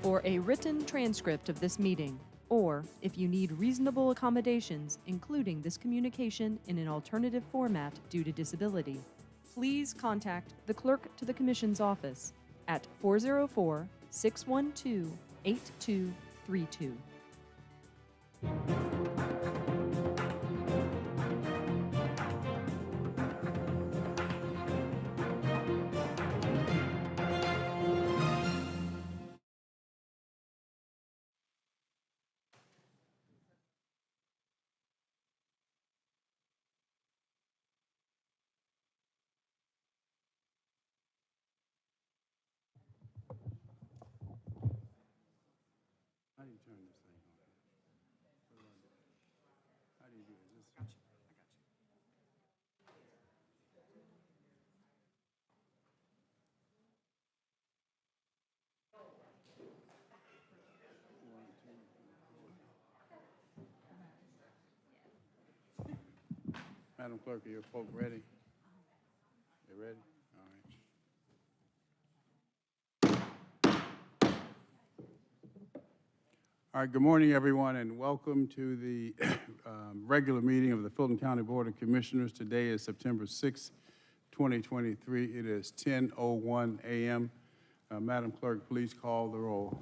For a written transcript of this meeting, or if you need reasonable accommodations, including this communication in an alternative format due to disability, please contact the Clerk to the Commission's office at 404-612-8232. How do you turn this thing on? How do you do this? I got you. Madam Clerk, are your folk ready? They ready? All right. All right, good morning, everyone, and welcome to the regular meeting of the Fulton County Board of Commissioners. Today is September 6, 2023. It is 10:01 a.m. Madam Clerk, please call the roll.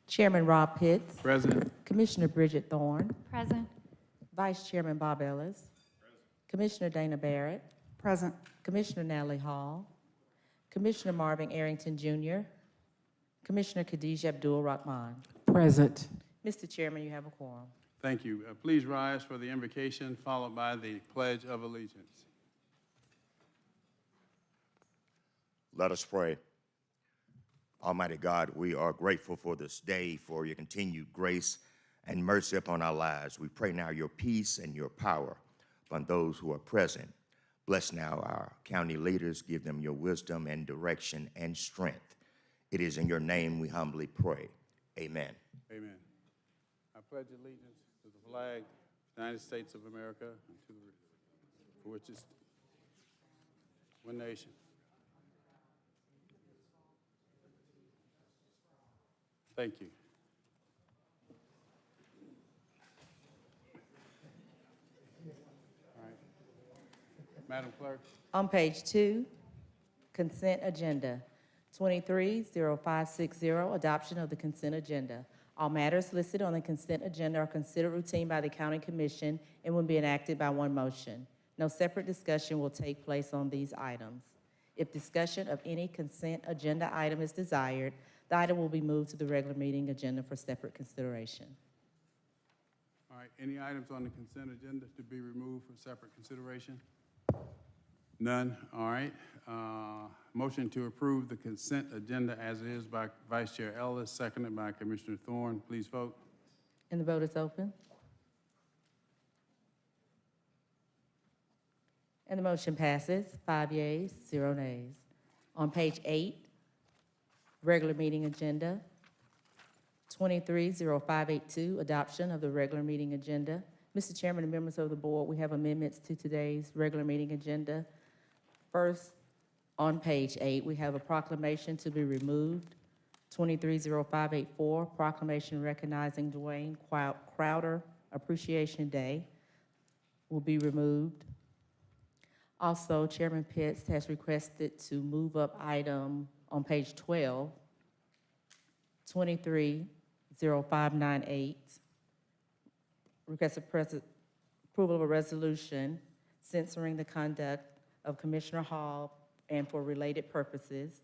Chairman Rob Pitts. Present. Commissioner Bridget Thorne. Present. Vice Chairman Bob Ellis. Present. Commissioner Dana Barrett. Present. Commissioner Natalie Hall. Commissioner Marvin Arrington Jr. Commissioner Khadijah Abdul-Rahman. Present. Mr. Chairman, you have a quorum. Thank you. Please rise for the invocation, followed by the Pledge of Allegiance. Let us pray. Almighty God, we are grateful for this day, for your continued grace and mercy upon our lives. We pray now your peace and your power upon those who are present. Bless now our county leaders. Give them your wisdom and direction and strength. It is in your name we humbly pray. Amen. Amen. I pledge allegiance to the flag of the United States of America and to the for which is one nation. Thank you. All right. Madam Clerk. On page 2, consent agenda. 230560, adoption of the consent agenda. All matters listed on the consent agenda are considered routine by the County Commission and will be enacted by one motion. No separate discussion will take place on these items. If discussion of any consent agenda item is desired, the item will be moved to the regular meeting agenda for separate consideration. All right. Any items on the consent agenda to be removed for separate consideration? None. All right. Motion to approve the consent agenda as it is by Vice Chair Ellis, seconded by Commissioner Thorne. Please vote. And the vote is open. And the motion passes, 5 yeas, 0 nays. On page 8, regular meeting agenda, 230582, adoption of the regular meeting agenda. Mr. Chairman and members of the board, we have amendments to today's regular meeting agenda. First, on page 8, we have a proclamation to be removed, 230584, proclamation recognizing Dwayne Crowder Appreciation Day will be removed. Also, Chairman Pitts has requested to move up item on page 12, 230598, request approval of a resolution censoring the conduct of Commissioner Hall and for related purposes.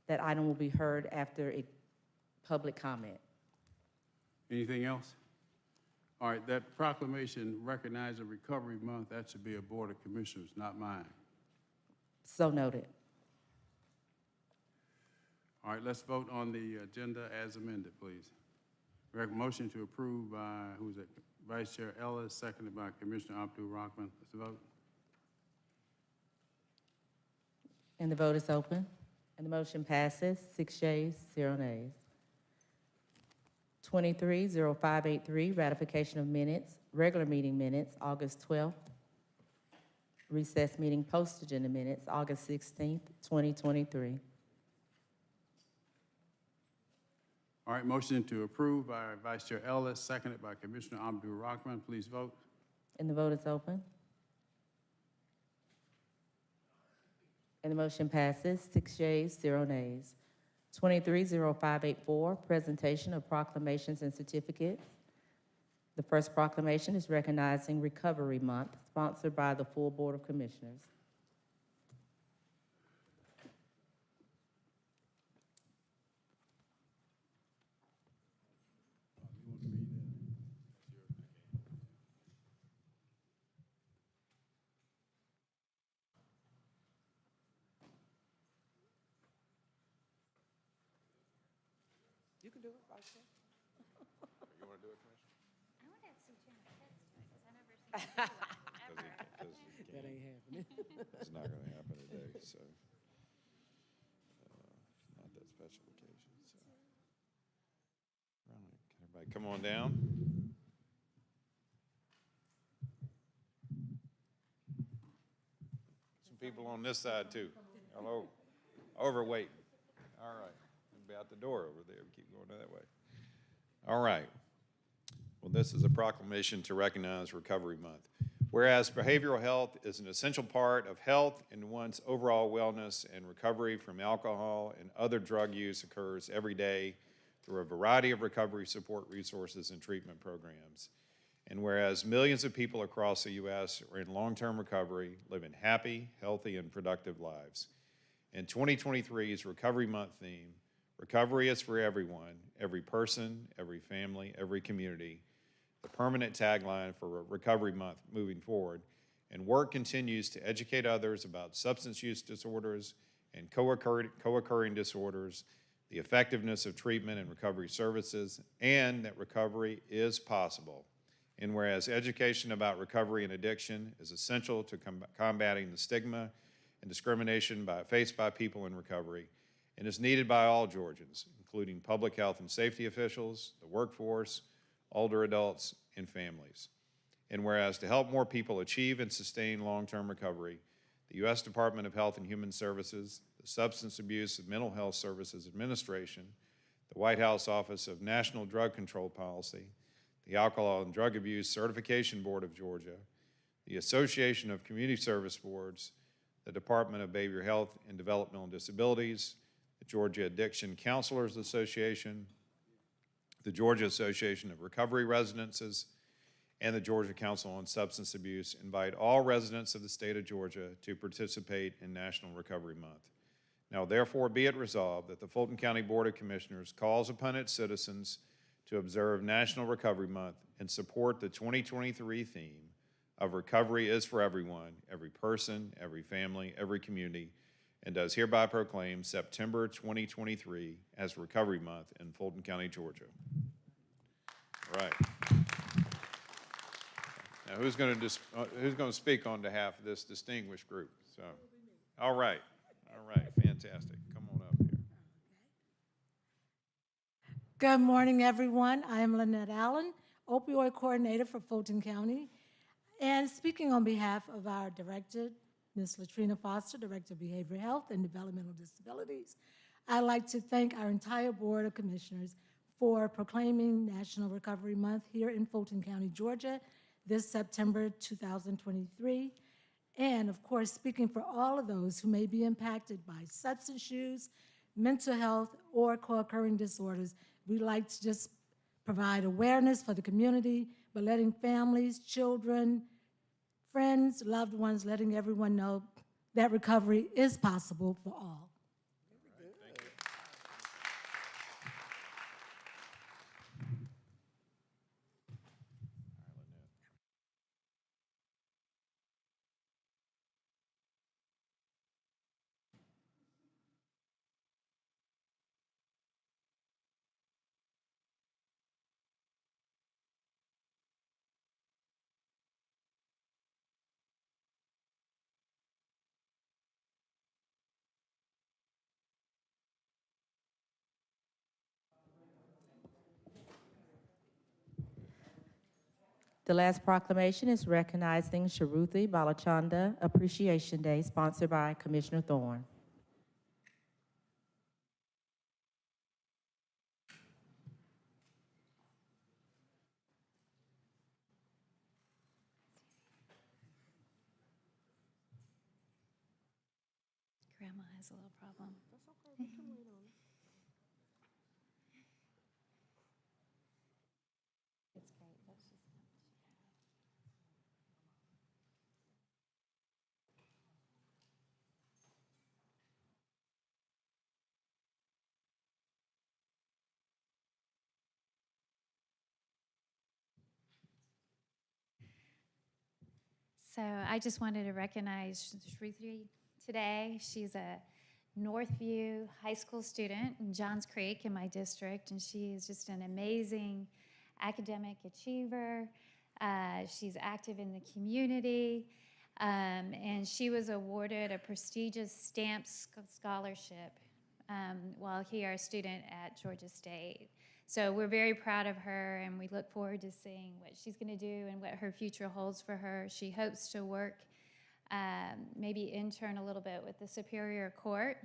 That item will be heard after a public comment. Anything else? All right, that proclamation recognizing Recovery Month, that should be a Board of Commissioners, not mine. So noted. All right, let's vote on the agenda as amended, please. Motion to approve by, who's that? Vice Chair Ellis, seconded by Commissioner Abdul-Rahman. Let's vote. And the vote is open. And the motion passes, 6 yeas, 0 nays. 230583, ratification of minutes, regular meeting minutes, August 12th. Recess meeting post-agenda minutes, August 16th, 2023. All right, motion to approve by Vice Chair Ellis, seconded by Commissioner Abdul Rahman. Please vote. And the vote is open. And the motion passes, 6 yeas, 0 nays. 230584, presentation of proclamations and certificates. The first proclamation is recognizing Recovery Month, sponsored by the full Board of Commissioners. You can do it, Vice Chair. You want to do it, Commissioner? I want to have some Jim Pitts to it, because I never seen him do it, ever. That ain't happening. It's not going to happen today, so. Not that special occasion, so. Right, can everybody come on down? Some people on this side, too. Hello. Overweight. All right. Be out the door over there. We keep going that way. All right. Well, this is a proclamation to recognize Recovery Month. Whereas behavioral health is an essential part of health and one's overall wellness, and recovery from alcohol and other drug use occurs every day through a variety of recovery support resources and treatment programs. And whereas millions of people across the U.S. are in long-term recovery, living happy, healthy, and productive lives. In 2023's Recovery Month theme, recovery is for everyone, every person, every family, every community, the permanent tagline for Recovery Month moving forward, and work continues to educate others about substance use disorders and co-occurring disorders, the effectiveness of treatment and recovery services, and that recovery is possible. And whereas education about recovery and addiction is essential to combating the stigma and discrimination faced by people in recovery, and is needed by all Georgians, including public health and safety officials, the workforce, older adults, and families. And whereas to help more people achieve and sustain long-term recovery, the U.S. Department of Health and Human Services, the Substance Abuse and Mental Health Services Administration, the White House Office of National Drug Control Policy, the Alcohol and Drug Abuse Certification Board of Georgia, the Association of Community Service Boards, the Department of Behavioral Health and Developmental Disabilities, the Georgia Addiction Counselors Association, the Georgia Association of Recovery Residences, and the Georgia Council on Substance Abuse invite all residents of the state of Georgia to participate in National Recovery Month. Now, therefore, be it resolved that the Fulton County Board of Commissioners calls upon its citizens to observe National Recovery Month and support the 2023 theme of Recovery is for everyone, every person, every family, every community, and does hereby proclaim September 2023 as Recovery Month in Fulton County, Georgia. All right. Now, who's going to speak on behalf of this distinguished group? So, all right, fantastic. Come on up here. Good morning, everyone. I am Lynette Allen, opioid coordinator for Fulton County, and speaking on behalf of our director, Ms. Latrina Foster, Director of Behavioral Health and Developmental Disabilities. I'd like to thank our entire Board of Commissioners for proclaiming National Recovery Month here in Fulton County, Georgia, this September 2023. And of course, speaking for all of those who may be impacted by substance use, mental health, or co-occurring disorders, we'd like to just provide awareness for the community, but letting families, children, friends, loved ones, letting everyone know that recovery is possible for all. Thank you. The last proclamation is recognizing Shruti Balachander Appreciation Day, sponsored by Commissioner Thorne. grandma has a little problem. That's okay, we can wait on it. It's great. Let's just. So I just wanted to recognize Shruti today. She's a Northview High School student in Johns Creek in my district, and she is just an amazing academic achiever. She's active in the community, and she was awarded a prestigious STAMP scholarship while here a student at Georgia State. So we're very proud of her, and we look forward to seeing what she's going to do and what her future holds for her. She hopes to work, maybe intern a little bit with the Superior Court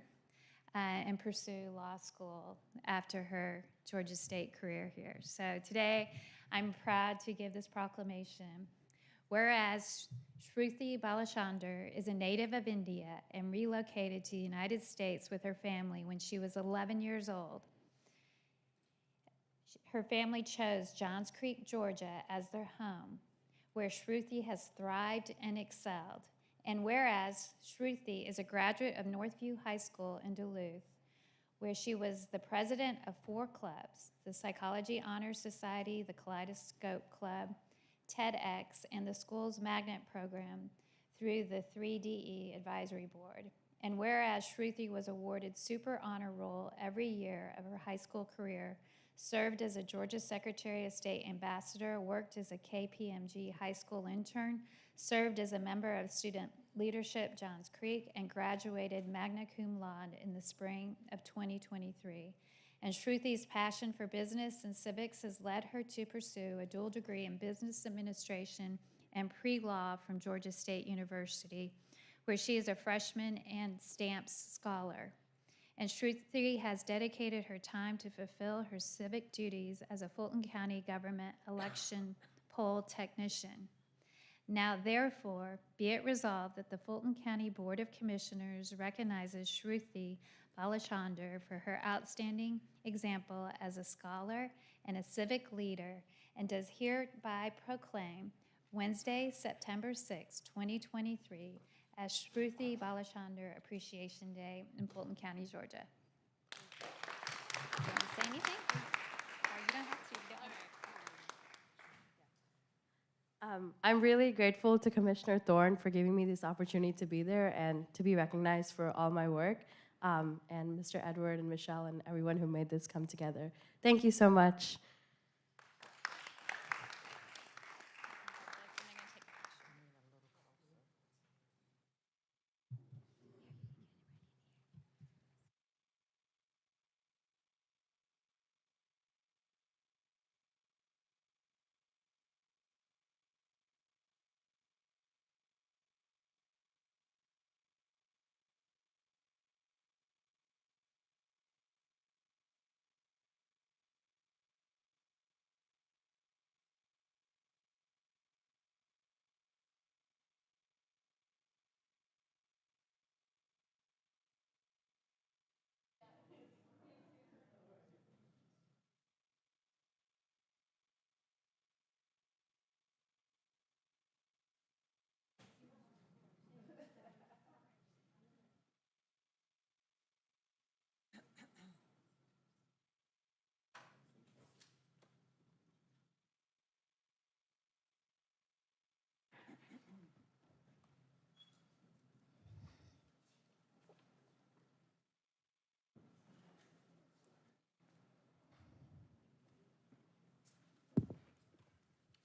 and pursue law school after her Georgia State career here. So today, I'm proud to give this proclamation. Whereas Shruti Balachander is a native of India and relocated to the United States with her family when she was 11 years old. Her family chose Johns Creek, Georgia as their home, where Shruti has thrived and excelled. And whereas Shruti is a graduate of Northview High School in Duluth, where she was the president of 4 clubs, the Psychology Honor Society, the Kaleidoscope Club, TEDx, and the school's magnet program through the 3DE Advisory Board. And whereas Shruti was awarded Super Honor Roll every year of her high school career, served as a Georgia Secretary of State ambassador, worked as a KPMG high school intern, served as a member of student leadership Johns Creek, and graduated magna cum laude in the spring of 2023. And Shruti's passion for business and civics has led her to pursue a dual degree in business administration and pre-law from Georgia State University, where she is a freshman and stamps scholar. And Shruti has dedicated her time to fulfill her civic duties as a Fulton County government election poll technician. Now, therefore, be it resolved that the Fulton County Board of Commissioners recognizes Shruti Balachander for her outstanding example as a scholar and a civic leader, and does hereby proclaim Wednesday, September 6, 2023, as Shruti Balachander Appreciation Day in Fulton County, Georgia. Do you want to say anything? Or you don't have to. You don't. I'm really grateful to Commissioner Thorne for giving me this opportunity to be there and to be recognized for all my work, and Mr. Edward and Michelle and everyone who made this come together. Thank you so much.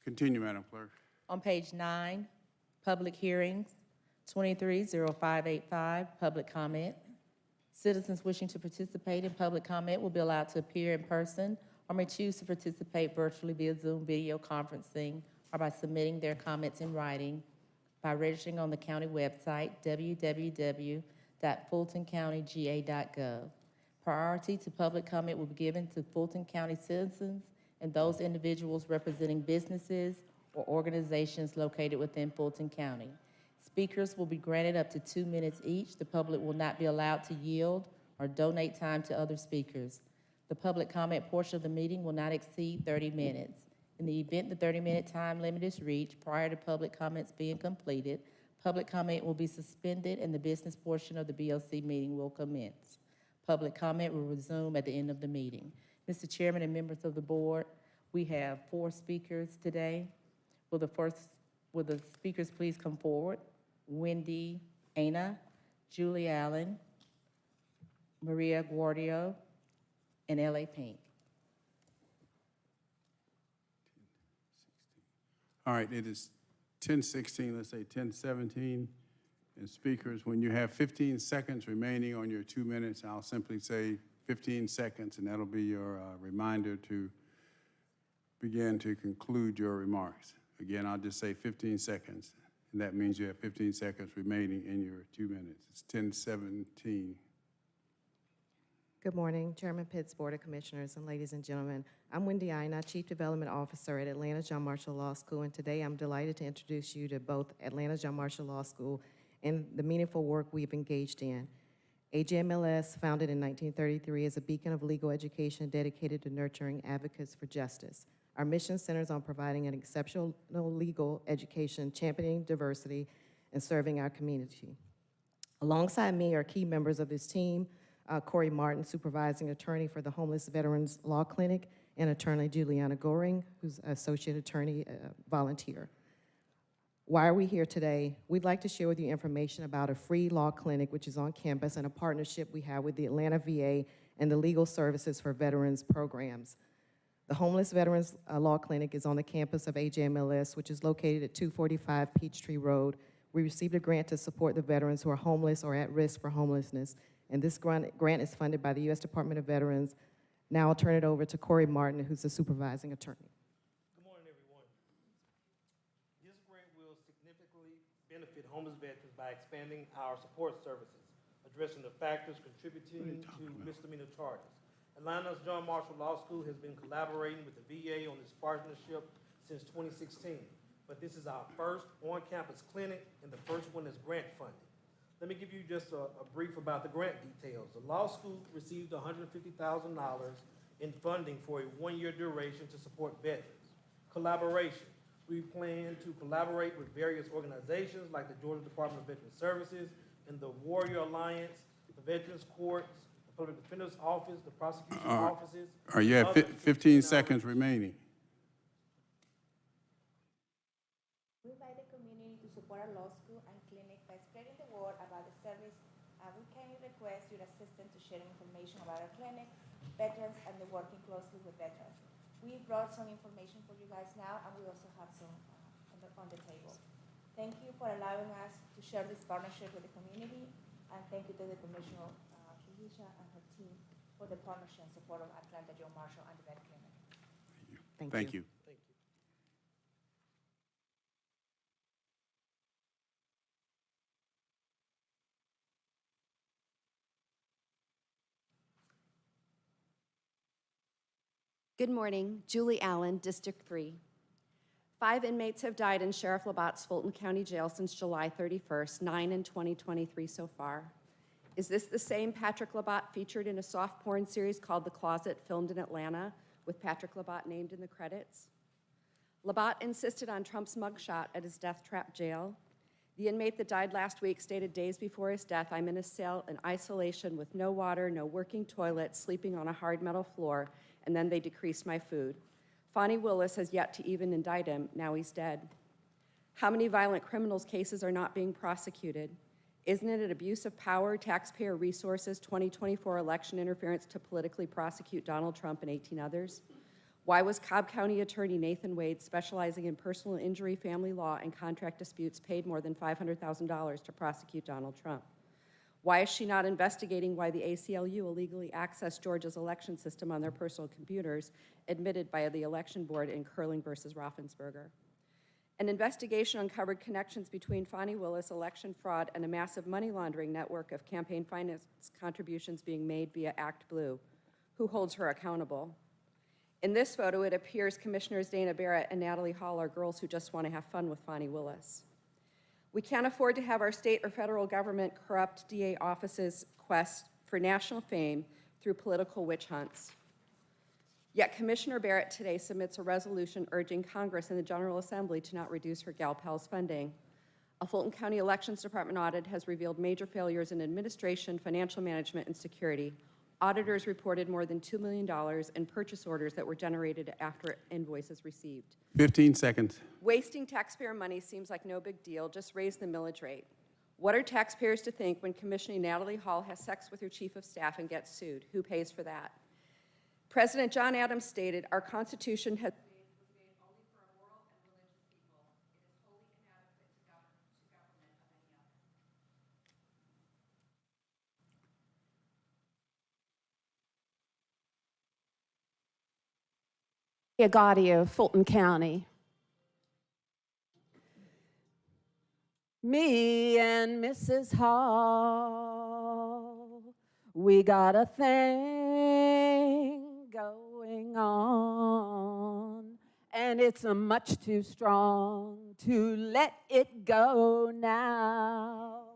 Continue, Madam Clerk. On page 9, public hearings, 230585, public comment. Citizens wishing to participate in public comment will be allowed to appear in person or may choose to participate virtually via Zoom video conferencing or by submitting their comments in writing by registering on the county website, www.fultoncountyga.gov. Priority to public comment will be given to Fulton County citizens and those individuals representing businesses or organizations located within Fulton County. Speakers will be granted up to 2 minutes each. The public will not be allowed to yield or donate time to other speakers. The public comment portion of the meeting will not exceed 30 minutes. In the event the 30-minute time limit is reached prior to public comments being completed, public comment will be suspended and the business portion of the BOC meeting will commence. Public comment will resume at the end of the meeting. Mr. Chairman and members of the board, we have 4 speakers today. Will the speakers please come forward? Wendy Ana, Julie Allen, Maria Guardio, and L.A. Pink. All right, it is 10:16, let's say 10:17. And speakers, when you have 15 seconds remaining on your 2 minutes, I'll simply say 15 seconds, and that'll be your reminder to begin to conclude your remarks. Again, I'll just say 15 seconds, and that means you have 15 seconds remaining in your 2 minutes. It's 10:17. Good morning, Chairman Pitts, Board of Commissioners, and ladies and gentlemen. I'm Wendy Ina, Chief Development Officer at Atlanta John Marshall Law School, and today I'm delighted to introduce you to both Atlanta John Marshall Law School and the meaningful work we've engaged in. AJMLS, founded in 1933, is a beacon of legal education dedicated to nurturing advocates for justice. Our mission centers on providing an exceptional legal education, championing diversity, and serving our community. Alongside me are key members of this team, Corey Martin, supervising attorney for the Homeless Veterans Law Clinic, and attorney Juliana Goring, who's associate attorney volunteer. Why are we here today? We'd like to share with you information about a free law clinic which is on campus and a partnership we have with the Atlanta VA and the Legal Services for Veterans programs. The Homeless Veterans Law Clinic is on the campus of AJMLS, which is located at 245 Peachtree Road. We received a grant to support the veterans who are homeless or at risk for homelessness, and this grant is funded by the U.S. Department of Veterans. Now I'll turn it over to Corey Martin, who's the supervising attorney. Good morning, everyone. This grant will significantly benefit homeless veterans by expanding our support services, addressing the factors contributing to misdemeanor charges. Atlanta's John Marshall Law School has been collaborating with the VA on this partnership since 2016, but this is our first on-campus clinic and the first one that's grant funded. Let me give you just a brief about the grant details. The law school received $150,000 in funding for a 1-year duration to support veterans. Collaboration. We plan to collaborate with various organizations like the Georgia Department of Veteran Services and the Warrior Alliance, the Veterans Courts, the Public Defender's Office, the prosecution offices. Are you at 15 seconds remaining? We invite the community to support our law school and clinic by spreading the word about the service. We kindly request your assistance to share information about our clinic, veterans, and the working closely with veterans. We brought some information for you guys now, and we also have some on the table. Thank you for allowing us to share this partnership with the community, and thank you to the Commissioner Felicia and her team for the partnership and support of Atlanta John Marshall and the Vet Clinic. Thank you. Good morning, Julie Allen, District 3. 5 inmates have died in Sheriff Labatt's Fulton County Jail since July 31st, 9 in 2023 so far. Is this the same Patrick Labatt featured in a soft porn series called The Closet, filmed in Atlanta, with Patrick Labatt named in the credits? Labatt insisted on Trump's mugshot at his death trap jail. The inmate that died last week stated days before his death, "I'm in a cell in isolation with no water, no working toilet, sleeping on a hard metal floor, and then they decreased my food." Fonnie Willis has yet to even indict him. Now he's dead. How many violent criminals cases are not being prosecuted? Isn't it an abuse of power, taxpayer resources, 2024 election interference to politically prosecute Donald Trump and 18 others? Why was Cobb County Attorney Nathan Wade, specializing in personal injury, family law, and contract disputes, paid more than $500,000 to prosecute Donald Trump? Why is she not investigating why the ACLU illegally accessed Georgia's election system on their personal computers, admitted by the election board in Curling versus Raffensperger? An investigation uncovered connections between Fonnie Willis' election fraud and a massive money laundering network of campaign finance contributions being made via Act Blue. Who holds her accountable? In this photo, it appears Commissioners Dana Barrett and Natalie Hall are girls who just want to have fun with Fonnie Willis. We can't afford to have our state or federal government corrupt DA offices' quest for national fame through political witch hunts. Yet Commissioner Barrett today submits a resolution urging Congress and the General Assembly to not reduce her GalPAL's funding. A Fulton County Elections Department audit has revealed major failures in administration, financial management, and security. Auditors reported more than $2 million in purchase orders that were generated after invoices received. 15 seconds. Wasting taxpayer money seems like no big deal. Just raise the millage rate. What are taxpayers to think when Commissioner Natalie Hall has sex with her chief of staff and gets sued? Who pays for that? President John Adams stated, "Our Constitution was made only for a moral and religious people. It is wholly inadequate to government of any other." Agati of Fulton County. Me and Mrs. Hall, we got a thing going on, and it's much too strong to let it go now.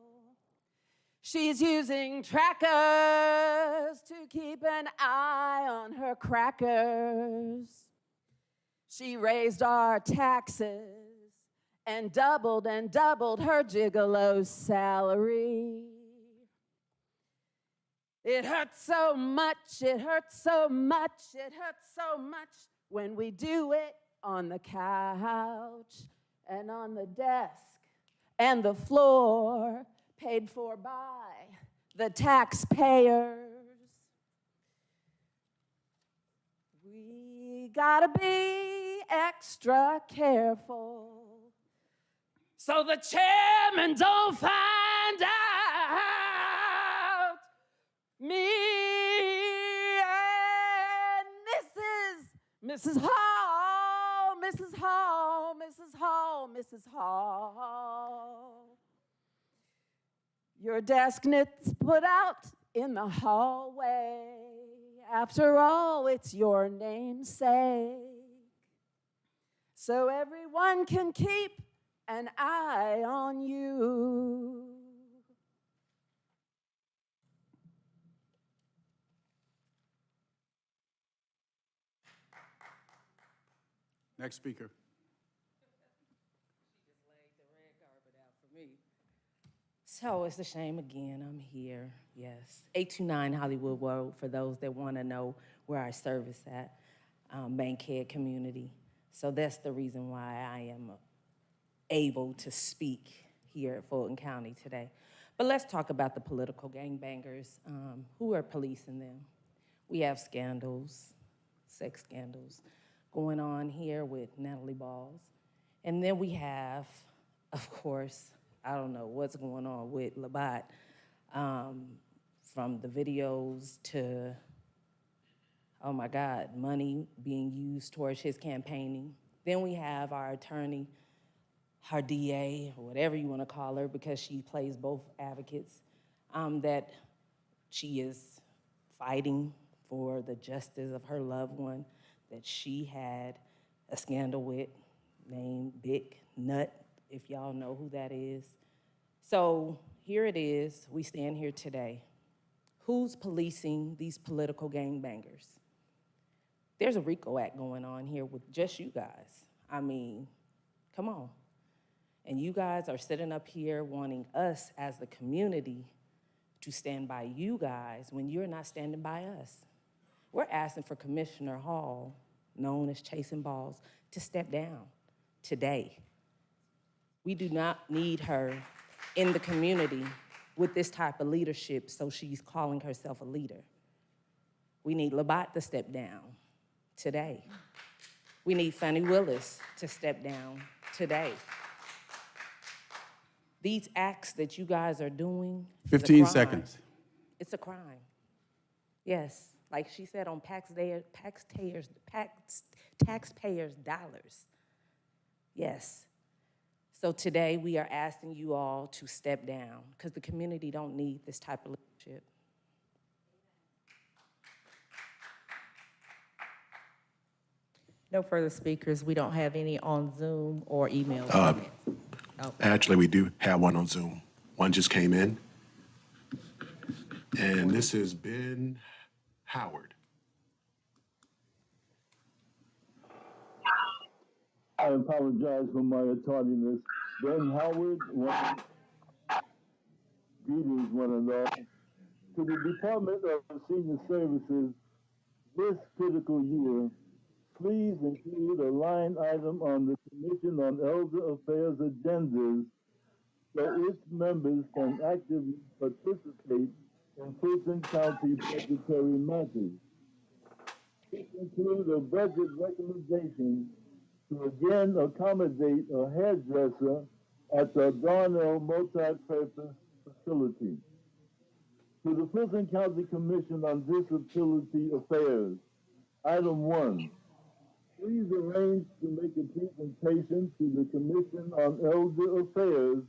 She's using trackers to keep an eye on her crackers. She raised our taxes and doubled her gigolo's salary. It hurts so much, it hurts so much, it hurts so much when we do it on the couch and on the desk and the floor, paid for by the taxpayers. We gotta be extra careful so the chairman don't find out. Me and Mrs. Hall, Mrs. Hall, Mrs. Hall, Mrs. Hall. Your desk knits put out in the hallway. After all, it's your namesake. So everyone can keep an eye on you. Next speaker. So it's a shame again, I'm here, yes. 829 Hollywood Road, for those that want to know where I service at, Bankhead community. So that's the reason why I am able to speak here at Fulton County today. But let's talk about the political gangbangers. Who are policing them? We have scandals, sex scandals, going on here with Natalie Balls. And then we have, of course, I don't know what's going on with Labatt, from the videos to, oh my God, money being used towards his campaigning. Then we have our attorney, her DA, or whatever you want to call her, because she plays both advocates, that she is fighting for the justice of her loved one that she had a scandal with, named Big Nut, if y'all know who that is. So here it is, we stand here today. Who's policing these political gangbangers? There's a RICO Act going on here with just you guys. I mean, come on. And you guys are sitting up here wanting us as the community to stand by you guys when you're not standing by us. We're asking for Commissioner Hall, known as Chasing Balls, to step down today. We do not need her in the community with this type of leadership, so she's calling herself a leader. We need Labatt to step down today. We need Fannie Willis to step down today. These acts that you guys are doing, 15 seconds. It's a crime. Yes, like she said, on taxpayers' dollars. Yes. So today we are asking you all to step down because the community don't need this type of leadership. No further speakers. We don't have any on Zoom or email comments. Actually, we do have one on Zoom. One just came in. And this is Ben Howard. I apologize for my tardiness. Ben Howard, greetings, one and all. To the Department of Senior Services, this critical year, please include a line item on the Commission on Elder Affairs agendas so its members can actively participate in Fulton County budgetary matters. This includes a budget recommendation to again accommodate a hairdresser at the Darnell Multi-Purpose Facility. To the Fulton County Commission on Disability Affairs, item 1, please arrange to make a presentation to the Commission on Elder Affairs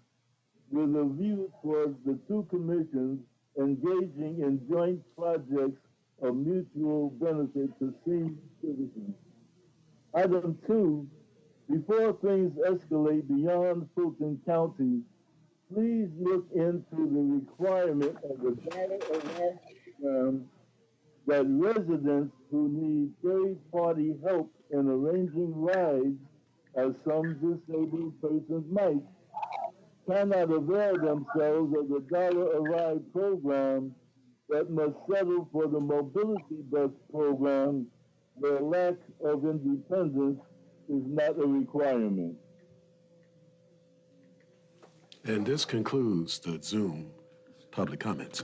with a view towards the two commissions engaging in joint projects of mutual benefit to senior citizens. Item 2, before things escalate beyond Fulton County, please look into the requirement of the dollar allowance program that residents who need third-party help in arranging rides, as some disabled persons might, cannot avail themselves of the dollar a ride program that must settle for the mobility bus program where lack of independence is not a requirement. And this concludes the Zoom public comments.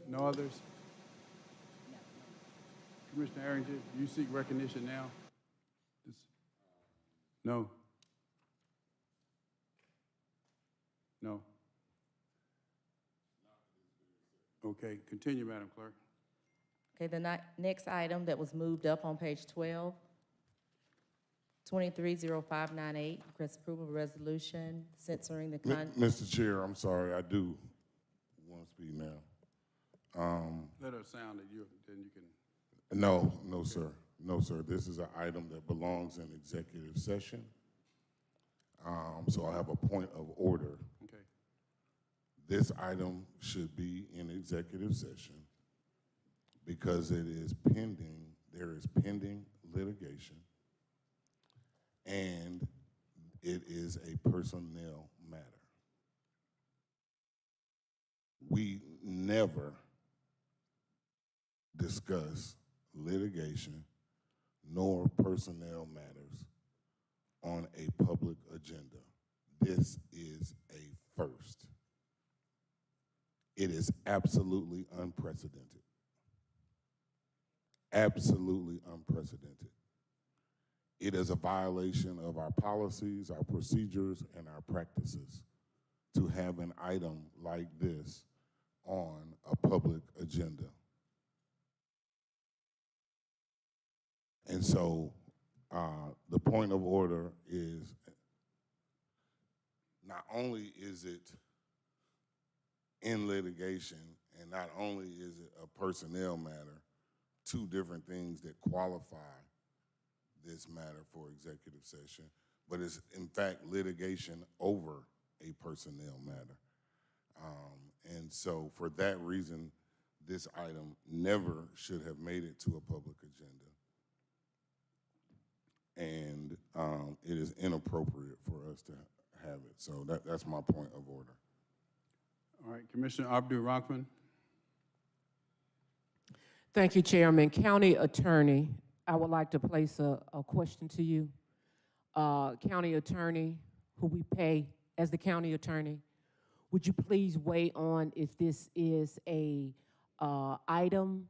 No others? Commissioner Arrington, do you seek recognition now? No? No? Okay, continue, Madam Clerk. Okay, the next item that was moved up on page 12, 230598, request approval of resolution censoring the Mr. Chair, I'm sorry, I do want to speak now. Let her sound that then you can. No, sir. No, sir. This is an item that belongs in executive session. So I have a point of order. Okay. This item should be in executive session because it is pending, there is pending litigation, and it is a personnel matter. We never discuss litigation nor personnel matters on a public agenda. This is a first. It is absolutely unprecedented. Absolutely unprecedented. It is a violation of our policies, our procedures, and our practices to have an item like this on a public agenda. And so the point of order is not only is it in litigation and not only is it a personnel matter, two different things that qualify this matter for executive session, but it's in fact litigation over a personnel matter. And so for that reason, this item never should have made it to a public agenda. And it is inappropriate for us to have it. So that's my point of order. All right, Commissioner Abdul-Rahman. Thank you, Chairman. County Attorney, I would like to place a question to you. County Attorney, who we pay as the County Attorney, would you please weigh on if this is a item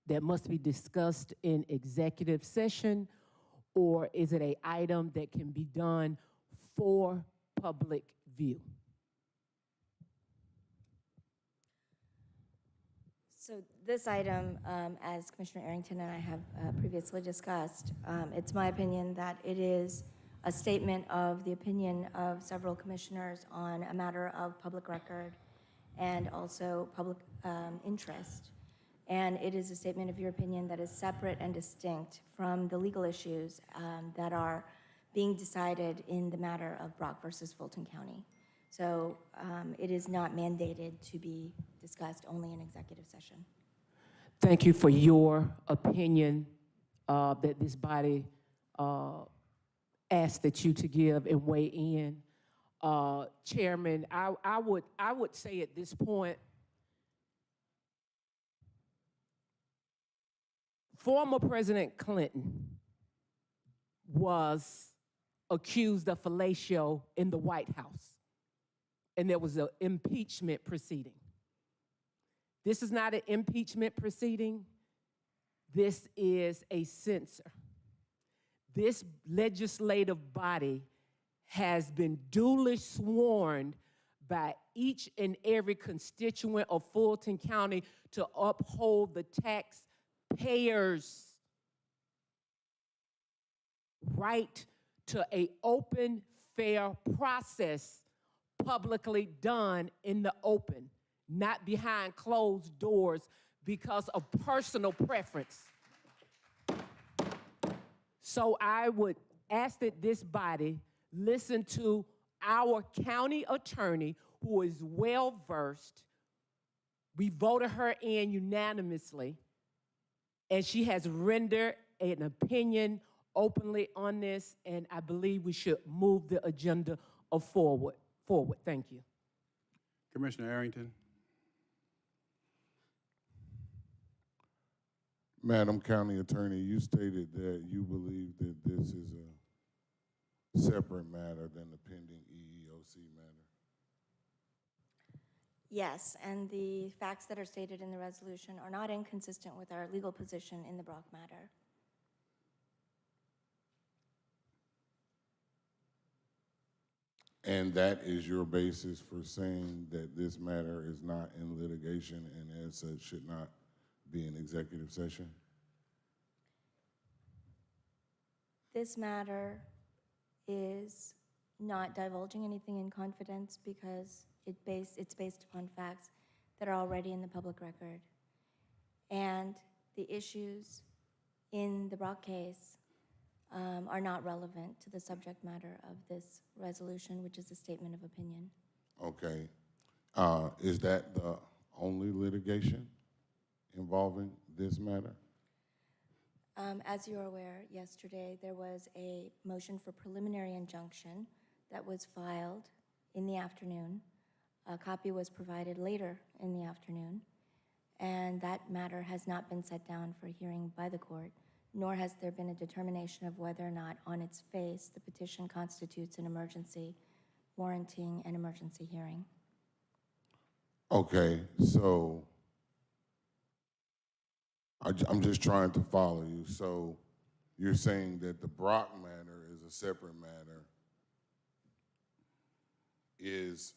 that must be discussed in executive session, or is it an item that can be done for public view? So this item, as Commissioner Arrington and I have previously discussed, it's my opinion that it is a statement of the opinion of several commissioners on a matter of public record and also public interest. And it is a statement of your opinion that is separate and distinct from the legal issues that are being decided in the matter of Brock versus Fulton County. So it is not mandated to be discussed only in executive session. Thank you for your opinion that this body asked that you to give and weigh in. Chairman, I would say at this point, former President Clinton was accused of fellatio in the White House, and there was an impeachment proceeding. This is not an impeachment proceeding. This is a censure. This legislative body has been duly sworn by each and every constituent of Fulton County to uphold the taxpayers' right to an open, fair process publicly done in the open, not behind closed doors because of personal preference. So I would ask that this body listen to our county attorney, who is well-versed. We voted her in unanimously, and she has rendered an opinion openly on this, and I believe we should move the agenda forward. Thank you. Commissioner Arrington. Madam County Attorney, you stated that you believe that this is a separate matter than the pending EEOC matter. Yes, and the facts that are stated in the resolution are not inconsistent with our legal position in the Brock matter. And that is your basis for saying that this matter is not in litigation and as such should not be an executive session? This matter is not divulging anything in confidence because it's based upon facts that are already in the public record. And the issues in the Brock case are not relevant to the subject matter of this resolution, which is a statement of opinion. Okay. Is that the only litigation involving this matter? As you are aware, yesterday there was a motion for preliminary injunction that was filed in the afternoon. A copy was provided later in the afternoon, and that matter has not been set down for hearing by the court, nor has there been a determination of whether or not on its face the petition constitutes an emergency, warranting an emergency hearing. Okay, so I'm just trying to follow you. So you're saying that the Brock matter is a separate matter. Is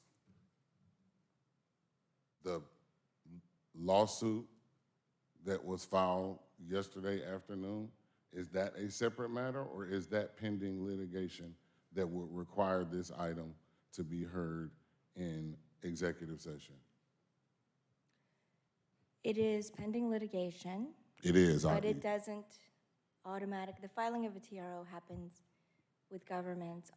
the lawsuit that was filed yesterday afternoon, is that a separate matter, or is that pending litigation that would require this item to be heard in executive session? It is pending litigation. It is. But it doesn't the filing of a TRO happens with government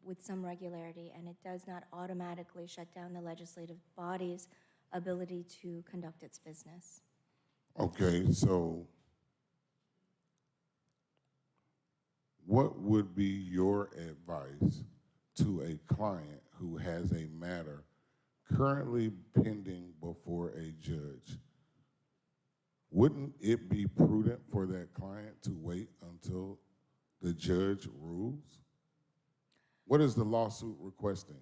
with some regularity, and it does not automatically shut down the legislative body's ability to conduct its business. Okay, so what would be your advice to a client who has a matter currently pending before a judge? Wouldn't it be prudent for that client to wait until the judge rules? What is the lawsuit requesting?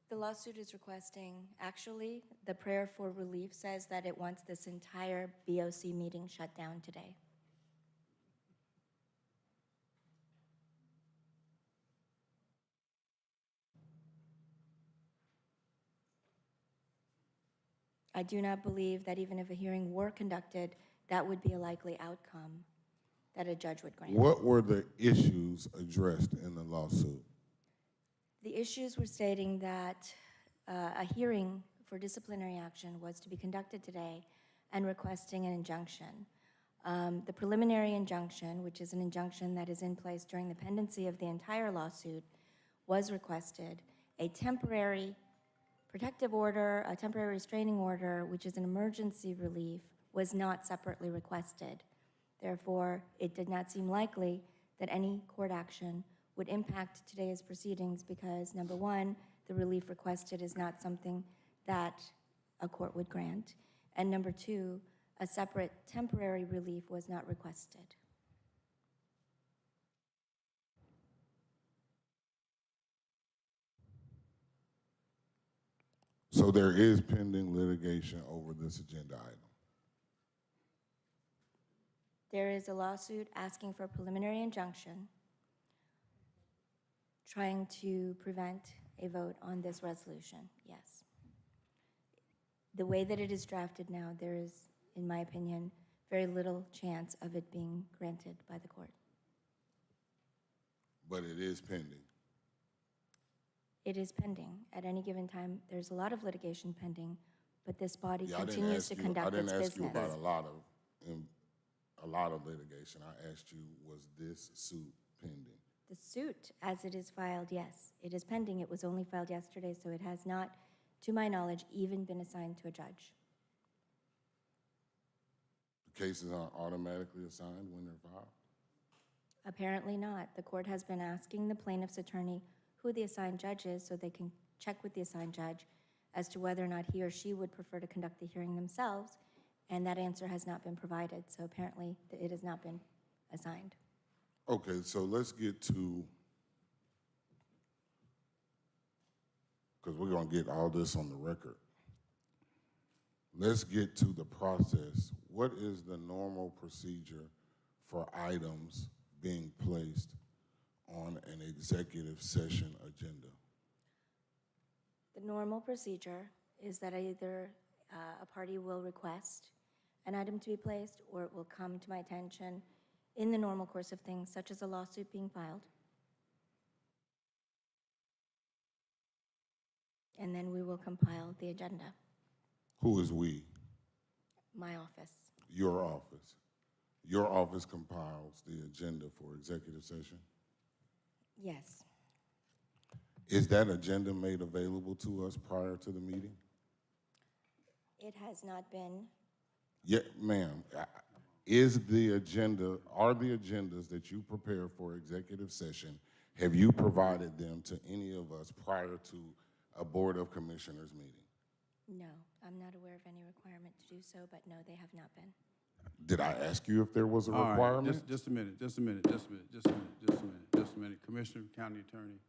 The lawsuit is requesting, actually, the prayer for relief says that it wants this entire BOC meeting shut down today. I do not believe that even if a hearing were conducted, that would be a likely outcome that a judge would grant. What were the issues addressed in the lawsuit? The issues were stating that a hearing for disciplinary action was to be conducted today and requesting an injunction. The preliminary injunction, which is an injunction that is in place during the pendency of the entire lawsuit, was requested. A temporary protective order, a temporary restraining order, which is an emergency relief, was not separately requested. Therefore, it did not seem likely that any court action would impact today's proceedings because, number one, the relief requested is not something that a court would grant, and number two, a separate temporary relief was not requested. So there is pending litigation over this agenda item. There is a lawsuit asking for a preliminary injunction, trying to prevent a vote on this resolution, yes. The way that it is drafted now, there is, in my opinion, very little chance of it being granted by the court. But it is pending. It is pending. At any given time, there's a lot of litigation pending, but this body Yeah, continues to conduct its business. I didn't ask you about a lot of litigation. I asked you, was this suit pending? The suit, as it is filed, yes, it is pending. It was only filed yesterday, so it has not, to my knowledge, even been assigned to a judge. The cases aren't automatically assigned when they're filed? Apparently not. The court has been asking the plaintiff's attorney who the assigned judge is so they can check with the assigned judge as to whether or not he or she would prefer to conduct the hearing themselves, and that answer has not been provided. So apparently it has not been assigned. Okay, so let's get to, because we're going to get all this on the record. Let's get to the process. What is the normal procedure for items being placed on an executive session agenda? The normal procedure is that either a party will request an item to be placed or it will come to my attention in the normal course of things, such as a lawsuit being filed. And then we will compile the agenda. Who is we? My office. Your office. Your office compiles the agenda for executive session? Yes. Is that agenda made available to us prior to the meeting? It has not been. Yeah, ma'am. Is the agenda, are the agendas that you prepare for executive session, have you provided them to any of us prior to a Board of Commissioners meeting? No, I'm not aware of any requirement to do so, but no, they have not been. Did I ask you if there was a requirement? Right, just a minute. Commissioner, County Attorney.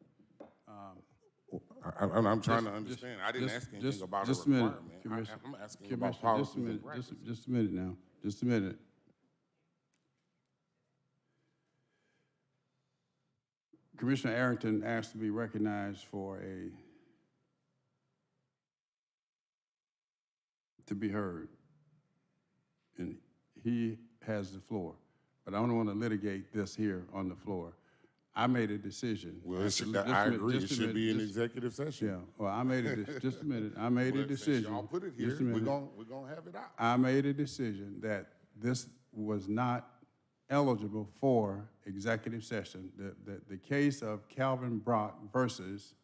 I'm trying to understand. I didn't ask anything about a requirement. I'm asking about policies and practices. Just a minute now. Just a minute. Commissioner Arrington asked to be recognized to be heard. And he has the floor. But I don't want to litigate this here on the floor. I made a decision. Well, I agree. It should be an executive session. Yeah. Well, I made a just a minute. I made a decision. Y'all put it here. We're gonna have it out. I made a decision that this was not eligible for executive session. The case of Calvin Brock versus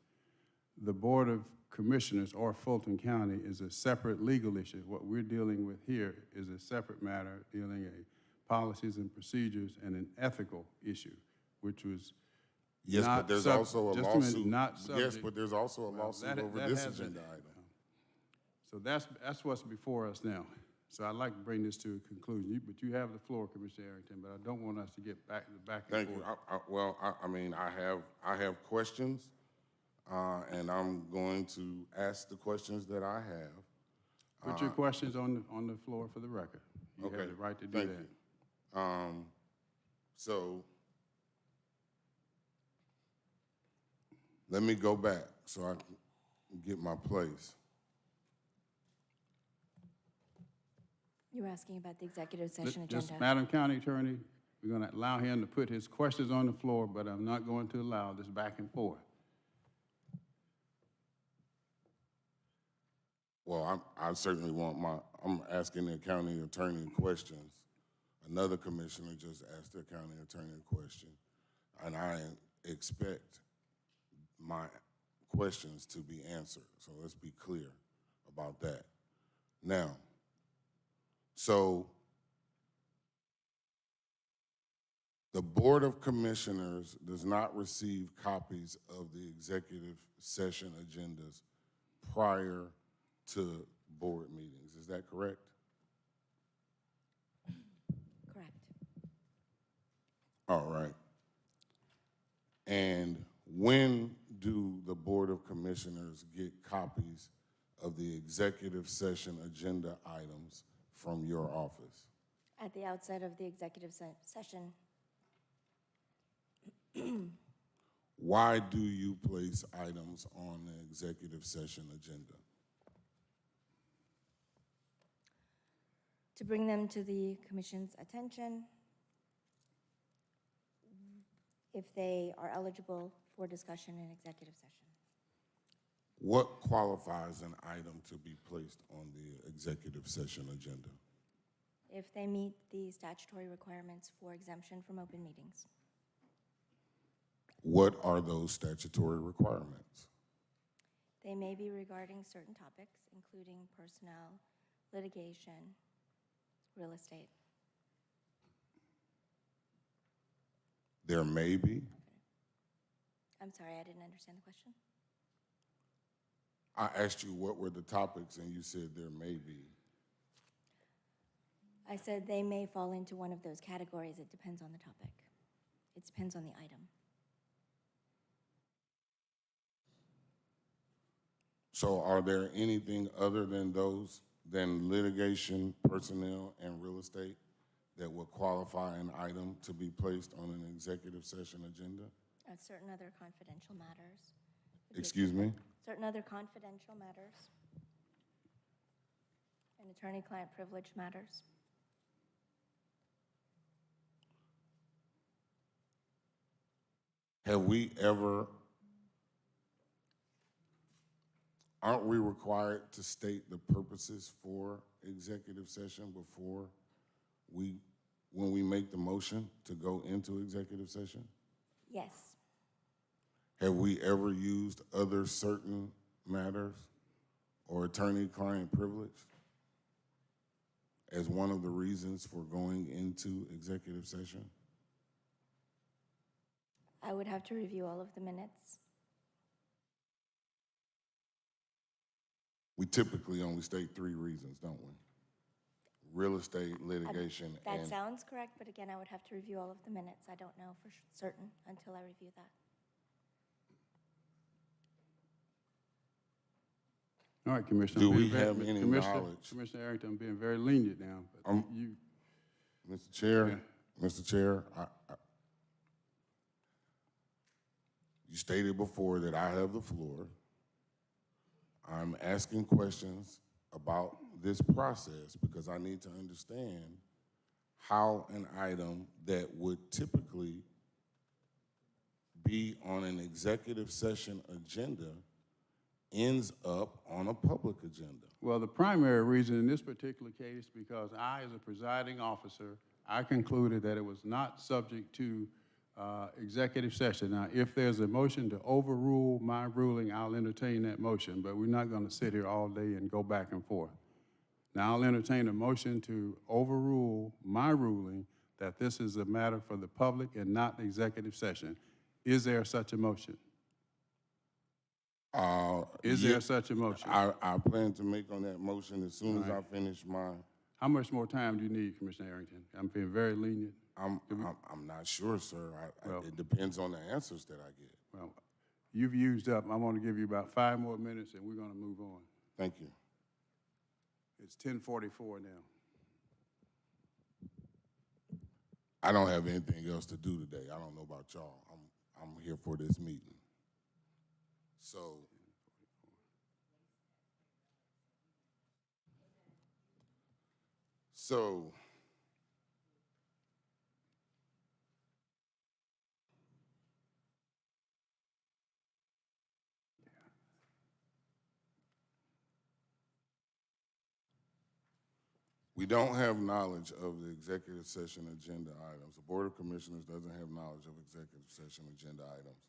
the Board of Commissioners or Fulton County is a separate legal issue. What we're dealing with here is a separate matter dealing with policies and procedures and an ethical issue, which was yes, but there's also a lawsuit. Yes, but there's also a lawsuit over this agenda item. So that's what's before us now. So I'd like to bring this to a conclusion. But you have the floor, Commissioner Arrington. But I don't want us to get back and Thank forth. you. I have questions, and I'm going to ask the questions that I have. Put your questions on the floor for the record. You have the right to do that. You. So let me go back so I can get my place. You were asking about the executive session agenda. Just, Madam County Attorney, we're going to allow him to put his questions on the floor, but I'm not going to allow this back and forth. Well, I certainly want I'm asking the county attorney questions, Another commissioner just asked their county attorney a question, and I expect my questions to be answered. So let's be clear about that. Now, so the Board of Commissioners does not receive copies of the executive session agendas prior to board meetings. Is that correct? Correct. All right. And when do the Board of Commissioners get copies of the executive session agenda items from your office? At the outset of the executive session. Why do you place items on the executive session agenda? To bring them to the commission's attention if they are eligible for discussion in executive session. What qualifies an item to be placed on the executive session agenda? If they meet the statutory requirements for exemption from open meetings. What are those statutory requirements? They may be regarding certain topics, including personnel, litigation, real estate. There may be? I'm sorry, I didn't understand the question. I asked you what were the topics, and you said there may be. I said they may fall into one of those categories. It depends on the topic. It depends on the item. So are there anything other than those, than litigation, personnel, and real estate that would qualify an item to be placed on an executive session agenda? Certain other confidential matters. Excuse me? Certain other confidential matters. And attorney-client privilege matters. Have we ever, aren't we required to state the purposes for executive session before when we make the motion to go into executive session? Yes. Have we ever used other certain matters or attorney-client privilege as one of the reasons for going into executive session? I would have to review all of the minutes. We typically only state 3 reasons, don't we? Real estate, litigation, That and... sounds correct, but again, I would have to review all of the minutes. I don't know for certain until I review that. All right, Commissioner. Do we have any knowledge? Commissioner Arrington being very lenient now. But you, Mr. Chair, yeah. Mr. Chair, you stated before that I have the floor. I'm asking questions about this process because I need to understand how an item that would typically be on an executive session agenda ends up on a public agenda. Well, the primary reason in this particular case, because I, as a presiding officer, I concluded that it was not subject to executive session. Now, if there's a motion to overrule my ruling, I'll entertain that motion, but we're not going to sit here all day and go back and forth. Now, I'll entertain a motion to overrule my ruling that this is a matter for the public and not the executive session. Is there such a motion? Is there such a motion? I plan to make on that motion as soon as I finish my... How much more time do you need, Commissioner Arrington? I'm being very lenient. I'm not sure, sir. It depends on the answers that I get. Well, you've used up. I'm going to give you about 5 more minutes, and we're going to move on. Thank you. It's 10:44 now. I don't have anything else to do today. I don't know about y'all. I'm here for this meeting. So We don't have knowledge of the executive session agenda items. The Board of Commissioners doesn't have knowledge of executive session agenda items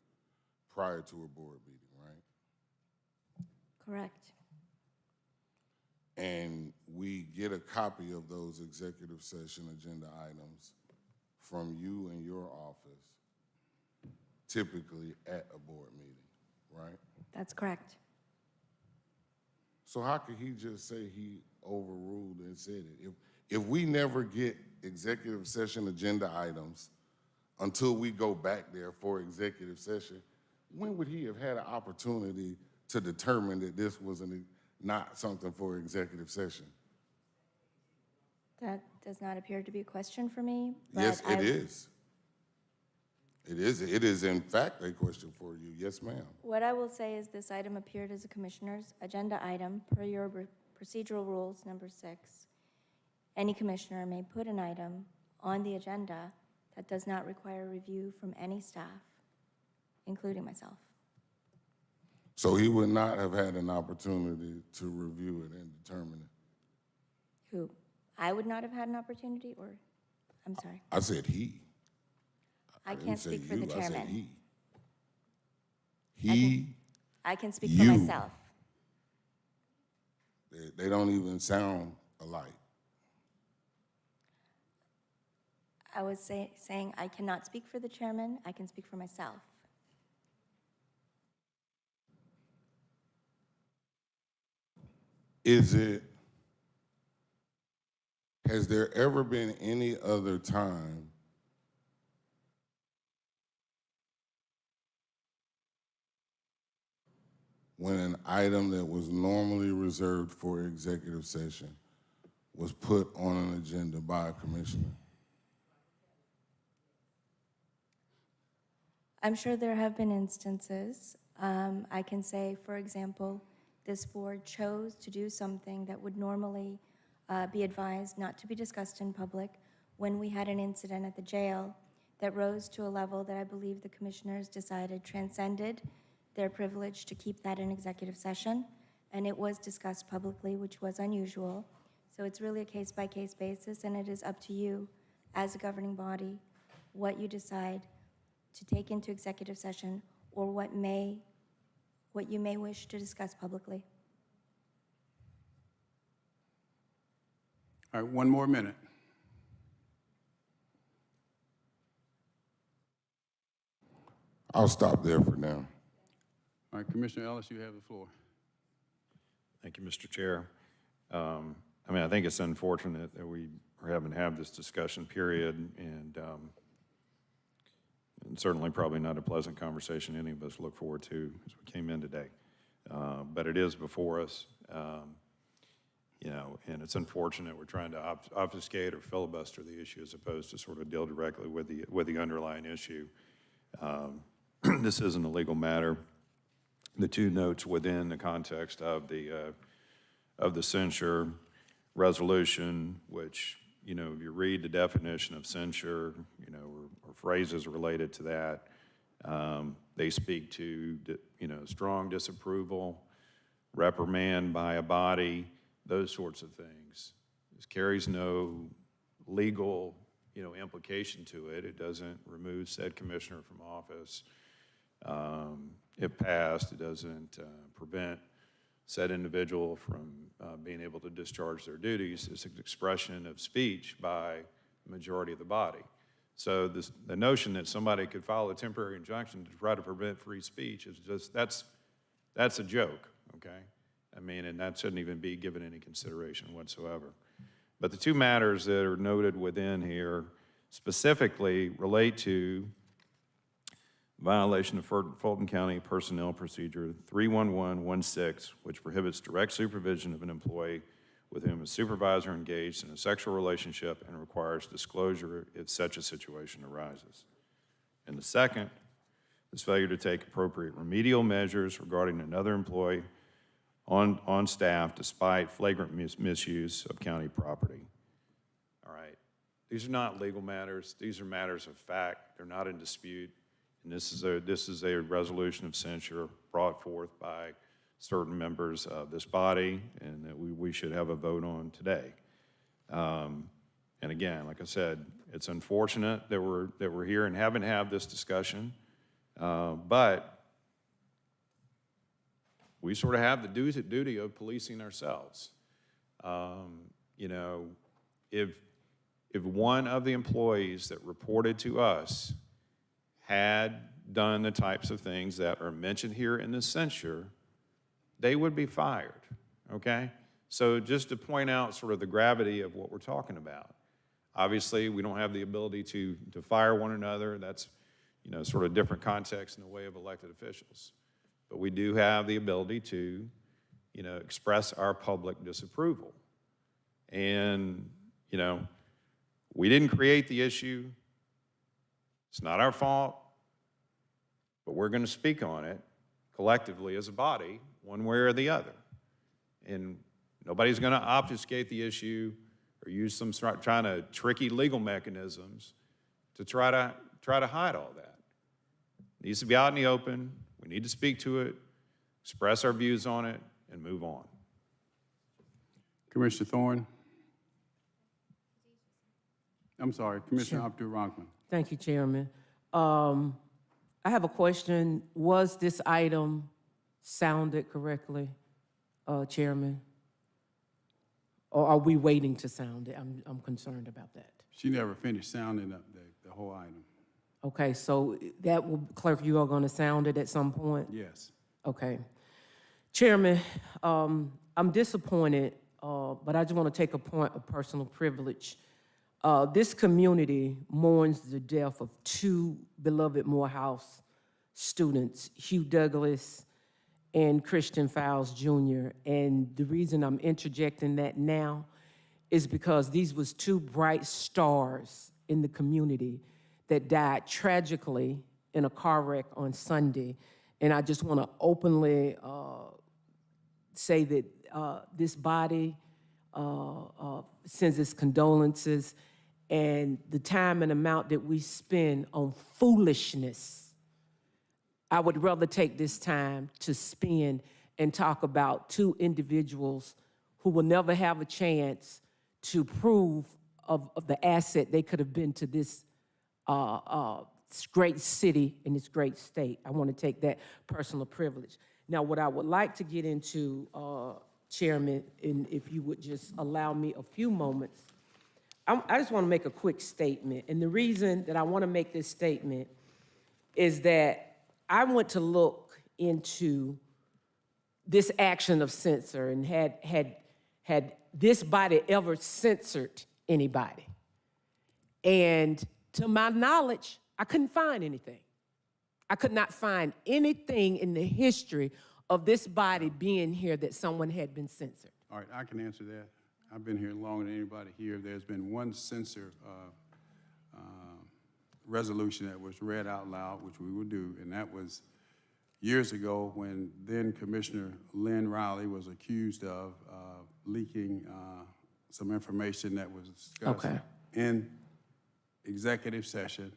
prior to a board meeting, right? Correct. And we get a copy of those executive session agenda items from you and your office, typically at a board meeting, right? That's correct. So how could he just say he overruled and said it? If we never get executive session agenda items until we go back there for executive session, when would he have had an opportunity to determine that this was not something for executive session? That does not appear to be a question for me. Yes, but it is. It is. It is, in fact, a question for you. Yes, ma'am. What I will say is this item appeared as a commissioner's agenda item per your procedural rules, number 6. Any commissioner may put an item on the agenda that does not require review from any staff, including myself. So he would not have had an opportunity to review it and determine it. Who? I would not have had an opportunity, or, I'm sorry. I said he. I didn't can't say speak for the you, I said chairman. He. I can speak you. for myself. They don't even sound alike. I was saying I cannot speak for the chairman. I can speak for myself. Has there ever been any other time when an item that was normally reserved for executive session was put on an agenda by a commissioner? I'm sure there have been instances. I can say, for example, this board chose to do something that would normally be advised not to be discussed in public when we had an incident at the jail that rose to a level that I believe the commissioners decided transcended their privilege to keep that in executive session, and it was discussed publicly, which was unusual. So it's really a case-by-case basis, and it is up to you as a governing body what you decide to take into executive session or what you may wish to discuss publicly. All right, one more minute. I'll stop there for now. All right, Commissioner Ellis, you have the floor. Thank you, Mr. Chair. I think it's unfortunate that we are having to have this discussion period, and certainly probably not a pleasant conversation any of us look forward to as we came in today. But it is before us, and it's unfortunate we're trying to obfuscate or filibuster the issue as opposed to sort of deal directly with the underlying issue. This isn't a legal matter. The two notes within the context of the censure resolution, which, if you read the definition of censure, or phrases related to that, they speak to, strong disapproval, reprimand by a body, those sorts of things. This carries no legal, implication to it. It doesn't remove said commissioner from office. If passed, it doesn't prevent said individual from being able to discharge their duties. It's an expression of speech by the majority of the body. So the notion that somebody could file a temporary injunction to try to prevent free speech is just, that's a joke, okay? And that shouldn't even be given any consideration whatsoever. But the two matters that are noted within here specifically relate to violation of Fulton County Personnel Procedure 31116, which prohibits direct supervision of an employee with whom a supervisor engaged in a sexual relationship and requires disclosure if such a situation arises. And the second is failure to take appropriate remedial measures regarding another employee on staff despite flagrant misuse of county property. All right, these are not legal matters. These are matters of fact. They're not in dispute. And this is a resolution of censure brought forth by certain members of this body, and that we should have a vote on today. And again, like I said, it's unfortunate that we're here and haven't had this discussion, but we sort of have the duty of policing ourselves. You know, if one of the employees that reported to us had done the types of things that are mentioned here in the censure, they would be fired, okay? So just to point out sort of the gravity of what we're talking about. Obviously, we don't have the ability to fire one another. That's, you know, sort of different context in the way of elected officials. But we do have the ability to, you know, express our public disapproval. And, you know, we didn't create the issue. It's not our fault, but we're going to speak on it collectively as a body, one way or the other. And nobody's going to obfuscate the issue or use some trying to tricky legal mechanisms to try to hide all that. It needs to be out in the open. We need to speak to it, express our views on it, and move on. Commissioner Thorne? I'm sorry, Commissioner Sure. Abdul-Rahman. Thank you, Chairman. I have a question. Was this item sounded correctly, Chairman? Or are we waiting to sound it? I'm concerned about that. She never finished sounding up the whole item. Okay, so that will, clerk, you are going to sound it at some point? Yes. Okay. Chairman, I'm disappointed, but I just want to take a point of personal privilege. This community mourns the death of two beloved Morehouse students, Hugh Douglas and Christian Fowles Jr. And the reason I'm interjecting that now is because these was two bright stars in the community that died tragically in a car wreck on Sunday. And I just want to openly say that this body sends its condolences, and the time and amount that we spend on foolishness, I would rather take this time to spend and talk about two individuals who will never have a chance to prove of the asset they could have been to this great city and this great state. I want to take that personal privilege. Now, what I would like to get into, Chairman, and if you would just allow me a few moments, I just want to make a quick statement. And the reason that I want to make this statement is that I went to look into this action of censure and had this body ever censored anybody. And to my knowledge, I couldn't find anything. I could not find anything in the history of this body being here that someone had been censored. All right, I can answer that. I've been here longer than anybody here. There's been one censor resolution that was read out loud, which we will do, and that was years ago when then Commissioner Lynn Riley was accused of leaking some information that was discussed in executive session.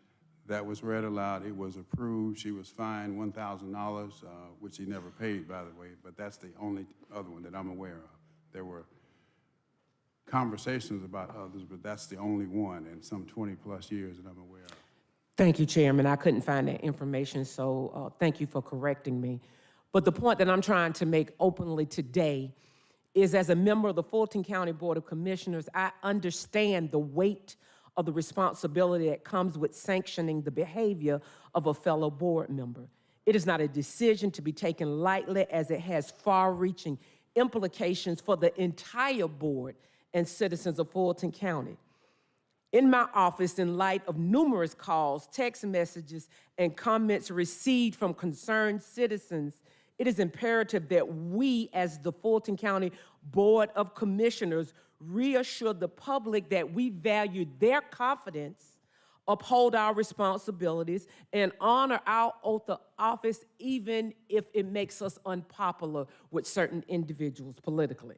That was read aloud. It was approved. She was fined $1,000, which she never paid, by the way, but that's the only other one that I'm aware of. There were conversations about others, but that's the only one in some 20-plus years that I'm aware of. Thank you, Chairman. I couldn't find that information, so thank you for correcting me. But the point that I'm trying to make openly today is, as a member of the Fulton County Board of Commissioners, I understand the weight of the responsibility that comes with sanctioning the behavior of a fellow board member. It is not a decision to be taken lightly, as it has far-reaching implications for the entire board and citizens of Fulton County. In my office, in light of numerous calls, text messages, and comments received from concerned citizens, it is imperative that we, as the Fulton County Board of Commissioners, reassure the public that we value their confidence, uphold our responsibilities, and honor our oath of office, even if it makes us unpopular with certain individuals politically.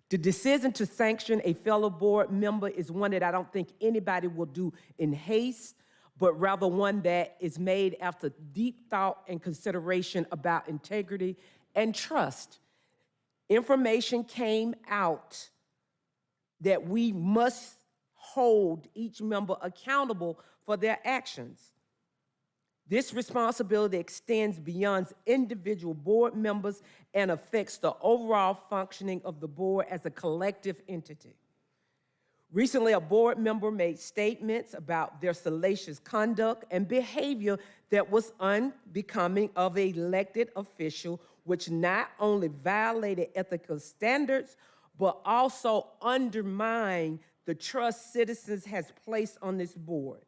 The decision to sanction a fellow board member is one that I don't think anybody will do in haste, but rather one that is made after deep thought and consideration about integrity and trust. Information came out that we must hold each member accountable for their actions. This responsibility extends beyond individual board members and affects the overall functioning of the board as a collective entity. Recently, a board member made statements about their salacious conduct and behavior that was unbecoming of an elected official, which not only violated ethical standards, but also undermined the trust citizens has placed on this board.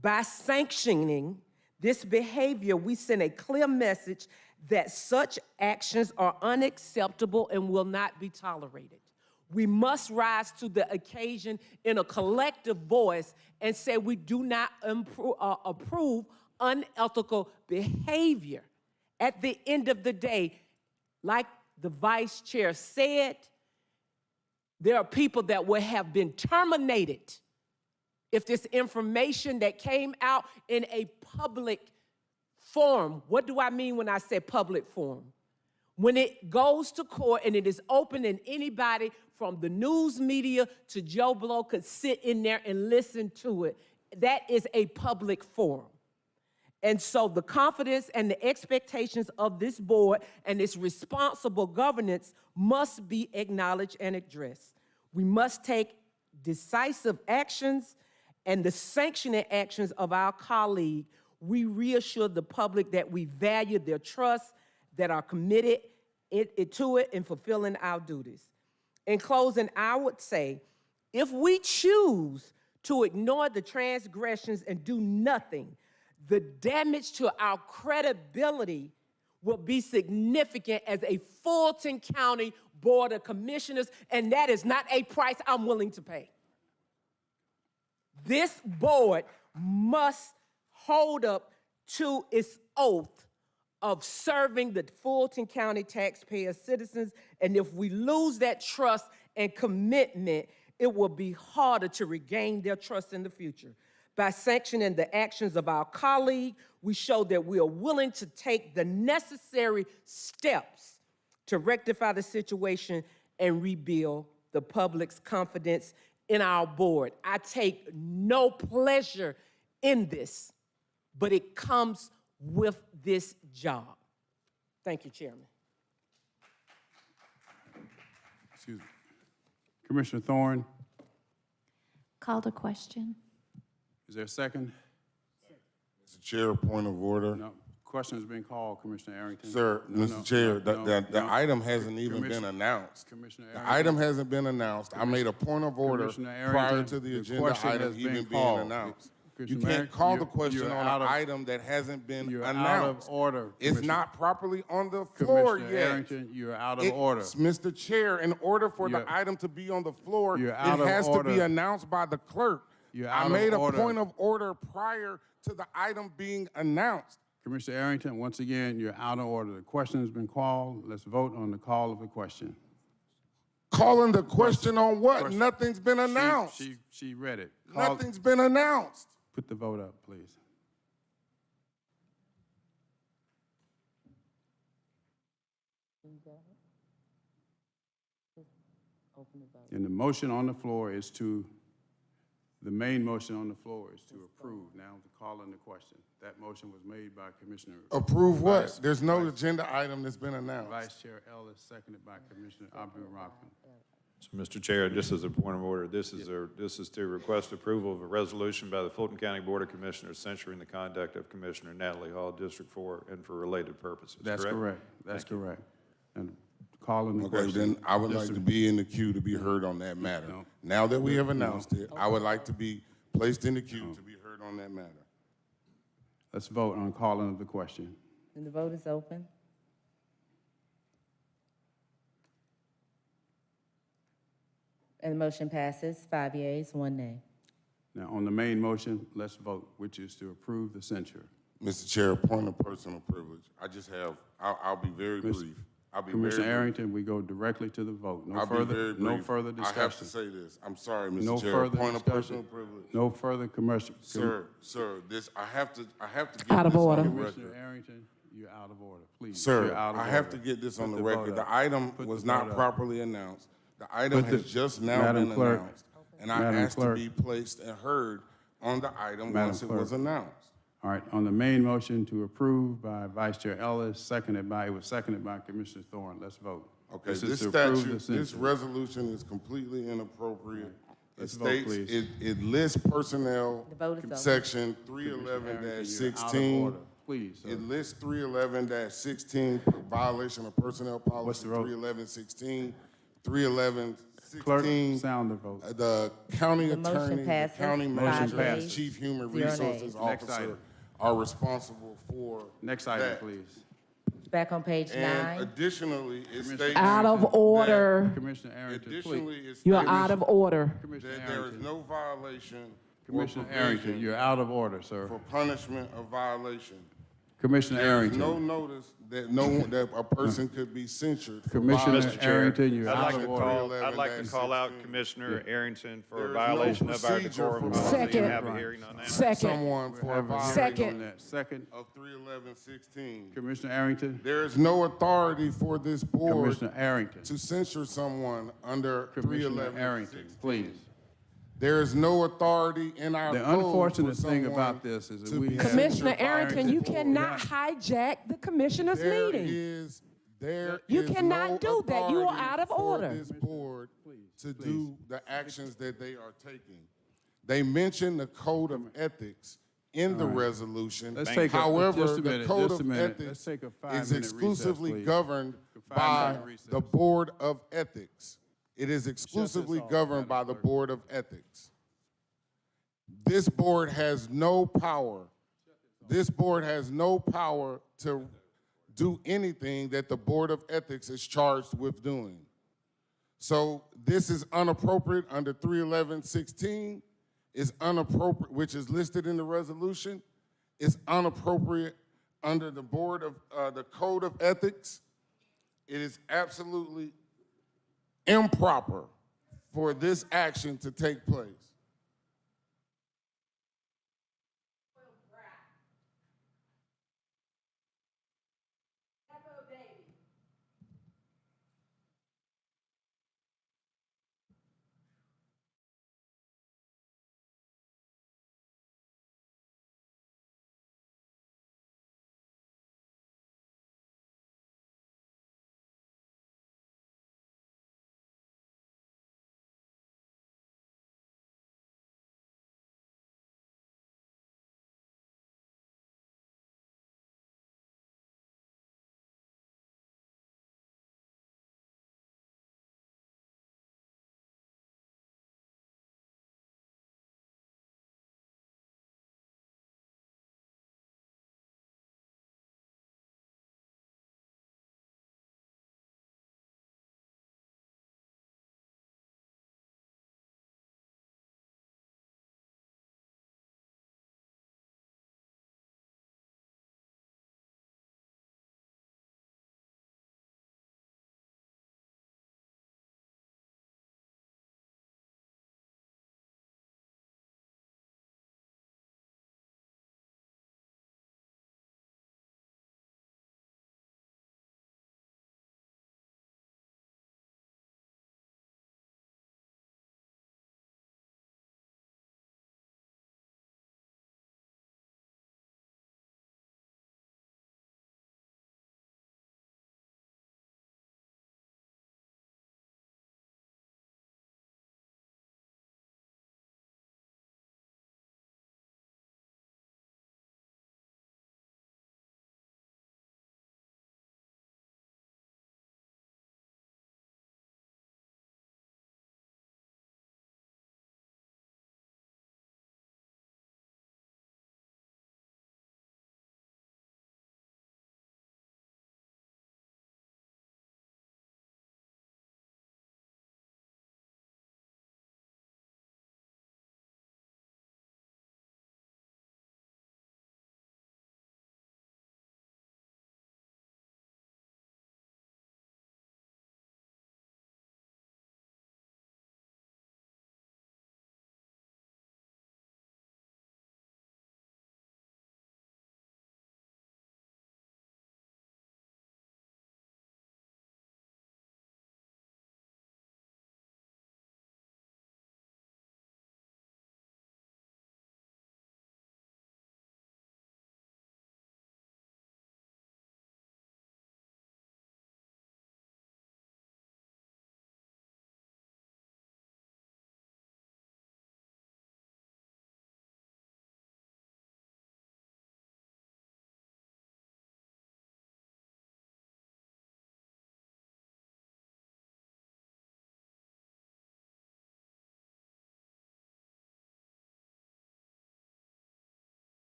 By sanctioning this behavior, we send a clear message that such actions are unacceptable and will not be tolerated. We must rise to the occasion in a collective voice and say we do not approve unethical behavior. At the end of the day, like the vice chair said, there are people that would have been terminated if this information that came out in a public forum. What do I mean when I say public forum? When it goes to court and it is open and anybody from the news media to Joe Blow could sit in there and listen to it, that is a public forum. And so the confidence and the expectations of this board and its responsible governance must be acknowledged and addressed. We must take decisive actions and the sanctioning actions of our colleague. We reassure the public that we value their trust, that are committed to it in fulfilling our duties. In closing, I would say, if we choose to ignore the transgressions and do nothing, the damage to our credibility will be significant as a Fulton County Board of Commissioners, and that is not a price I'm willing to pay. This board must hold up to its oath of serving the Fulton County taxpayer citizens, and if we lose that trust and commitment, it will be harder to regain their trust in the future. By sanctioning the actions of our colleague, we show that we are willing to take the necessary steps to rectify the situation and rebuild the public's confidence in our board. I take no pleasure in this, but it comes with this job. Thank you, Chairman. Excuse me. Commissioner Thorne, Called a question. is there a second? Mr. Chair, point of order. No. Question has been called, Commissioner Arrington. Sir, Mr. Chair, the item hasn't even been announced. Commissioner The Arrington. item hasn't been announced. I made a point of order Commissioner prior Arrington, to the the agenda question item has been even being called. announced. You Commissioner can't call the you're question on out an of- item that hasn't been You're announced. out of order. It's Commissioner- not properly on the floor Commissioner yet. Arrington, you're out of order. Mr. Chair, in order for You're- the item to be on the floor, it You're out of has to be order. announced by the clerk. You're I out of made a order. point of order prior to the item being announced. Commissioner Arrington, once again, you're out of order. The question has been called. Let's vote on the call of the question. Calling the question on what? Question. Nothing's been announced. She read it. Call- Nothing's been announced. Put the vote up, please. And the motion on the floor is to, the main motion on the floor is to approve. Now, the call on the question. That motion was made by Commissioner. Approve what? Vice- There's no Vice- agenda item that's been announced. Vice Chair Ellis, seconded by Commissioner Abdul-Rahman. So, Mr. Chair, just as a point of order, this is to request approval of a resolution by the Fulton County Board of Commissioners censuring the conduct of Commissioner Natalie Hall, District 4, and for related purposes. That's correct. That's correct. And call on the Okay, question. then I would Just like a- to be in the queue to be heard on that matter. No. Now that we have announced it, I would like to be placed in the queue to be heard on that matter. Let's vote on calling of the question. And the vote is open. And the motion passes, 5 yeas, 1 nay. Now, on the main motion, let's vote, which is to approve the censure. Mr. Chair, point of personal privilege. I just have, I'll be very Miss- brief. I'll be Commissioner very brief. Arrington, we go directly to the vote. No I'll be no very brief. further I have to discussion. say this. I'm sorry, Mr. No Chair. further Point of discussion. personal privilege. No further commercial. Sir, this, I have to get Out of this order. on the Commissioner record. Arrington, you're out of order, please. Sir, You're out of I have order. to get this Put on the vote record. up. The item Put was the not vote up. properly announced. The item Put has the- just now Madam been Clerk. announced. And I Madam asked to Clerk. be placed and heard on the item Madam once it Clerk. was announced. All right, on the main motion to approve by Vice Chair Ellis, it was seconded by Commissioner Thorne. Let's vote. Okay, is this to approve the statute, this censure. resolution is completely inappropriate. Let's It vote, states, please. it lists personnel, The vote is over. section Commissioner Arrington, you're out of 311-16. order. Please, sir. It lists 311-16, violation of personnel What's policy, the vote? 311-16, 311-16. Clerk, sound the vote. The county The motion attorney, the passes. county Motion manager, passes. and chief human 0 resources nays. Next officer item. are responsible for Next item, that. please. Back on page And 9. additionally, it states. Out of that- order. Commissioner Arrington, Additionally, please. it states. You're out of order. Commissioner That there is Arrington. no violation or Commissioner Arrington, provision you're out of order, sir. for punishment of violation. Commissioner There is Arrington. no notice that that a person could be censured for Commissioner violating Mr. Chair, Arrington, you're I'd out like of to order. call, I'd like to call out 311-16. Commissioner Arrington for There a is no violation of our procedure decorum for policy Second. and have a hearing on that. Second. Someone We're for a having a hearing violation Second. on that. Second, of 311-16. Commissioner Arrington. There is no authority for this board Commissioner Arrington. to censure someone under Commissioner Arrington, 311-16. please. There is no authority in our The code unfortunate for thing someone about this is that to we be have- Commissioner censured by Arrington, you this board. cannot hijack the commissioner's There meeting. is You no cannot do that. You are authority out of for order. this board to do the actions that they are taking. They mention the code of ethics in the resolution. Let's take a- However, just a the minute, code just a of minute. ethics Let's take a is 5-minute recess, exclusively please. governed A by 5-minute recess. the Board of Ethics. It is exclusively off, governed Madam by the Clerk. Board of Ethics. This board has no power. This board has no power to do anything that the Board of Ethics is charged with doing. So this is inappropriate under 311-16, is inappropriate, which is listed in the resolution, is inappropriate under the Board of, the Code of Ethics. It is absolutely improper for this action to take place.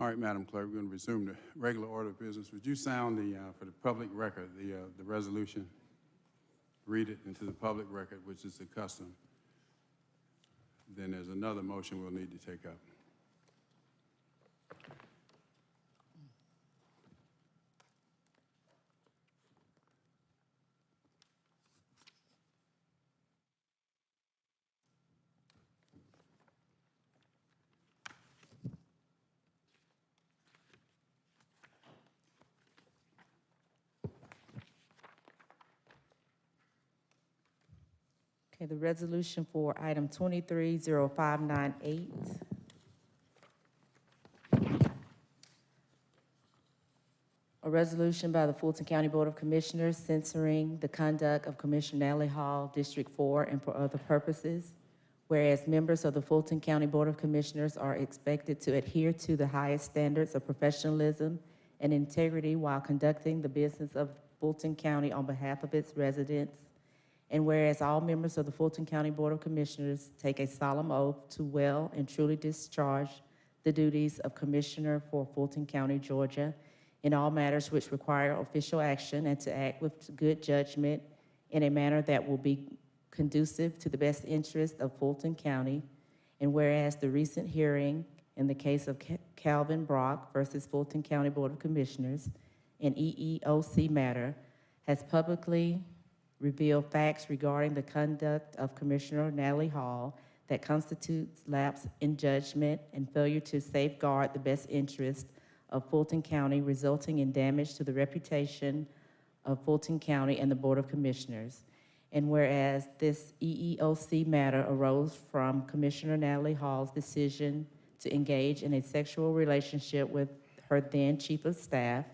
All right, Madam Clerk, we're going to resume the regular order of business. Would you sound for the public record, the resolution? Read it into the public record, which is the custom. Then there's another motion we'll need to take up. Okay, the resolution for item 230598. A resolution by the Fulton County Board of Commissioners censoring the conduct of Commissioner Natalie Hall, District 4, and for other purposes. Whereas members of the Fulton County Board of Commissioners are expected to adhere to the highest standards of professionalism and integrity while conducting the business of Fulton County on behalf of its residents. And whereas all members of the Fulton County Board of Commissioners take a solemn oath to well and truly discharge the duties of Commissioner for Fulton County, Georgia, in all matters which require official action, and to act with good judgment in a manner that will be conducive to the best interest of Fulton County. And whereas the recent hearing in the case of Calvin Brock versus Fulton County Board of Commissioners, an EEOC matter, has publicly revealed facts regarding the conduct of Commissioner Natalie Hall that constitutes lapse in judgment and failure to safeguard the best interest of Fulton County, resulting in damage to the reputation of Fulton County and the Board of Commissioners. And whereas this EEOC matter arose from Commissioner Natalie Hall's decision to engage in a sexual relationship with her then Chief of Staff,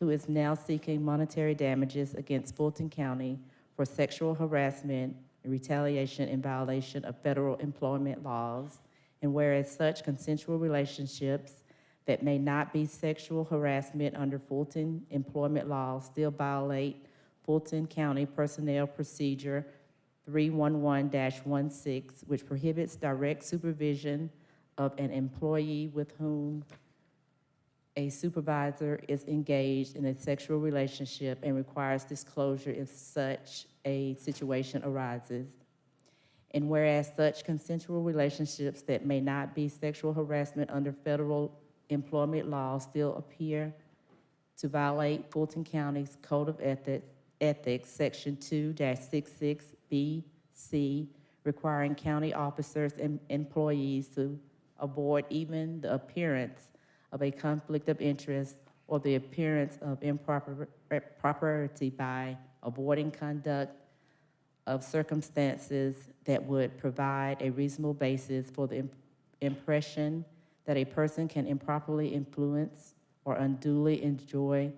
who is now seeking monetary damages against Fulton County for sexual harassment and retaliation in violation of federal employment laws. And whereas such consensual relationships that may not be sexual harassment under Fulton employment laws still violate Fulton County Personnel Procedure 311-16, which prohibits direct supervision of an employee with whom a supervisor is engaged in a sexual relationship and requires disclosure if such a situation arises. And whereas such consensual relationships that may not be sexual harassment under federal employment law still appear to violate Fulton County's Code of Ethics, Section 2-66B-C, requiring county officers and employees to avoid even the appearance of a conflict of interest or the appearance of impropriety by avoiding conduct of circumstances that would provide a reasonable basis for the impression that a person can improperly influence or unduly enjoy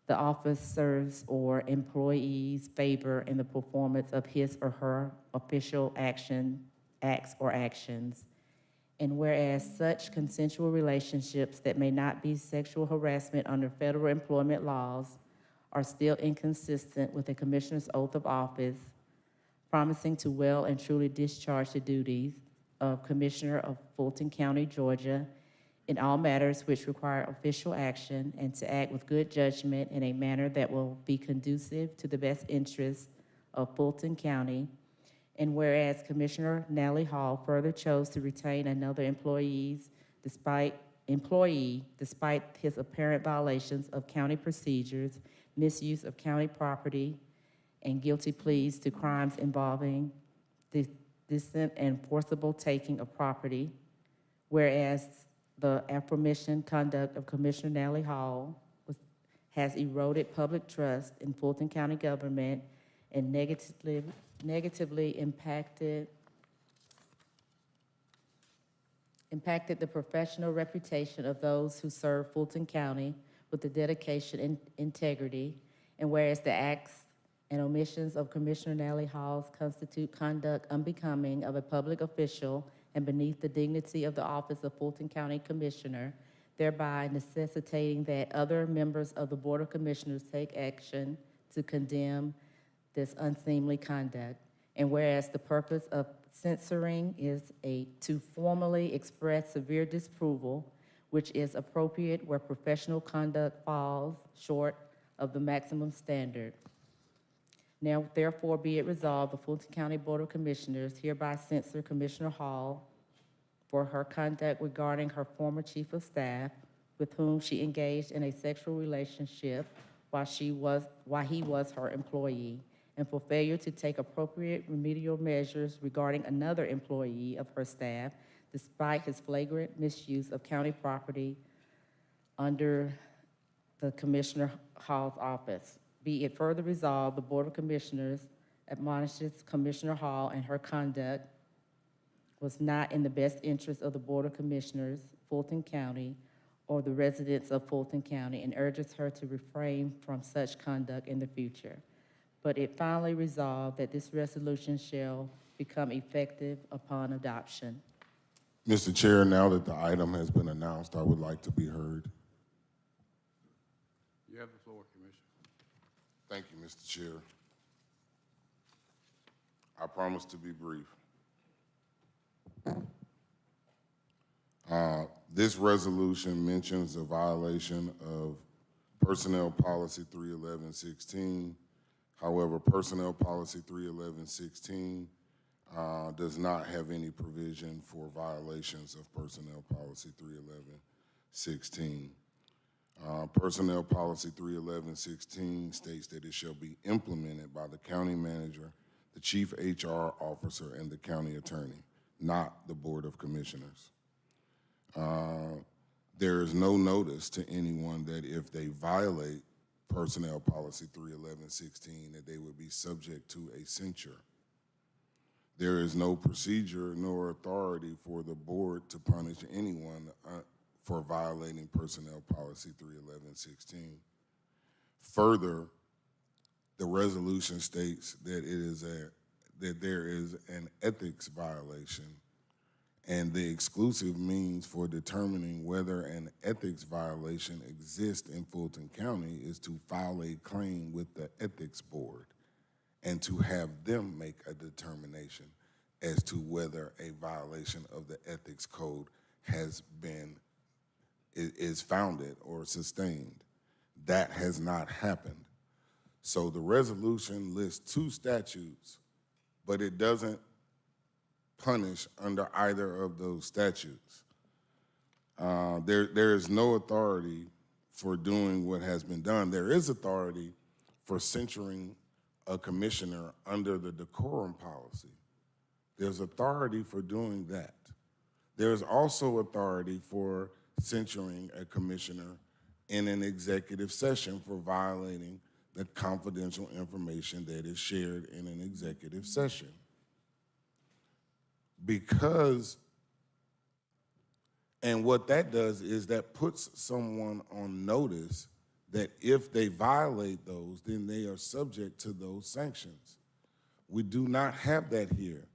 the officer's or employee's favor in the performance of his or her official acts or actions. And whereas such consensual relationships that may not be sexual harassment under federal employment laws are still inconsistent with a commissioner's oath of office, promising to well and truly discharge the duties of Commissioner of Fulton County, Georgia, in all matters which require official action, and to act with good judgment in a manner that will be conducive to the best interests of Fulton County. And whereas Commissioner Natalie Hall further chose to retain another employee despite his apparent violations of county procedures, misuse of county property, and guilty pleas to crimes involving decent and forcible taking of property. Whereas the aforementioned conduct of Commissioner Natalie Hall has eroded public trust in Fulton County government and negatively impacted the professional reputation of those who serve Fulton County with the dedication and integrity. And whereas the acts and omissions of Commissioner Natalie Hall constitute conduct unbecoming of a public official and beneath the dignity of the office of Fulton County Commissioner, thereby necessitating that other members of the Board of Commissioners take action to condemn this unseemly conduct. And whereas the purpose of censoring is to formally express severe disapproval which is appropriate where professional conduct falls short of the maximum standard. Now therefore be it resolved, the Fulton County Board of Commissioners hereby censure Commissioner Hall for her conduct regarding her former chief of staff with whom she engaged in a sexual relationship while he was her employee, and for failure to take appropriate remedial measures regarding another employee of her staff despite his flagrant misuse of county property under the Commissioner Hall's office. Be it further resolved, the Board of Commissioners admonishes Commissioner Hall and her conduct was not in the best interest of the Board of Commissioners, Fulton County, or the residents of Fulton County, and urges her to refrain from such conduct in the future. But it finally resolved that this resolution shall become effective upon adoption. Mr. Chair, now that the item has been announced, I would like to be heard. You have the floor, Commissioner. Thank you, Mr. Chair. I promise to be brief. This resolution mentions a violation of Personnel Policy 311-16. However, Personnel Policy 311-16 does not have any provision for violations of Personnel Policy 311-16. Personnel Policy 311-16 states that it shall be implemented by the county manager, the chief HR officer, and the county attorney, not the Board of Commissioners. There is no notice to anyone that if they violate Personnel Policy 311-16 that they would be subject to a censure. There is no procedure nor authority for the board to punish anyone for violating Personnel Policy 311-16. Further, the resolution states that there is an ethics violation, and the exclusive means for determining whether an ethics violation exists in Fulton County is to file a claim with the Ethics Board and to have them make a determination as to whether a violation of the Ethics Code is founded or sustained. That has not happened. So the resolution lists two statutes, but it doesn't punish under either of those statutes. There is no authority for doing what has been done. There is authority for censuring a commissioner under the decorum policy. There's authority for doing that. There's also authority for censuring a commissioner in an executive session for violating the confidential information that is shared in an executive session. And what that does is that puts someone on notice that if they violate those, then they are subject to those sanctions. We do not have that here.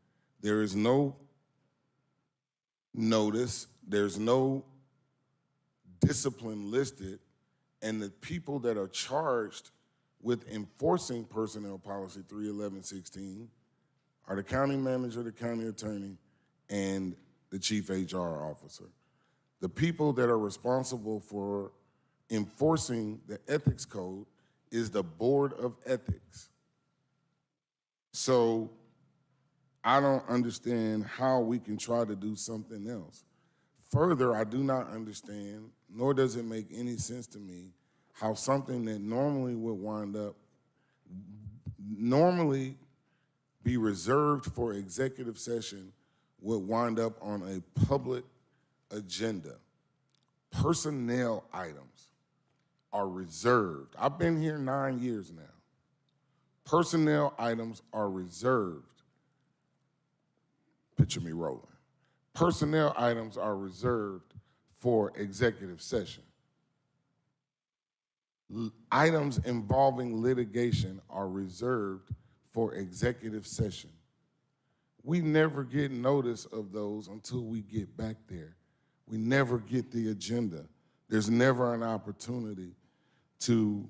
There is no notice, there's no discipline listed, and the people that are charged with enforcing Personnel Policy 311-16 are the county manager, the county attorney, and the chief HR officer. The people that are responsible for enforcing the ethics code is the Board of Ethics. So I don't understand how we can try to do something else. Further, I do not understand, nor does it make any sense to me, how something that normally would normally be reserved for executive session would wind up on a public agenda. Personnel items are reserved. I've been here 9 years now. Personnel items are reserved. Picture me rolling. Personnel items are reserved for executive session. Items involving litigation are reserved for executive session. We never get notice of those until we get back there. We never get the agenda. There's never an opportunity to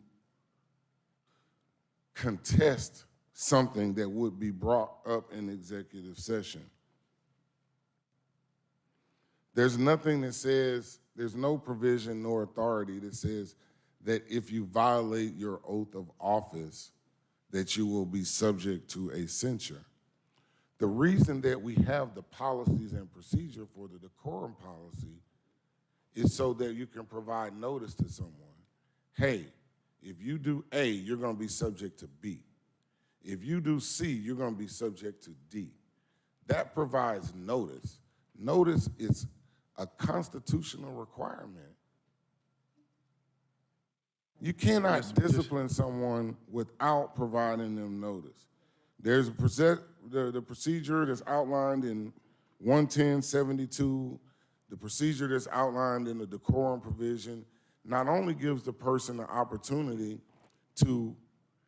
contest something that would be brought up in executive session. There's nothing that says there's no provision nor authority that says that if you violate your oath of office, that you will be subject to a censure. The reason that we have the policies and procedure for the decorum policy is so that you can provide notice to someone. Hey, if you do A, you're going to be subject to B. If you do C, you're going to be subject to D. That provides notice. Notice is a constitutional requirement. You cannot discipline someone without providing them notice. There's the procedure that's outlined in 11072, the procedure that's outlined in the decorum provision, not only gives the person the opportunity to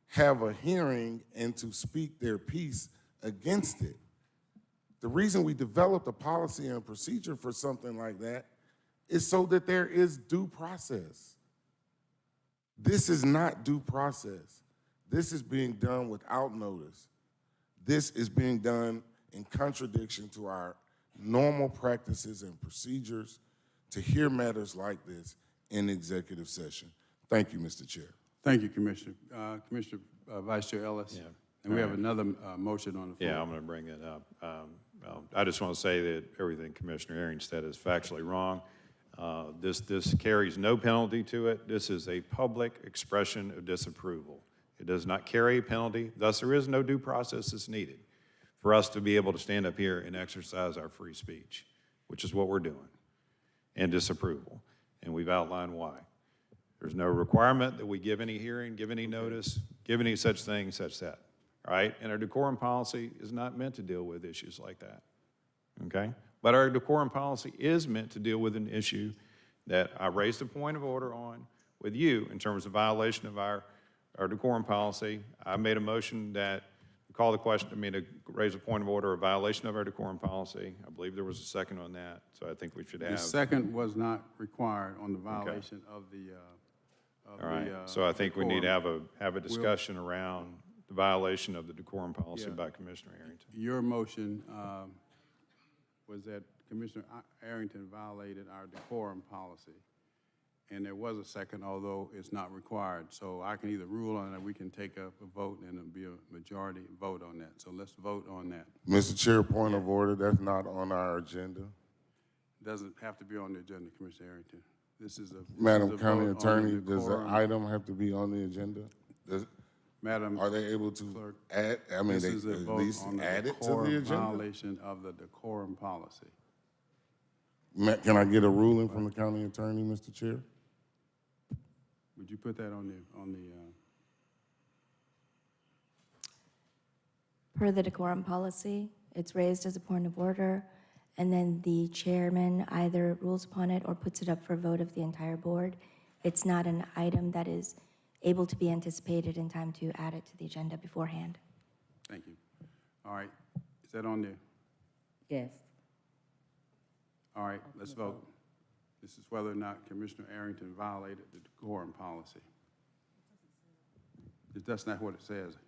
have a hearing and to speak their piece against it. The reason we developed a policy and procedure for something like that is so that there is due process. This is not due process. This is being done without notice. This is being done in contradiction to our normal practices and procedures to hear matters like this in executive session. Thank you, Mr. Chair. Thank you, Commissioner. Commissioner Vice Chair Ellis. Yeah. And we have another motion on the floor. Yeah, I'm going to bring it up. I just want to say that everything Commissioner Herring said is factually wrong. This carries no penalty to it. This is a public expression of disapproval. It does not carry a penalty, thus there is no due process that's needed for us to be able to stand up here and exercise our free speech, which is what we're doing, and disapproval. And we've outlined why. There's no requirement that we give any hearing, give any notice, give any such thing, such that, all right? And our decorum policy is not meant to deal with issues like that, okay? But our decorum policy is meant to deal with an issue that I raised a point of order on with you in terms of violation of our decorum policy. I made a motion that call the question, to raise a point of order, a violation of our decorum policy. I believe there was a second on that, so I think we should have. The second was not required on the violation of the all right, so I think we need to have a discussion around the violation of the decorum policy by Commissioner Arrington. Your motion was that Commissioner Arrington violated our decorum policy. And there was a second, although it's not required. So I can either rule on it, or we can take up a vote, and it'll be a majority vote on that. So let's vote on that. Mr. Chair, point of order, that's not on our agenda. Doesn't have to be on the agenda, Commissioner Arrington. This is a Madam County Attorney, does the item have to be on the agenda? Madam, are they able to Clerk, add? I mean, this they is a at vote least on the add it to the decorum agenda. violation of the decorum policy. Can I get a ruling from the County Attorney, Mr. Chair? Would you put that on the Per the decorum policy, it's raised as a point of order, and then the chairman either rules upon it or puts it up for a vote of the entire board. It's not an item that is able to be anticipated in time to add it to the agenda beforehand. Thank you. All right, is that on there? Yes. All right, let's vote. This is whether or not Commissioner Arrington violated the decorum policy. That's not what it says.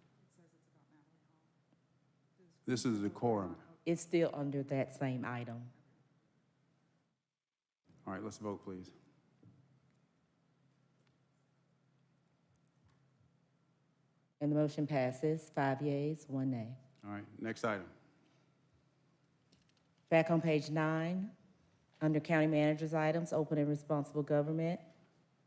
This is decorum. It's still under that same item. All right, let's vote, please. And the motion passes, 5 yeas, 1 nay. All right, next item. Back on page 9, under County Manager's items, Open and Responsible Government,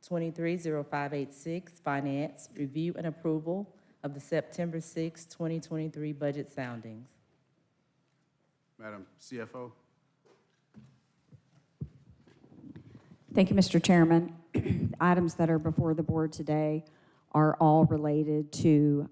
230586, Finance, Review and Approval of the September 6, 2023 Budget Soundings. Madam CFO. Thank you, Mr. Chairman. Items that are before the board today are all related to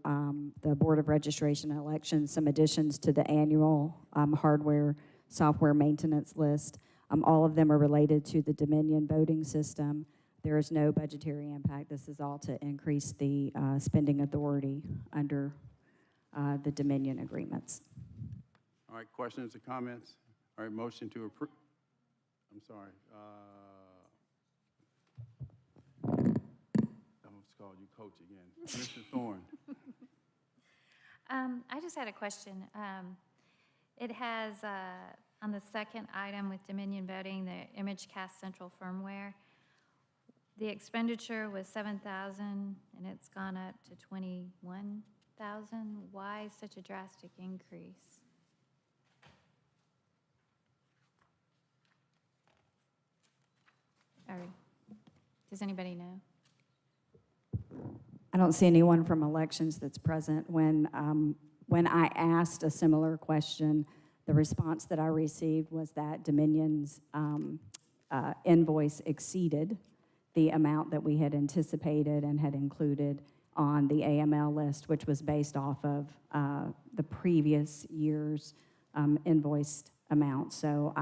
the Board of Registration and Elections, some additions to the annual hardware, software maintenance list. All of them are related to the Dominion voting system. There is no budgetary impact. This is all to increase the spending authority under the Dominion agreements. All right, questions or comments? All right, motion to approve. I'm sorry. I almost called you coach again. Commissioner Thorne. I just had a question. It has on the second item with Dominion Voting, the ImageCast Central firmware, the expenditure was $7,000 and it's gone up to $21,000. Why such a drastic increase? Or does anybody know? I don't see anyone from elections that's present. When I asked a similar question, the response that I received was that Dominion's invoice exceeded the amount that we had anticipated and had included on the AML list, which was based off of the previous year's invoiced amount. So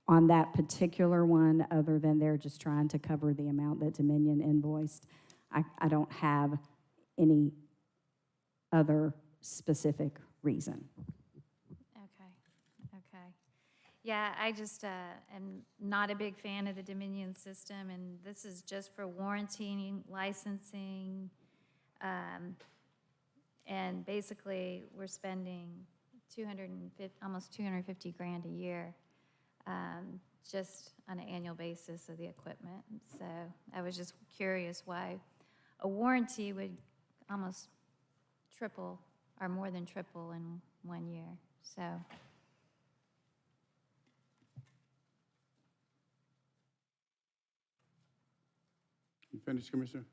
on that particular one, other than they're just trying to cover the amount that Dominion invoiced, I don't have any other specific reason. Okay. Yeah, I just am not a big fan of the Dominion system, and this is just for warranting, licensing, and basically we're spending almost $250,000 a year just on an annual basis of the equipment. So I was just curious why a warranty would almost triple or more than triple in 1 year. So. You finished, Commissioner?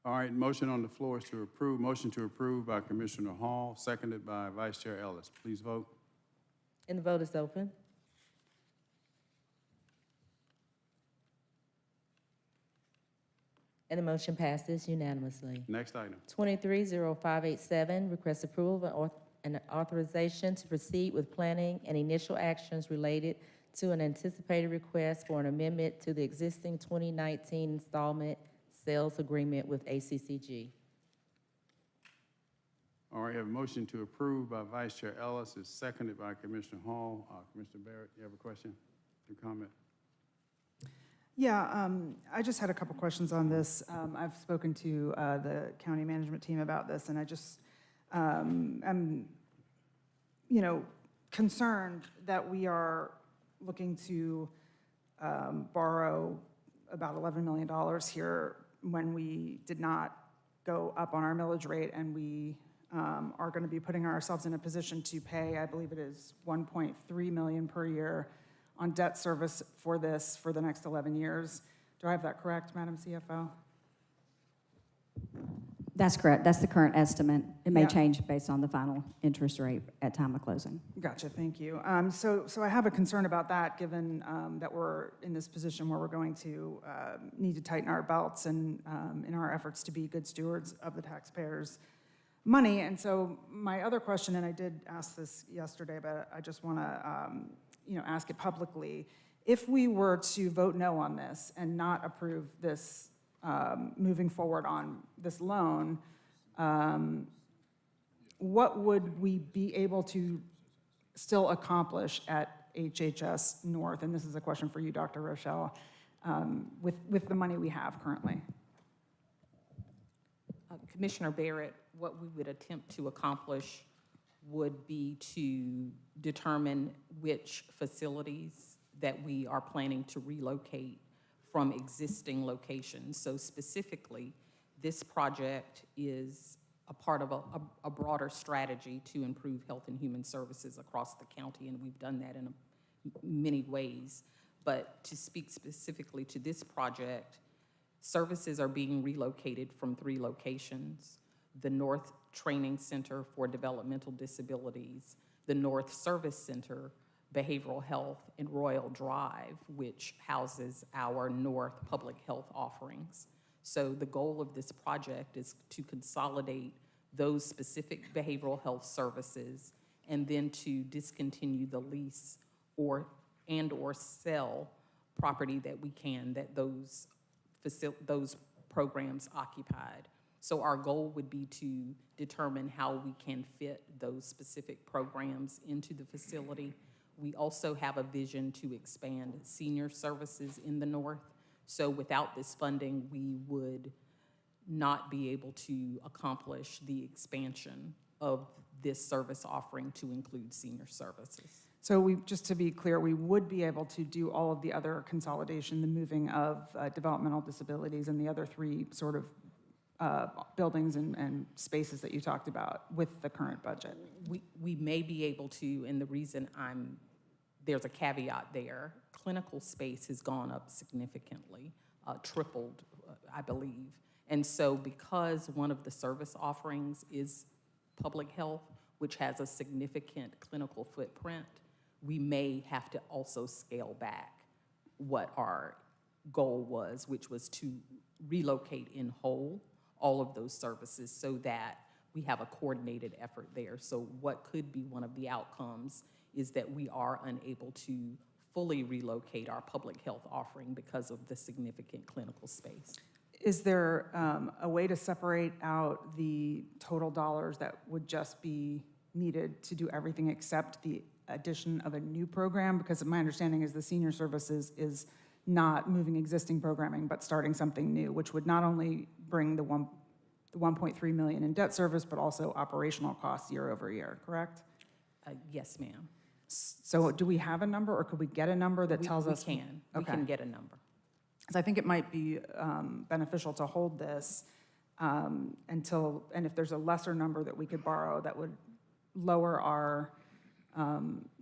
All right, motion on the floor is to approve. Motion to approve by Commissioner Hall, seconded by Vice Chair Ellis. Please vote. And the vote is open. And the motion passes unanimously. Next item. 230587, request approval of an authorization to proceed with planning and initial actions related to an anticipated request for an amendment to the existing 2019 installment sales agreement with ACCG. All right, I have a motion to approve by Vice Chair Ellis, is seconded by Commissioner Hall. Commissioner Barrett, you have a question or comment? Yeah, I just had a couple questions on this. I've spoken to the county management team about this, and I just am, concerned that we are looking to borrow about $11 million here when we did not go up on our millage rate, and we are going to be putting ourselves in a position to pay, I believe it is $1.3 million per year on debt service for this for the next 11 years. Do I have that correct, Madam CFO? That's correct. That's the current estimate. It may Yeah. change based on the final interest rate at time of closing. Gotcha, thank you. So I have a concern about that, given that we're in this position where we're going to need to tighten our belts and in our efforts to be good stewards of the taxpayers' money. And so my other question, and I did ask this yesterday, but I just want to ask it publicly. If we were to vote no on this and not approve this moving forward on this loan, what would we be able to still accomplish at HHS North? And this is a question for you, Dr. Rochelle, with the money we have currently. Commissioner Barrett, what we would attempt to accomplish would be to determine which facilities that we are planning to relocate from existing locations. So specifically, this project is a part of a broader strategy to improve health and human services across the county, and we've done that in many ways. But to speak specifically to this project, services are being relocated from 3 locations: the North Training Center for Developmental Disabilities, the North Service Center, Behavioral Health, and Royal Drive, which houses our North public health offerings. So the goal of this project is to consolidate those specific behavioral health services and then to discontinue the lease or sell property that we can, that those programs occupied. So our goal would be to determine how we can fit those specific programs into the facility. We also have a vision to expand senior services in the North. So without this funding, we would not be able to accomplish the expansion of this service offering to include senior services. So we, just to be clear, we would be able to do all of the other consolidation, the moving of developmental disabilities and the other three sort of buildings and spaces that you talked about with the current budget. We may be able to, and the reason there's a caveat there, clinical space has gone up significantly, tripled, I believe. And so because one of the service offerings is public health, which has a significant clinical footprint, we may have to also scale back what our goal was, which was to relocate in whole all of those services so that we have a coordinated effort there. So what could be one of the outcomes is that we are unable to fully relocate our public health offering because of the significant clinical space. Is there a way to separate out the total dollars that would just be needed to do everything except the addition of a new program? Because my understanding is the senior services is not moving existing programming, but starting something new, which would not only bring the 1.3 million in debt service, but also operational costs year over year, correct? Yes, ma'am. So do we have a number, or could we get a number that tells us? We can get a number. Because I think it might be beneficial to hold this until, and if there's a lesser number that we could borrow that would lower our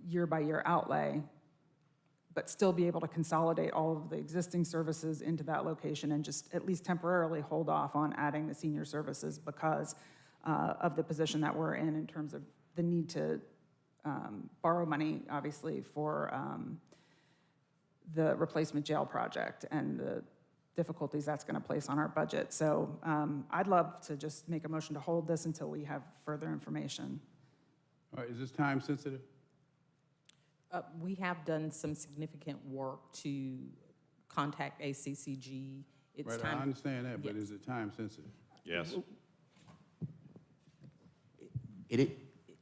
year-by-year outlay, but still be able to consolidate all of the existing services into that location and just at least temporarily hold off on adding the senior services because of the position that we're in terms of the need to borrow money, obviously, for the replacement jail project and the difficulties that's going to place on our budget. So I'd love to just make a motion to hold this until we have further information. All right, is this time sensitive? We have done some significant work to contact ACCG. It's Right, time. I understand that, but Yes. is it time sensitive? Yes.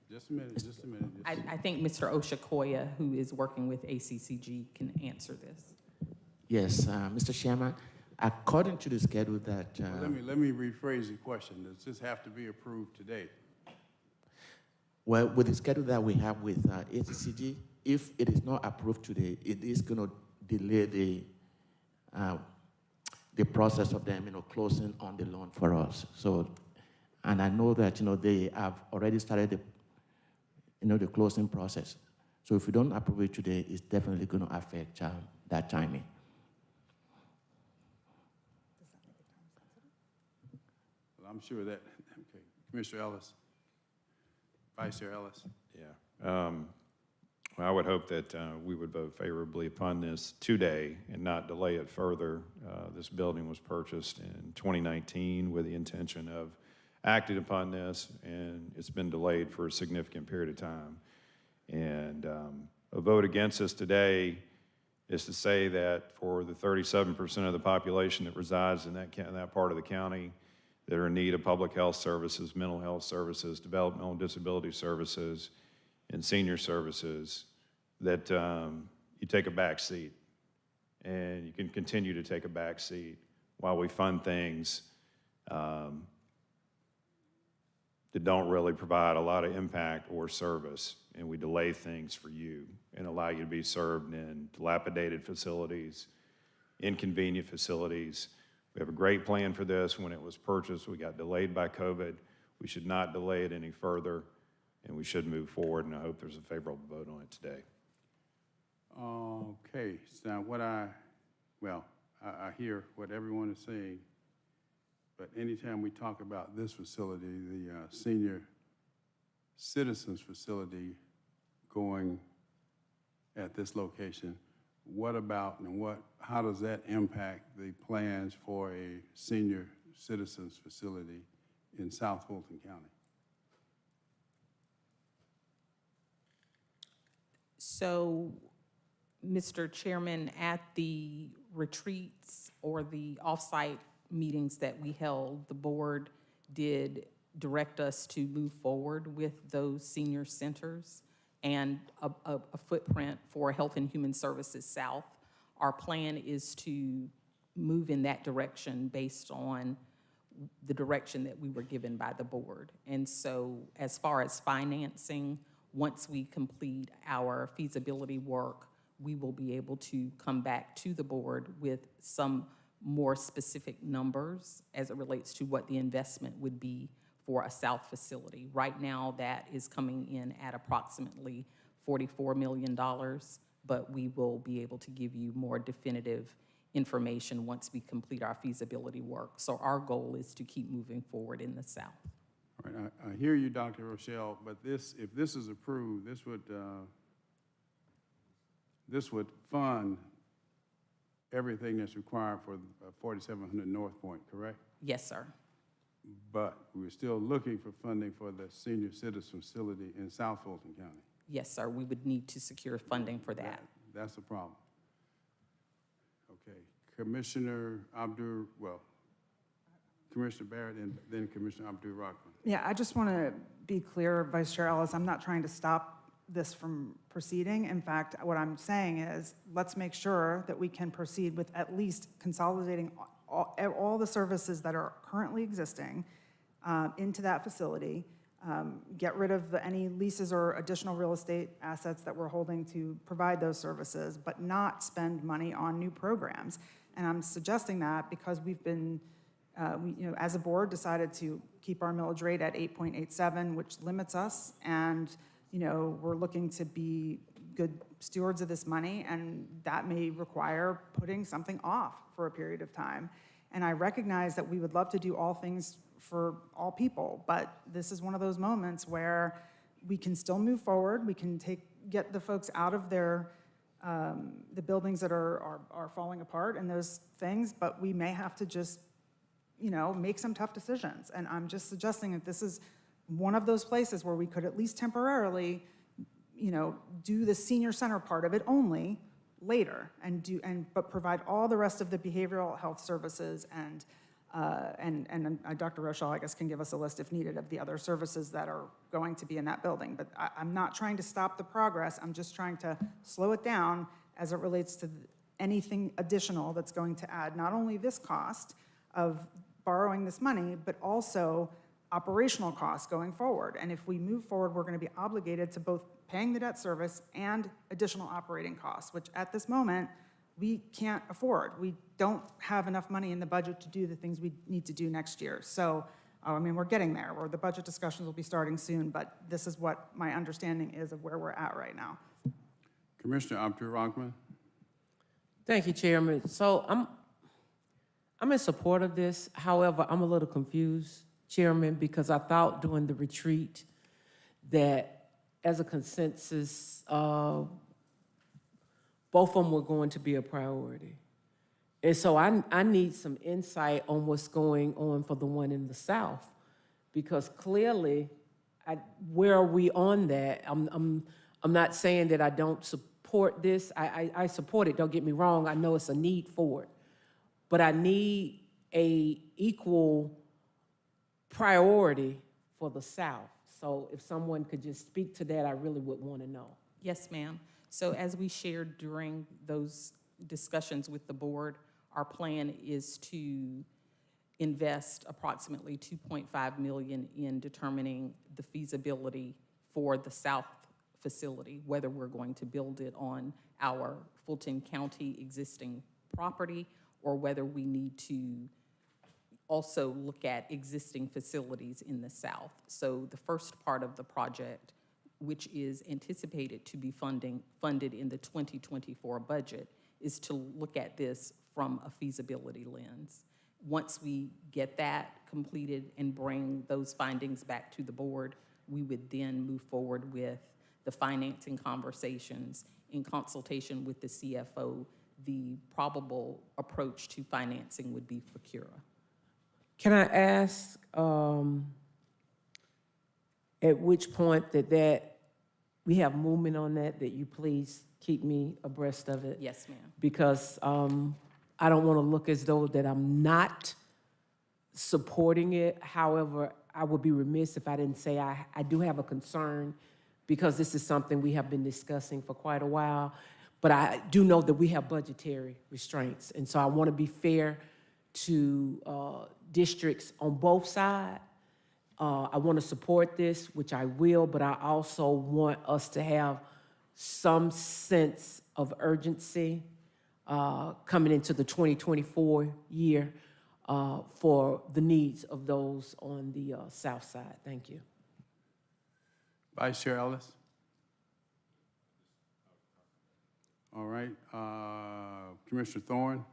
Just a minute, just a minute. I think Mr. Oshakoya, who is working with ACCG, can answer this. Yes, Mr. Chairman, according to the schedule that... Let me rephrase the question. Does this have to be approved today? Well, with the schedule that we have with ACCG, if it is not approved today, it is going to delay the process of them, closing on the loan for us. So, and I know that, they have already started the closing process. So if we don't approve it today, it's definitely going to affect that timing. Well, I'm sure that, okay. Commissioner Ellis, Vice Chair Ellis. Yeah. Well, I would hope that we would vote favorably upon this today and not delay it further. This building was purchased in 2019 with the intention of acting upon this, and it's been delayed for a significant period of time. And a vote against this today is to say that for the 37% of the population that resides in that part of the county that are in need of public health services, mental health services, developmental disability services, and senior services, that you take a back seat. And you can continue to take a back seat while we fund things that don't really provide a lot of impact or service, and we delay things for you and allow you to be served in dilapidated facilities, inconvenient facilities. We have a great plan for this. When it was purchased, we got delayed by COVID. We should not delay it any further, and we should move forward, and I hope there's a favorable vote on it today. Okay, so I hear what everyone is saying, but anytime we talk about this facility, the senior citizens facility going at this location, what about and how does that impact the plans for a senior citizens facility in South Fulton County? So, Mr. Chairman, at the retreats or the off-site meetings that we held, the board did direct us to move forward with those senior centers and a footprint for Health and Human Services South. Our plan is to move in that direction based on the direction that we were given by the board. And so as far as financing, once we complete our feasibility work, we will be able to come back to the board with some more specific numbers as it relates to what the investment would be for a south facility. Right now, that is coming in at approximately $44 million, but we will be able to give you more definitive information once we complete our feasibility work. So our goal is to keep moving forward in the south. All right, I hear you, Dr. Rochelle, but if this is approved, this would fund everything that's required for 4700 North Point, correct? Yes, sir. But we're still looking for funding for the senior citizen facility in South Fulton County. Yes, sir. We would need to secure funding for that. That's the problem. Okay, Commissioner Barrett and then Commissioner Abdul-Rahman. Yeah, I just want to be clear, Vice Chair Ellis, I'm not trying to stop this from proceeding. In fact, what I'm saying is, let's make sure that we can proceed with at least consolidating all the services that are currently existing into that facility, get rid of any leases or additional real estate assets that we're holding to provide those services, but not spend money on new programs. And I'm suggesting that because we've been, as a board, decided to keep our millage rate at 8.87, which limits us, and we're looking to be good stewards of this money, and that may require putting something off for a period of time. And I recognize that we would love to do all things for all people, but this is one of those moments where we can still move forward. We can get the folks out of their the buildings that are falling apart and those things, but we may have to just make some tough decisions. And I'm just suggesting that this is one of those places where we could at least temporarily, do the senior center part of it only later, but provide all the rest of the behavioral health services and Dr. Rochelle, I guess, can give us a list if needed of the other services that are going to be in that building. But I'm not trying to stop the progress. I'm just trying to slow it down as it relates to anything additional that's going to add not only this cost of borrowing this money, but also operational costs going forward. And if we move forward, we're going to be obligated to both paying the debt service and additional operating costs, which at this moment, we can't afford. We don't have enough money in the budget to do the things we need to do next year. So, we're getting there, where the budget discussions will be starting soon, but this is what my understanding is of where we're at right now. Commissioner Abdul-Rahman. Thank you, Chairman. So I'm in support of this. However, I'm a little confused, Chairman, because I thought during the retreat that as a consensus, both of them were going to be a priority. And so I need some insight on what's going on for the one in the South, because clearly, where are we on that? I'm not saying that I don't support this. I support it, don't get me wrong. I know it's a need for it. But I need a equal priority for the South. So if someone could just speak to that, I really would want to know. Yes, ma'am. So as we shared during those discussions with the board, our plan is to invest approximately $2.5 million in determining the feasibility for the South facility, whether we're going to build it on our Fulton County existing property or whether we need to also look at existing facilities in the South. So the first part of the project, which is anticipated to be funded in the 2024 budget, is to look at this from a feasibility lens. Once we get that completed and bring those findings back to the board, we would then move forward with the financing conversations in consultation with the CFO. The probable approach to financing would be FACURA. Can I ask at which point that we have movement on that you please keep me abreast of it? Yes, ma'am. Because I don't want to look as though that I'm not supporting it. However, I would be remiss if I didn't say I do have a concern, because this is something we have been discussing for quite a while. But I do know that we have budgetary restraints. And so I want to be fair to districts on both sides. I want to support this, which I will, but I also want us to have some sense of urgency coming into the 2024 year for the needs of those on the south side. Thank you. Vice Chair Ellis. All right, Commissioner Thorne.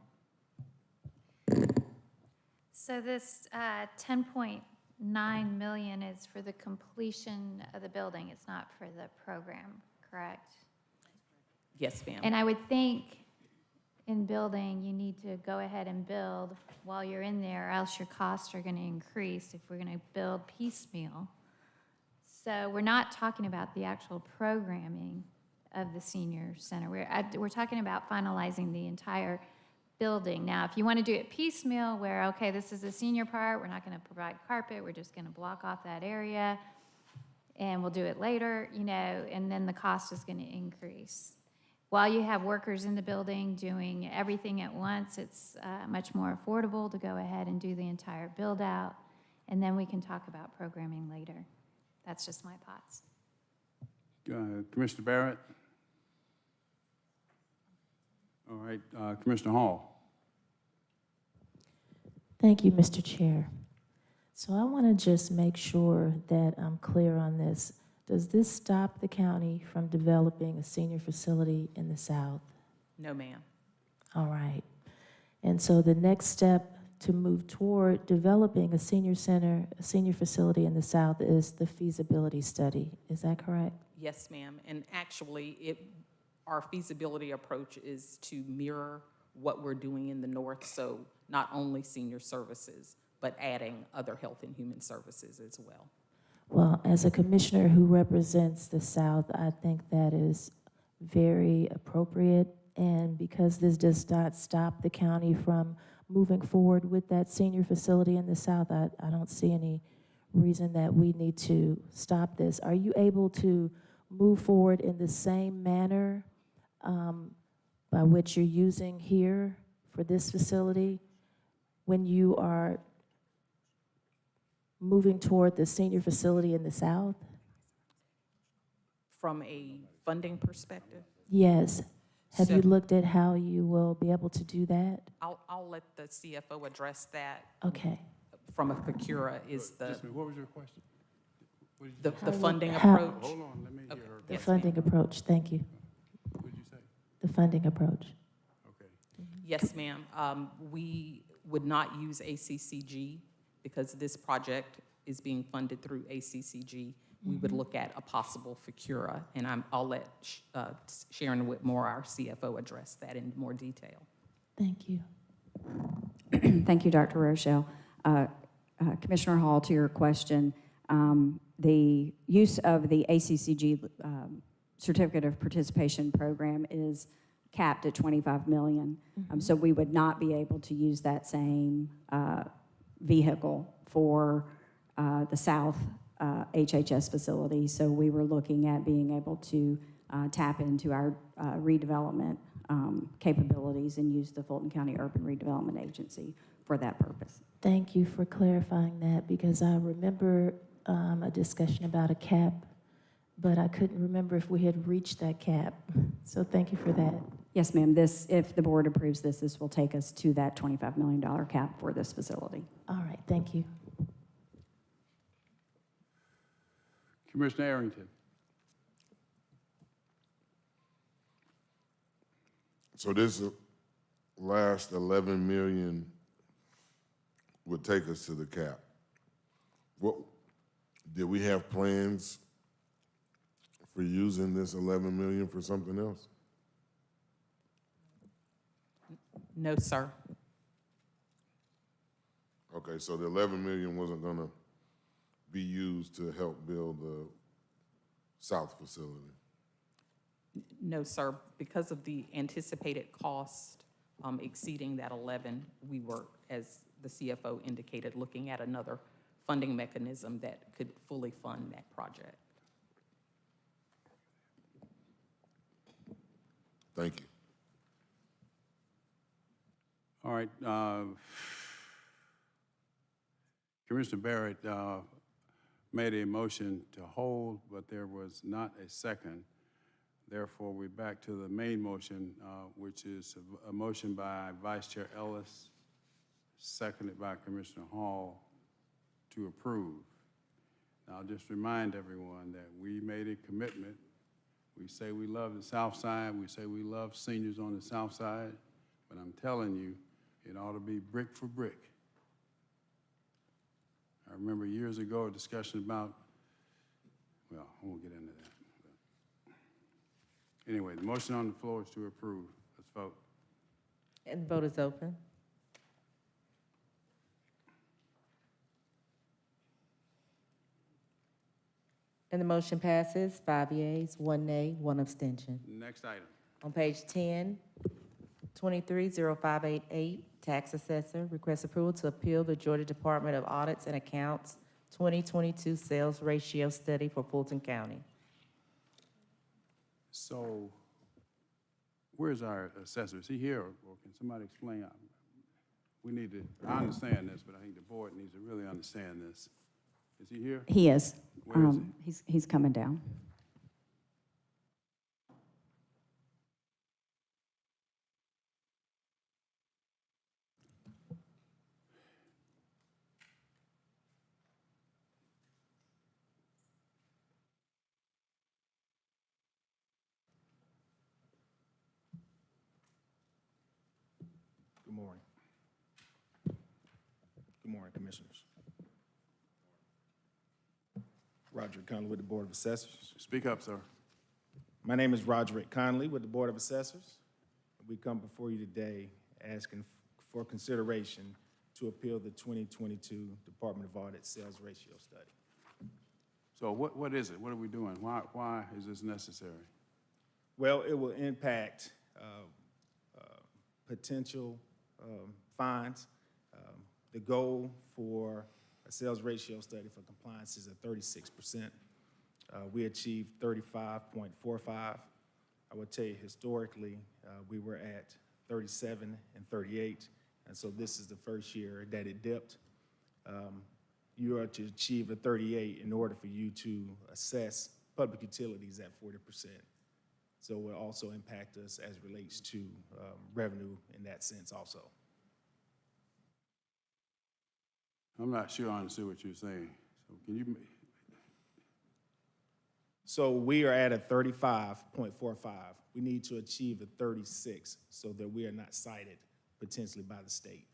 So this 10.9 million is for the completion of the building. It's not for the program, correct? Yes, ma'am. And I would think in building, you need to go ahead and build while you're in there, or else your costs are going to increase if we're going to build piecemeal. So we're not talking about the actual programming of the senior center. We're talking about finalizing the entire building. Now, if you want to do it piecemeal, where, okay, this is the senior part, we're not going to provide carpet, we're just going to block off that area, and we'll do it later, you know, and then the cost is going to increase. While you have workers in the building doing everything at once, it's much more affordable to go ahead and do the entire build-out, and then we can talk about programming later. That's just my thoughts. Commissioner Barrett. All right, Commissioner Hall. Thank you, Mr. Chair. So I want to just make sure that I'm clear on this. Does this stop the county from developing a senior facility in the South? No, ma'am. All right. And so the next step to move toward developing a senior center, a senior facility in the South is the feasibility study. Is that correct? Yes, ma'am. And actually, our feasibility approach is to mirror what we're doing in the North, so not only senior services, but adding other health and human services as well. Well, as a commissioner who represents the South, I think that is very appropriate. And because this does not stop the county from moving forward with that senior facility in the South, I don't see any reason that we need to stop this. Are you able to move forward in the same manner by which you're using here for this facility when you are moving toward the senior facility in the South? From a funding perspective? Yes. Have So- you looked at how you will be able to do that? I'll let the CFO address that. Okay. From a procura is the, What was your question? What did you the, say? the funding How- approach. Hold on, let me hear her. The Yes, funding ma'am. approach, thank you. What did you say? The funding approach. Okay. Yes, ma'am. We would not use ACCG because this project is being funded through ACCG. We would look at a possible FACURA, and I'll let Sharon Whitmore, our CFO, address that in more detail. Thank you. Thank you, Dr. Rochelle. Commissioner Hall, to your question, the use of the ACCG Certificate of Participation Program is capped at $25 million. So we would not be able to use that same vehicle for the South HHS facility. So we were looking at being able to tap into our redevelopment capabilities and use the Fulton County Urban Redevelopment Agency for that purpose. Thank you for clarifying that, because I remember a discussion about a cap, but I couldn't remember if we had reached that cap. So thank you for that. Yes, ma'am. This, if the board approves this, this will take us to that $25 million cap for this facility. All right, thank you. Commissioner Arrington. So this last 11 million would take us to the cap. What, did we have plans for using this 11 million for something else? No, sir. Okay, so the 11 million wasn't gonna be used to help build the South facility? No, sir. Because of the anticipated cost exceeding that 11, we were, as the CFO indicated, looking at another funding mechanism that could fully fund that project. Thank you. All right. Commissioner Barrett made a motion to hold, but there was not a second. Therefore, we're back to the main motion, which is a motion by Vice Chair Ellis, seconded by Commissioner Hall, to approve. Now, I'll just remind everyone that we made a commitment. We say we love the South Side. We say we love seniors on the South Side. But I'm telling you, it ought to be brick for brick. I remember years ago a discussion about, well, I won't get into that. But anyway, the motion on the floor is to approve. Let's vote. And the vote is open. And the motion passes, 5 yeas, 1 nay, 1 abstention. Next item. On page 10, 230588, Tax Assessor, request approval to appeal the Georgia Department of Audits and Accounts 2022 Sales Ratio Study for Fulton County. So where's our assessor? Is he here, or can somebody explain? We need to, I understand this, but I think the board needs to really understand this. Is he here? He is. Where is he? He's coming down. Good morning. Good morning, Commissioners. Roderick Conley with the Board of Assessors. Speak up, sir. My name is Roderick Conley with the Board of Assessors. We come before you today asking for consideration to appeal the 2022 Department of Audit Sales Ratio Study. So what is it? What are we doing? Why is this necessary? Well, it will impact potential fines. The goal for a sales ratio study for compliance is at 36%. We achieved 35.45. I would tell you historically, we were at 37 and 38, and so this is the first year that it dipped. You are to achieve a 38 in order for you to assess public utilities at 40%. So it will also impact us as relates to revenue in that sense also. I'm not sure I understood what you're saying. So can you? So we are at a 35.45. We need to achieve a 36 so that we are not cited potentially by the state.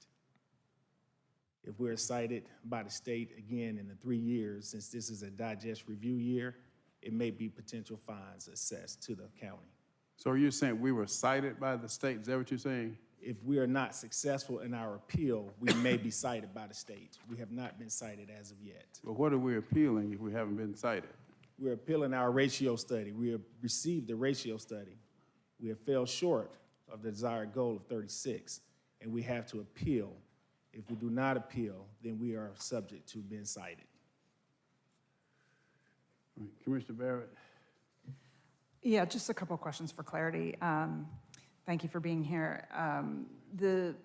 If we're cited by the state again in the 3 years, since this is a digest review year, it may be potential fines assessed to the county. So are you saying we were cited by the state? Is that what you're saying? If we are not successful in our appeal, we may be cited by the state. We have not been cited as of yet. But what are we appealing if we haven't been cited? We're appealing our ratio study. We have received the ratio study. We have fell short of the desired goal of 36, and we have to appeal. If we do not appeal, then we are subject to being cited. Commissioner Barrett? Yeah, just a couple of questions for clarity. Thank you for being here.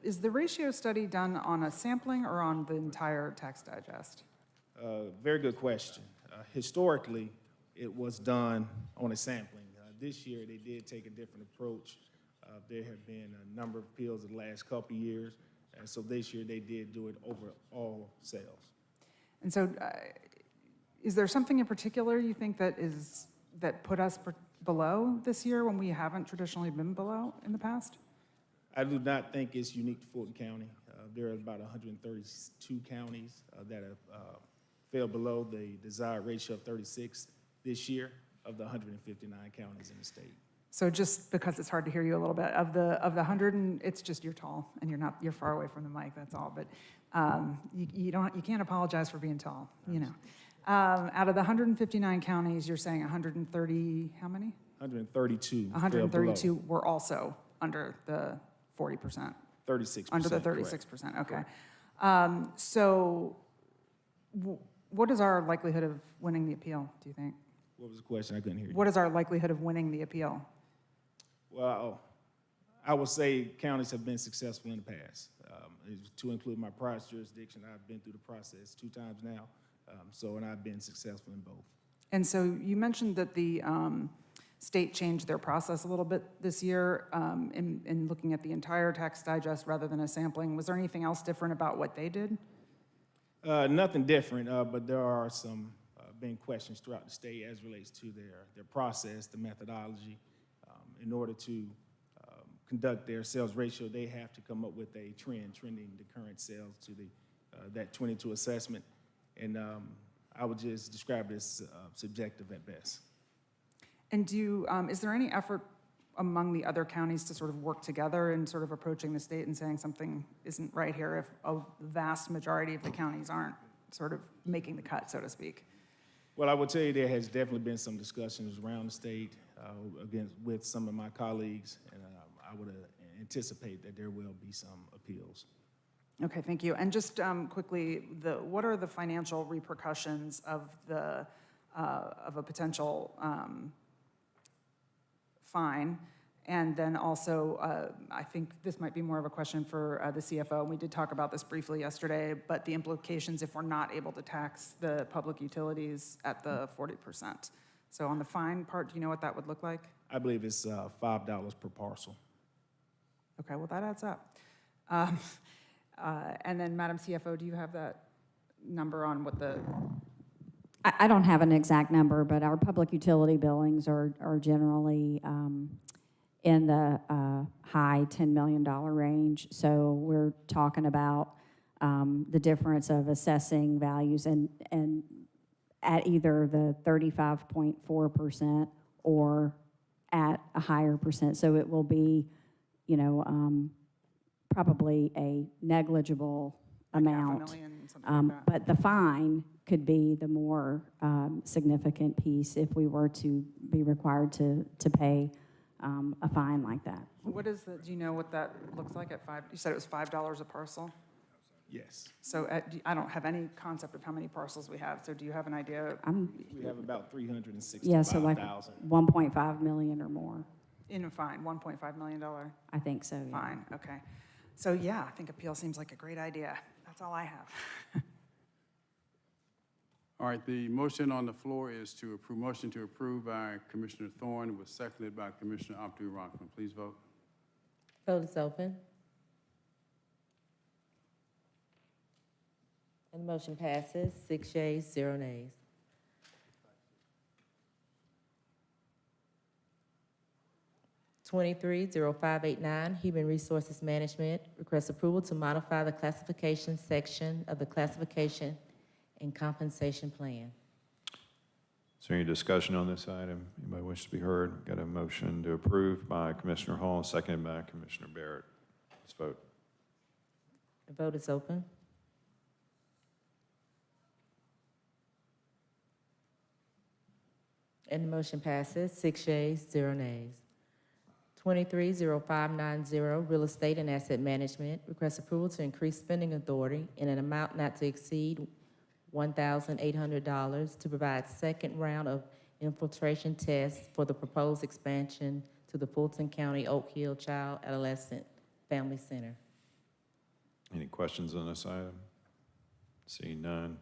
Is the ratio study done on a sampling or on the entire tax digest? Very good question. Historically, it was done on a sampling. This year, they did take a different approach. There have been a number of appeals in the last couple of years, and so this year they did do it over all sales. And so is there something in particular you think that put us below this year when we haven't traditionally been below in the past? I do not think it's unique to Fulton County. There are about 132 counties that have fell below the desired ratio of 36 this year of the 159 counties in the state. So just because it's hard to hear you a little bit, of the 100, and it's just you're tall and you're far away from the mic, that's all. But you can't apologize for being tall, you know. Out of the 159 counties, you're saying 130, how many? 132. 132 were also under the 40%. 36%. Under the 36%, okay. So what is our likelihood of winning the appeal, do you think? What was the question? I couldn't hear you. What is our likelihood of winning the appeal? Well, I would say counties have been successful in the past. To include my prior jurisdiction, I've been through the process 2 times now, and I've been successful in both. And so you mentioned that the state changed their process a little bit this year in looking at the entire tax digest rather than a sampling. Was there anything else different about what they did? Nothing different, but there are some been questions throughout the state as relates to their process, the methodology. In order to conduct their sales ratio, they have to come up with a trending the current sales to that 22 assessment. And I would just describe it as subjective at best. And is there any effort among the other counties to sort of work together in sort of approaching the state and saying something isn't right here if a vast majority of the counties aren't sort of making the cut, so to speak? Well, I would tell you there has definitely been some discussions around the state with some of my colleagues, and I would anticipate that there will be some appeals. Okay, thank you. And just quickly, what are the financial repercussions of a potential fine? And then also, I think this might be more of a question for the CFO. We did talk about this briefly yesterday, but the implications if we're not able to tax the public utilities at the 40%. So on the fine part, do you know what that would look like? I believe it's $5 per parcel. Okay, well, that adds up. And then, Madam CFO, do you have that number on what the... I don't have an exact number, but our public utility billings are generally in the high $10 million range. So we're talking about the difference of assessing values and at either the 35.4% or at a higher percent. So it will be, probably a negligible amount. $500,000, something like that. But the fine could be the more significant piece if we were to be required to pay a fine like that. Do you know what that looks like at you said it was $5 a parcel? Yes. So I don't have any concept of how many parcels we have, so do you have an idea? We have about 365,000. Yeah, so like 1.5 million or more. In a fine, $1.5 million? I think so, yeah. Fine, okay. So yeah, I think appeal seems like a great idea. That's all I have. All right, the motion on the floor is to approve, motion to approve by Commissioner Thorne, was seconded by Commissioner Abdul-Rahman. Please vote. Vote is open. And the motion passes, 6 yeas, 0 nays. (230589) Human Resources Management requests approval to modify the classification section of the Classification and Compensation Plan. Is there any discussion on this item? Anybody wish to be heard? Got a motion to approve by Commissioner Hall, seconded by Commissioner Barrett. Let's vote. The vote is open. And the motion passes, 6 yeas, 0 nays. 230590, Real Estate and Asset Management, requests approval to increase spending authority in an amount not to exceed $1,800 to provide second round of infiltration tests for the proposed expansion to the Fulton County Oak Hill Child Adolescent Family Center. Any questions on this item? Seeing none.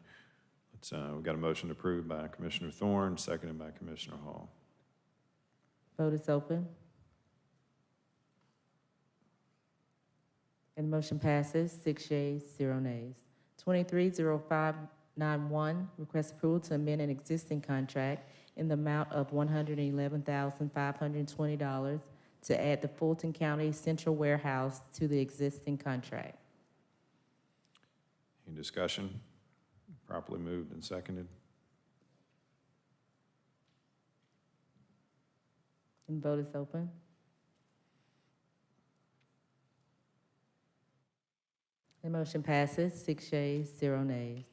We've got a motion approved by Commissioner Thorne, seconded by Commissioner Hall. Vote is open. And the motion passes, 6 yeas, 0 nays. 230591, request approval to amend an existing contract in the amount of $111,520 to add the Fulton County Central Warehouse to the existing contract. Any discussion? Properly moved and seconded. And the vote is open. The motion passes, 6 yeas, 0 nays.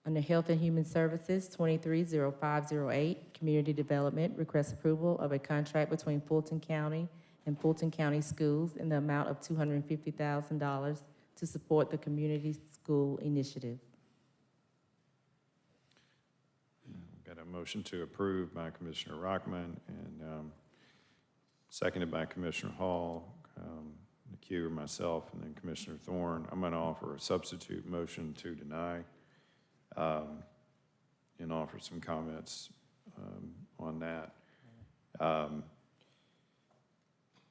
Under Health and Human Services, 230508, Community Development, requests approval of a contract between Fulton County and Fulton County Schools in the amount of $250,000 to support the Community School Initiative. Got a motion to approve by Commissioner Rockman and seconded by Commissioner Hall. McHugh or myself, and then Commissioner Thorne, I'm going to offer a substitute motion to deny and offer some comments on that.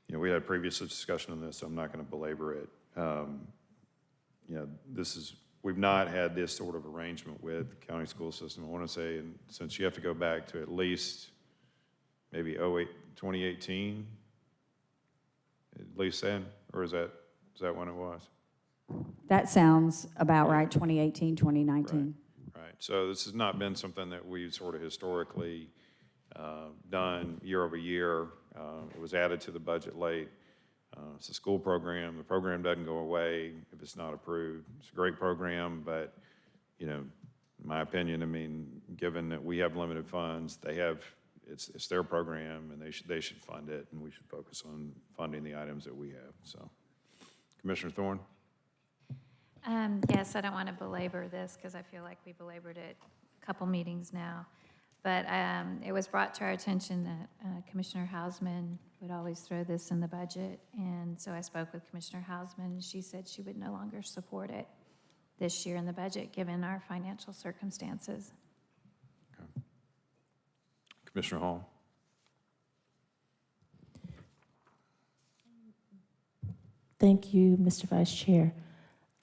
You know, we had previous discussion on this, so I'm not going to belabor it. You know, we've not had this sort of arrangement with the county school system. I want to say, and since you have to go back to at least maybe 2018, at least then, or is that when it was? That sounds about right, 2018, 2019. Right. So this has not been something that we've sort of historically done year over year. It was added to the budget late. It's a school program. The program doesn't go away if it's not approved. It's a great program, but, you know, in my opinion, I mean, given that we have limited funds, it's their program, and they should fund it, and we should focus on funding the items that we have. So, Commissioner Thorne? Yes, I don't want to belabor this because I feel like we belabored it a couple meetings now. But it was brought to our attention that Commissioner Hausman would always throw this in the budget. And so I spoke with Commissioner Hausman, and she said she would no longer support it this year in the budget, given our financial circumstances. Okay. Commissioner Hall? Thank you, Mr. Vice Chair.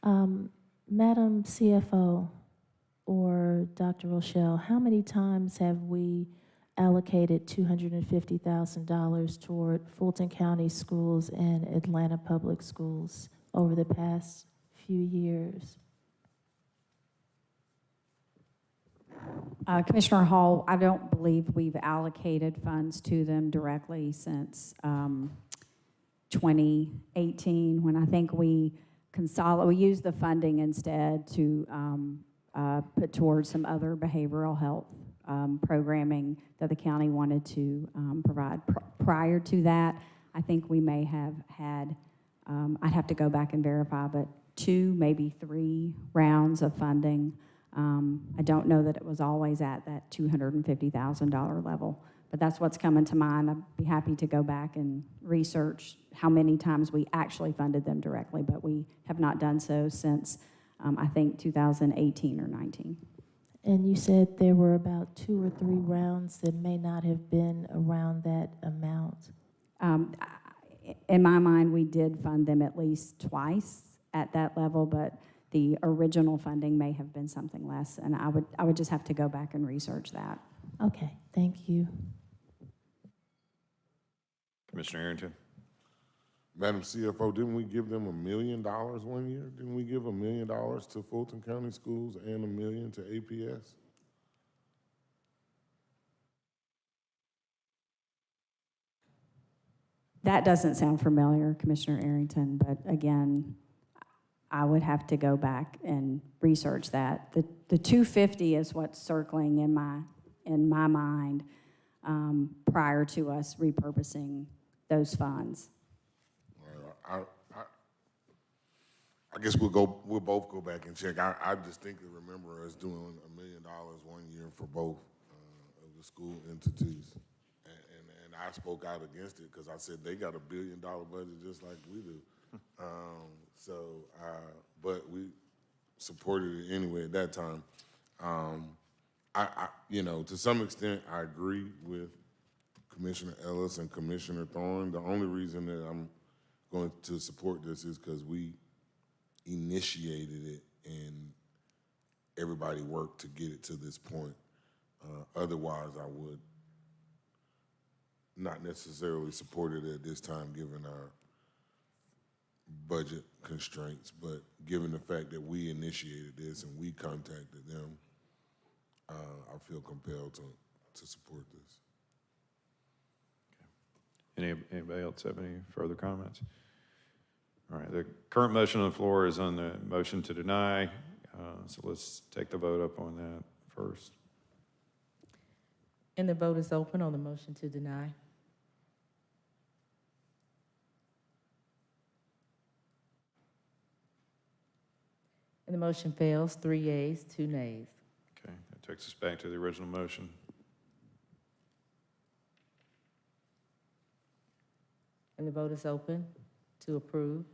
Madam CFO or Dr. Rochelle, how many times have we allocated $250,000 toward Fulton County schools and Atlanta Public Schools over the past few years? Commissioner Hall, I don't believe we've allocated funds to them directly since 2018, when I think we used the funding instead to put towards some other behavioral health programming that the county wanted to provide. Prior to that, I think we may have had, I'd have to go back and verify, but 2, maybe 3 rounds of funding. I don't know that it was always at that $250,000 level, but that's what's coming to mind. I'd be happy to go back and research how many times we actually funded them directly, but we have not done so since, I think, 2018 or 19. And you said there were about 2 or 3 rounds that may not have been around that amount. In my mind, we did fund them at least twice at that level, but the original funding may have been something less, and I would just have to go back and research that. Okay, thank you. Commissioner Arrington? Madam CFO, didn't we give them $1 million one year? Didn't we give $1 million to Fulton County Schools and $1 million to APS? That doesn't sound familiar, Commissioner Arrington, but again, I would have to go back and research that. The 250 is what's circling in my mind prior to us repurposing those funds. I guess we'll both go back and check. I distinctly remember us doing $1 million one year for both of the school entities, and I spoke out against it because I said they got $1 billion budget just like we do. But we supported it anyway at that time. You know, to some extent, I agree with Commissioner Ellis and Commissioner Thorne. The only reason that I'm going to support this is because we initiated it and everybody worked to get it to this point. Otherwise, I would not necessarily support it at this time, given our budget constraints, but given the fact that we initiated this and we contacted them, I feel compelled to support this. Okay. Anybody else have any further comments? All right, the current motion on the floor is on the motion to deny, so let's take the vote up on that first. And the vote is open on the motion to deny. And the motion fails, 3 yeas, 2 nays. Okay, that takes us back to the original motion. And the vote is open. to approve?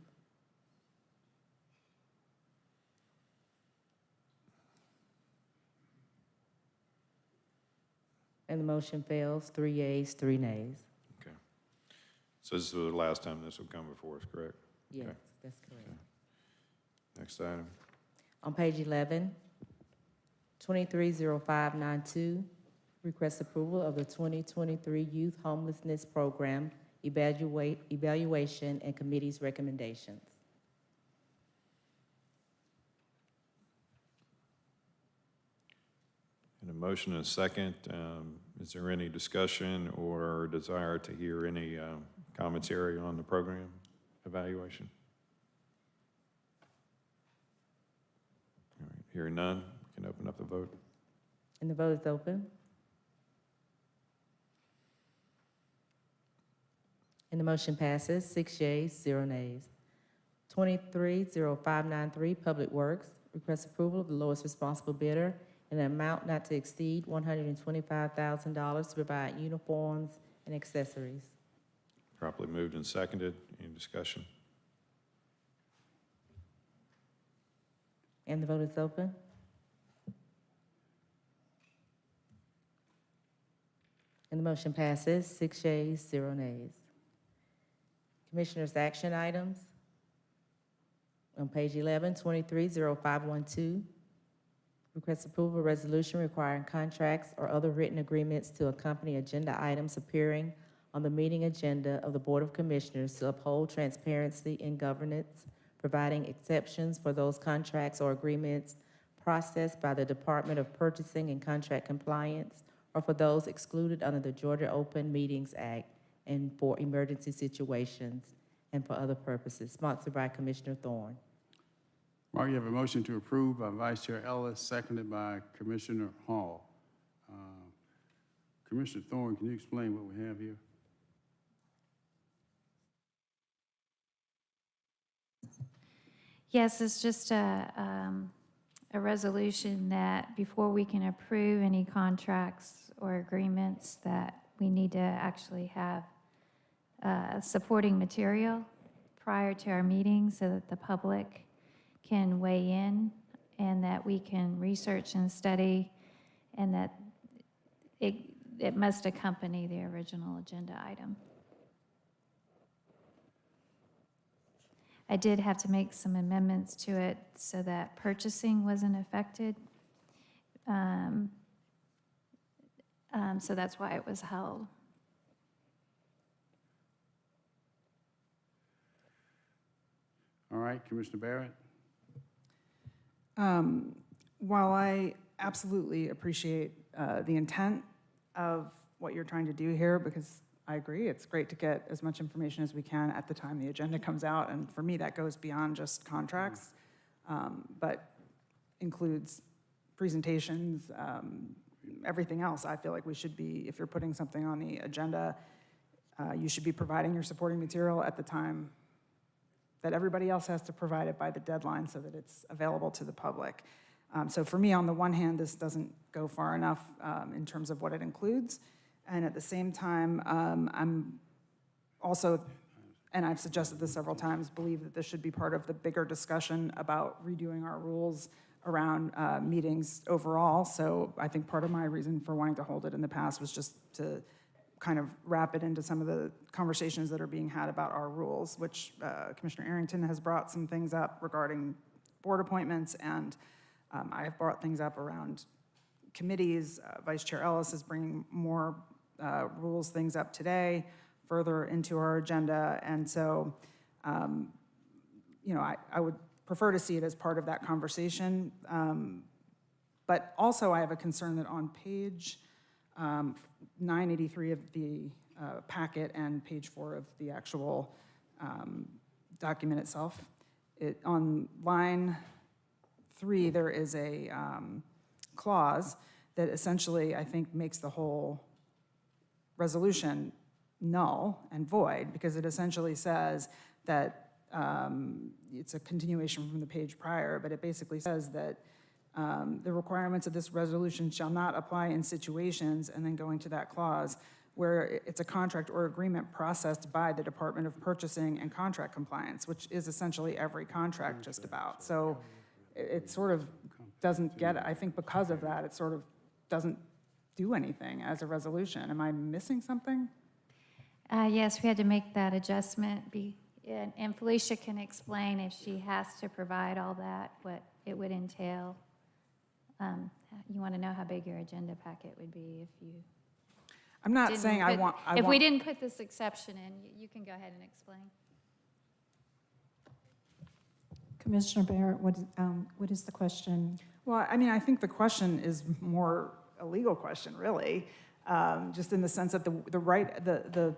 And the motion fails, 3 yeas, 3 nays. Okay. So this is the last time this will come before us, correct? Yes, Okay. that's correct. Okay. Next item. On page 11, 230592, request approval of the 2023 Youth Homelessness Program evaluation and committee's recommendations. And a motion and a second. Is there any discussion or desire to hear any commentary on the program evaluation? All right, hearing none, we can open up the vote. And the vote is open. And the motion passes, 6 yeas, 0 nays. 230593, Public Works, request approval of the lowest responsible bidder in an amount not to exceed $125,000 to provide uniforms and accessories. Properly moved and seconded. Any discussion? And the vote is open. And the motion passes, 6 yeas, 0 nays. Commissioners' action items. On page 11, 230512, request approval of resolution requiring contracts or other written agreements to accompany agenda items appearing on the meeting agenda of the Board of Commissioners to uphold transparency in governance, providing exceptions for those contracts or agreements processed by the Department of Purchasing and Contract Compliance, or for those excluded under the Georgia Open Meetings Act and for emergency situations and for other purposes, sponsored by Commissioner Thorne. Mark, you have a motion to approve by Vice Chair Ellis, seconded by Commissioner Hall. Commissioner Thorne, can you explain what we have here? Yes, it's just a resolution that before we can approve any contracts or agreements, that we need to actually have supporting material prior to our meeting so that the public can weigh in and that we can research and study, and that it must accompany the original agenda item. I did have to make some amendments to it so that purchasing wasn't affected. So that's why it was held. All right, Commissioner Barrett? While I absolutely appreciate the intent of what you're trying to do here, because I agree, it's great to get as much information as we can at the time the agenda comes out, and for me, that goes beyond just contracts, but includes presentations, everything else. I feel like we should be, if you're putting something on the agenda, you should be providing your supporting material at the time that everybody else has to provide it by the deadline so that it's available to the public. So for me, on the one hand, this doesn't go far enough in terms of what it includes. And at the same time, I'm also, and I've suggested this several times, believe that this should be part of the bigger discussion about redoing our rules around meetings overall. So I think part of my reason for wanting to hold it in the past was just to kind of wrap it into some of the conversations that are being had about our rules, which Commissioner Arrington has brought some things up regarding board appointments, and I have brought things up around committees. Vice Chair Ellis is bringing more rules things up today, further into our agenda, and so, I would prefer to see it as part of that conversation. But also I have a concern that on page 983 of the packet and page 4 of the actual document itself, on line 3, there is a clause that essentially, I think, makes the whole resolution null and void, because it essentially says that it's a continuation from the page prior, but it basically says that the requirements of this resolution shall not apply in situations, and then going to that clause, where it's a contract or agreement processed by the Department of Purchasing and Contract Compliance, which is essentially every contract just about. So it sort of doesn't get it. I think because of that, it sort of doesn't do anything as a resolution. Am I missing something? Yes, we had to make that adjustment, and Felicia can explain if she has to provide all that, what it would entail. You want to know how big your agenda packet would be if you... I'm not saying I want... If we didn't put this exception in, you can go ahead and explain. Commissioner Barrett, what is the question? Well, I mean, I think the question is more a legal question, really, just in the sense that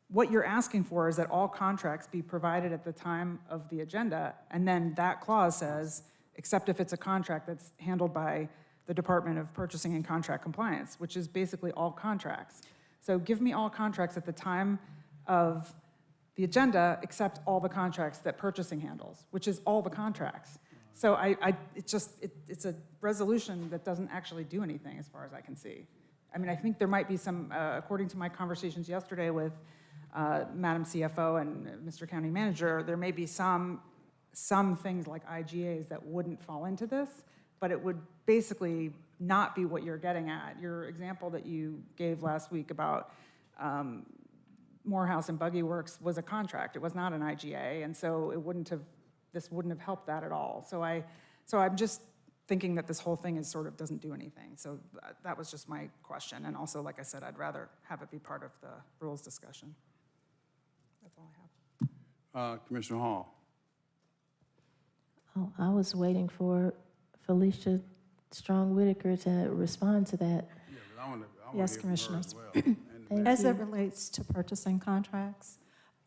what you're asking for is that all contracts be provided at the time of the agenda, and then that clause says, except if it's a contract that's handled by the Department of Purchasing and Contract Compliance, which is basically all contracts. So give me all contracts at the time of the agenda, except all the contracts that purchasing handles, which is all the contracts. So it's a resolution that doesn't actually do anything as far as I can see. I mean, I think there might be some, according to my conversations yesterday with Madam CFO and Mr. County Manager, there may be some things like IGAs that wouldn't fall into this, but it would basically not be what you're getting at. Your example that you gave last week about Morehouse and Buggy Works was a contract. It was not an IGA, and so this wouldn't have helped that at all. So I'm just thinking that this whole thing doesn't do anything. So that was just my question. And also, like I said, I'd rather have it be part of the rules discussion. That's all I have. Commissioner Hall. Oh, I was waiting for Felicia Strong-Whitaker to respond to that. Yeah, but I want to Yes, Commissioners. Thank As you. it relates to purchasing contracts,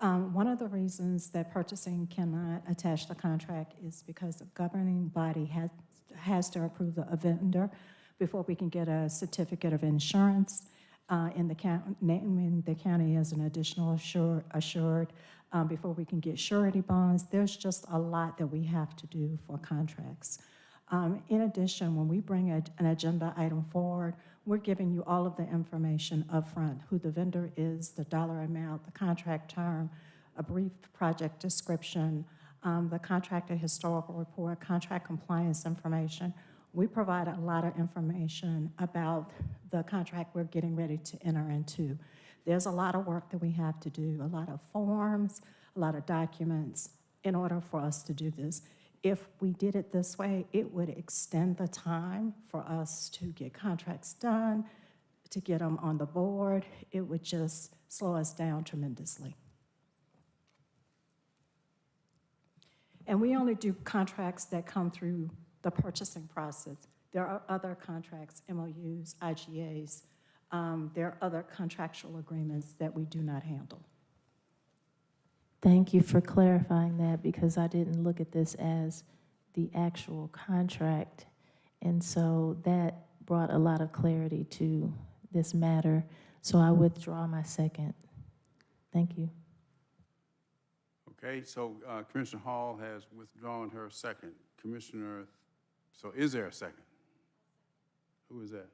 one of the reasons that purchasing cannot attach the contract is because the governing body has to approve a vendor before we can get a certificate of insurance in the county, naming the county as an additional assured before we can get surety bonds. There's just a lot that we have to do for contracts. In addition, when we bring an agenda item forward, we're giving you all of the information up front: who the vendor is, the dollar amount, the contract term, a brief project description, the contractor historical report, contract compliance information. We provide a lot of information about the contract we're getting ready to enter into. There's a lot of work that we have to do, a lot of forms, a lot of documents in order for us to do this. If we did it this way, it would extend the time for us to get contracts done, to get them on the board. It would just slow us down tremendously. And we only do contracts that come through the purchasing process. There are other contracts, MOUs, IGAs. There are other contractual agreements that we do not handle. Thank you for clarifying that, because I didn't look at this as the actual contract. And so that brought a lot of clarity to this matter. So I withdraw my second. Thank you. Okay, so Commissioner Hall has withdrawn her second. Commissioner, so is there a second? Who is that?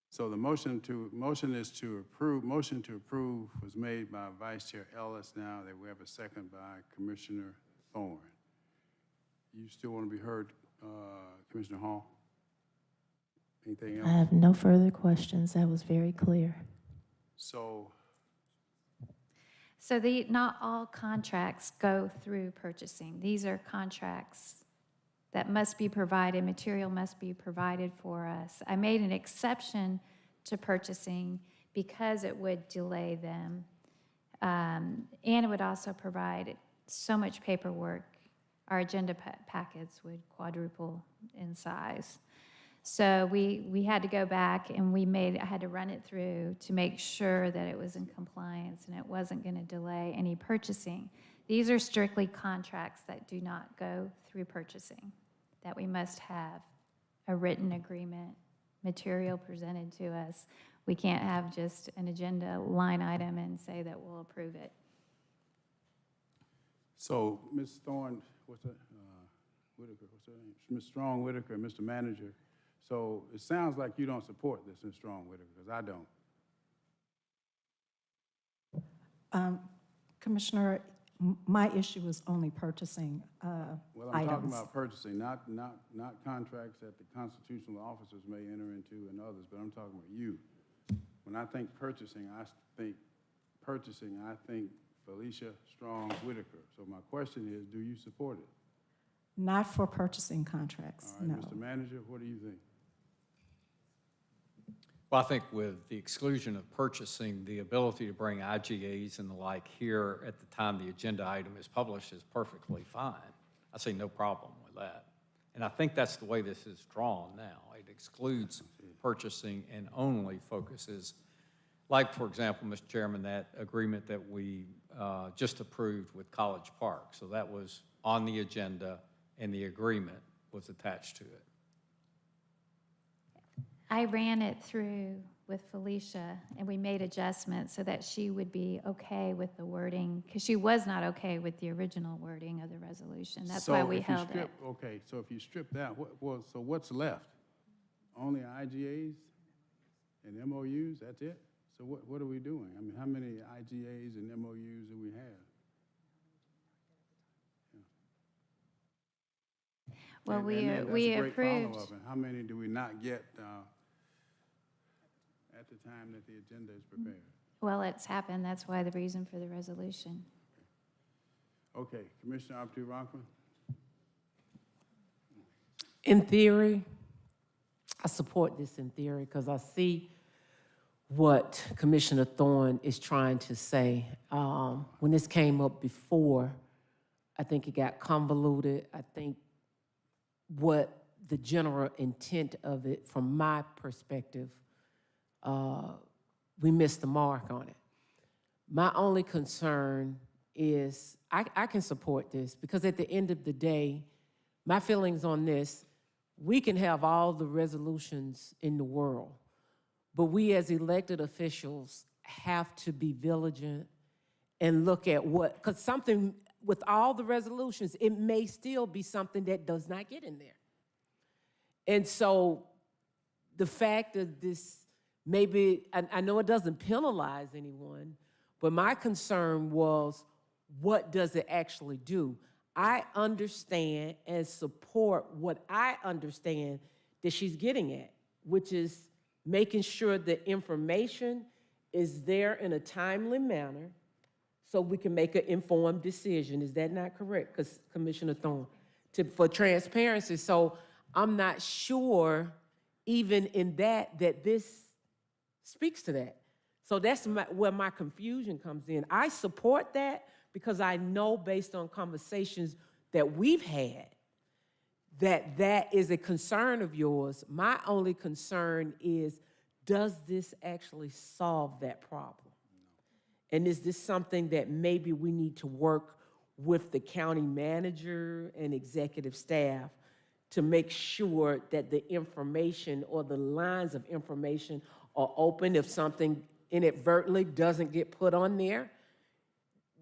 So the motion is to approve. Motion to approve was made by Vice Chair Ellis. Now that we have a second by Commissioner Thorne. You still want to be heard, Commissioner Hall? Anything else? I have no further questions. That was very clear. So not all contracts go through purchasing. These are contracts that must be provided, material must be provided for us. I made an exception to purchasing because it would delay them. And it would also provide so much paperwork. Our agenda packets would quadruple in size. So we had to go back and I had to run it through to make sure that it was in compliance and it wasn't going to delay any purchasing. These are strictly contracts that do not go through purchasing, that we must have a written agreement, material presented to us. We can't have just an agenda line item and say that we'll approve it. So Ms. Thorne, what's that? Whitaker, what's her name? Ms. Strong Whitaker, Mr. Manager. So it sounds like you don't support this in strong, Whitaker, because I don't. Commissioner, my issue is only purchasing Well, I'm talking items. about purchasing, not contracts that the constitutional officers may enter into and others, but I'm talking about you. When I think purchasing, I think Felicia Strong Whitaker. So my question is, do you support it? Not for purchasing contracts, All right, no. Mr. Manager, what do you think? Well, I think with the exclusion of purchasing, the ability to bring IGAs and the like here at the time the agenda item is published is perfectly fine. I see no problem with that. And I think that's the way this is drawn now. It excludes purchasing and only focuses, like, for example, Mr. Chairman, that agreement that we just approved with College Park. So that was on the agenda and the agreement was attached to it. I ran it through with Felicia, and we made adjustments so that she would be okay with the wording, because she was not okay with the original wording of the resolution. That's why we held it. Okay, so if you strip that, so what's left? Only IGAs and MOUs, that's it? So what are we doing? I mean, how many IGAs and MOUs do we have? Well, we that's a great approved. follow-up. And how many do we not get at the time that the agenda is prepared? Well, it's happened. That's why the reason for the resolution. Okay, Commissioner Abdu-Rahman? In theory, I support this in theory because I see what Commissioner Thorne is trying to say. When this came up before, I think it got convoluted. I think what the general intent of it, from my perspective, we missed the mark on it. My only concern is I can support this because at the end of the day, my feelings on this, we can have all the resolutions in the world, but we as elected officials have to be vigilant and look at what, because something with all the resolutions, it may still be something that does not get in there. And so the fact that this maybe, I know it doesn't penalize anyone, but my concern was, what does it actually do? I understand and support what I understand that she's getting at, which is making sure the information is there in a timely manner so we can make an informed decision. Is that not correct, Commissioner Thorne? For transparency. So I'm not sure, even in that this speaks to that. So that's where my confusion comes in. I support that because I know based on conversations that we've had that is a concern of yours. My only concern is, does this actually solve that problem? And is this something that maybe we need to work with the county manager and executive staff to make sure that the information or the lines of information are open if something inadvertently doesn't get put on there?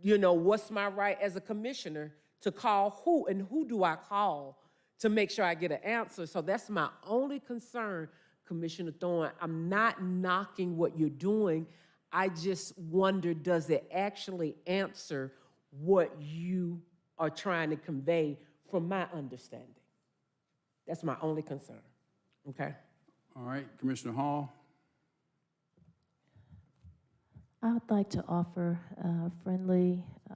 You know, what's my right as a commissioner to call who, and who do I call to make sure I get an answer? So that's my only concern, Commissioner Thorne. I'm not knocking what you're doing. I just wonder, does it actually answer what you are trying to convey from my understanding? That's my only concern, okay? All right, Commissioner Hall? I would like to offer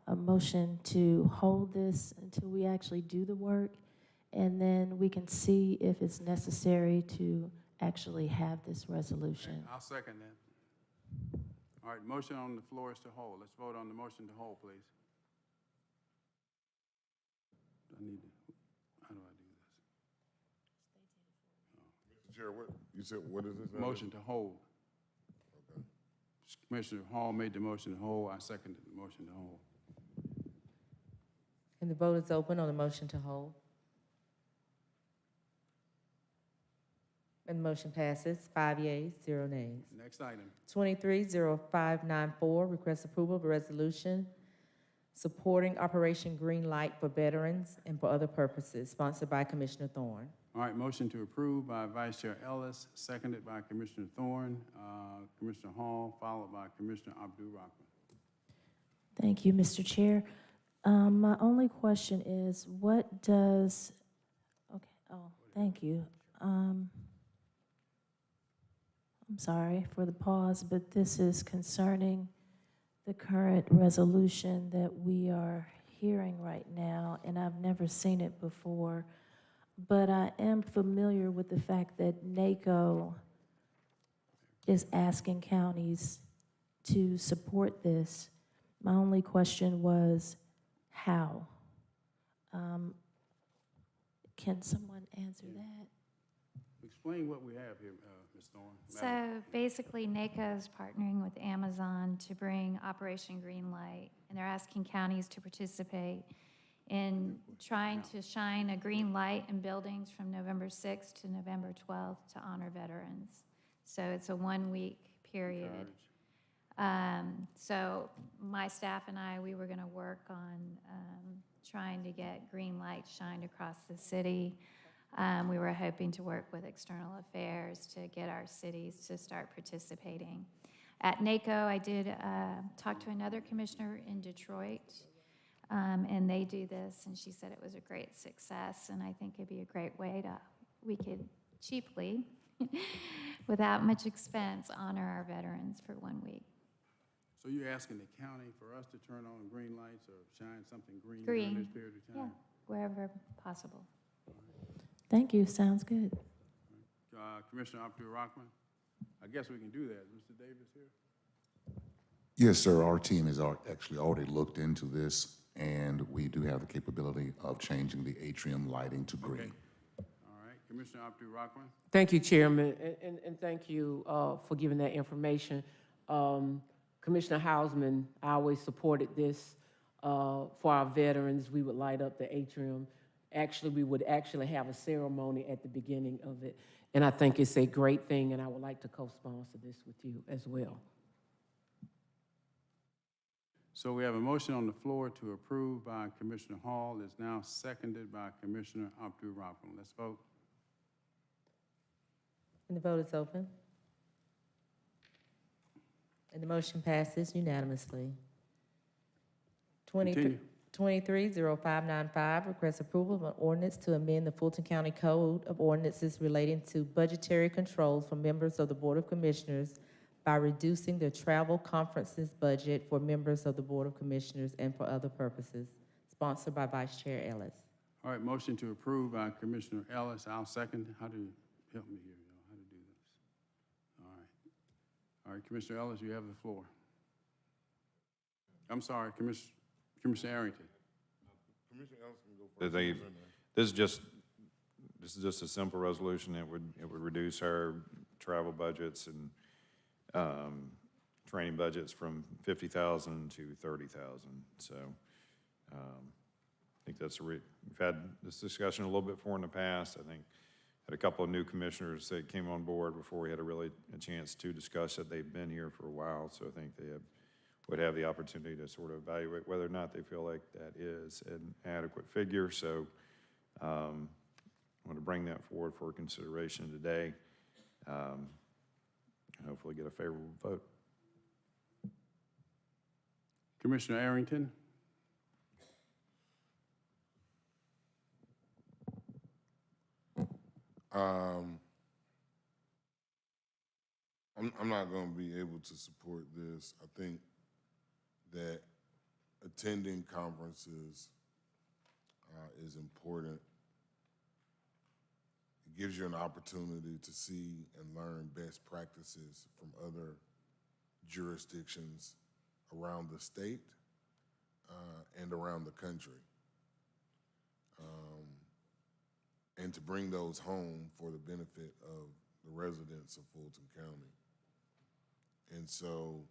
a motion to hold this until we actually do the work, and then we can see if it's necessary to actually have this resolution. Okay, I'll second that. All right, motion on the floor is to hold. Let's vote on the motion to hold, please. How do I do this? Mr. Chair, you said, what is this? Motion to hold. Okay. Commissioner Hall made the motion to hold. I seconded the motion to hold. And the vote is open on the motion to hold. And the motion passes, 5 yeas, 0 nays. Next item. 230594, request approval of a resolution supporting Operation Green Light for veterans and for other purposes, sponsored by Commissioner Thorne. All right, motion to approve by Vice Chair Ellis, seconded by Commissioner Thorne, Commissioner Hall, followed by Commissioner Abdul-Rahman. Thank you, Mr. Chair. My only question is, what does, okay, oh, thank you. I'm sorry for the pause, but this is concerning the current resolution that we are hearing right now, and I've never seen it before, but I am familiar with the fact that NACO is asking counties to support this. My only question was, how? Can someone answer that? Explain what we have here, Ms. Thorne. So basically, NACO is partnering with Amazon to bring Operation Greenlight, and they're asking counties to participate in trying to shine a green light in buildings from November 6th to November 12th to honor veterans. So it's a 1-week period. So my staff and I, we were going to work on trying to get green light shined across the city. We were hoping to work with external affairs to get our cities to start participating. At NACO, I did talk to another commissioner in Detroit, and they do this, and she said it was a great success, and I think it'd be a great way we could cheaply, without much expense, honor our veterans for 1 week. So you're asking the county for us to turn on green lights or shine something green, Green. during this period of time? Yeah, wherever possible. Thank you, sounds good. Commissioner Abdul-Rahman, I guess we can do that. Mr. Davis here? Yes, sir. Our team has actually already looked into this, and we do have the capability of changing the atrium lighting to green. Okay. All right, Commissioner Abdul-Rahman? Thank you, Chairman, and thank you for giving that information. Commissioner Hausman, I always supported this for our veterans. We would light up the atrium. Actually, we would actually have a ceremony at the beginning of it, and I think it's a great thing, and I would like to co-sponsor this with you as well. So we have a motion on the floor to approve by Commissioner Hall. It's now seconded by Commissioner Abdul-Rahman. Let's vote. And the vote is open. And the motion passes unanimously. Continue. 230595 requests approval of an ordinance to amend the Fulton County Code of Ordinances relating to budgetary controls for members of the Board of Commissioners by reducing the travel conferences budget for members of the Board of Commissioners and for other purposes. Sponsored by Vice Chair Ellis. All right, motion to approve by Commissioner Ellis. I'll second. How do you help me here, y'all? How to do this? All right. All right, Commissioner Ellis, you have the floor. I'm sorry, Commissioner Arrington. Commissioner Ellis can go first. This is just a simple resolution. It would reduce our travel budgets and training budgets from $50,000 to $30,000. So I think that's we've had this discussion a little bit before in the past. I think had a couple of new commissioners that came on board before we had a chance to discuss it. They've been here for a while, so I think they would have the opportunity to sort of evaluate whether or not they feel like that is an adequate figure. So I want to bring that forward for consideration today. Hopefully get a favorable vote. Commissioner Arrington. I'm not going to be able to support this. I think that attending conferences is important. It gives you an opportunity to see and learn best practices from other jurisdictions around the state and around the country. And to bring those home for the benefit of the residents of Fulton County. And so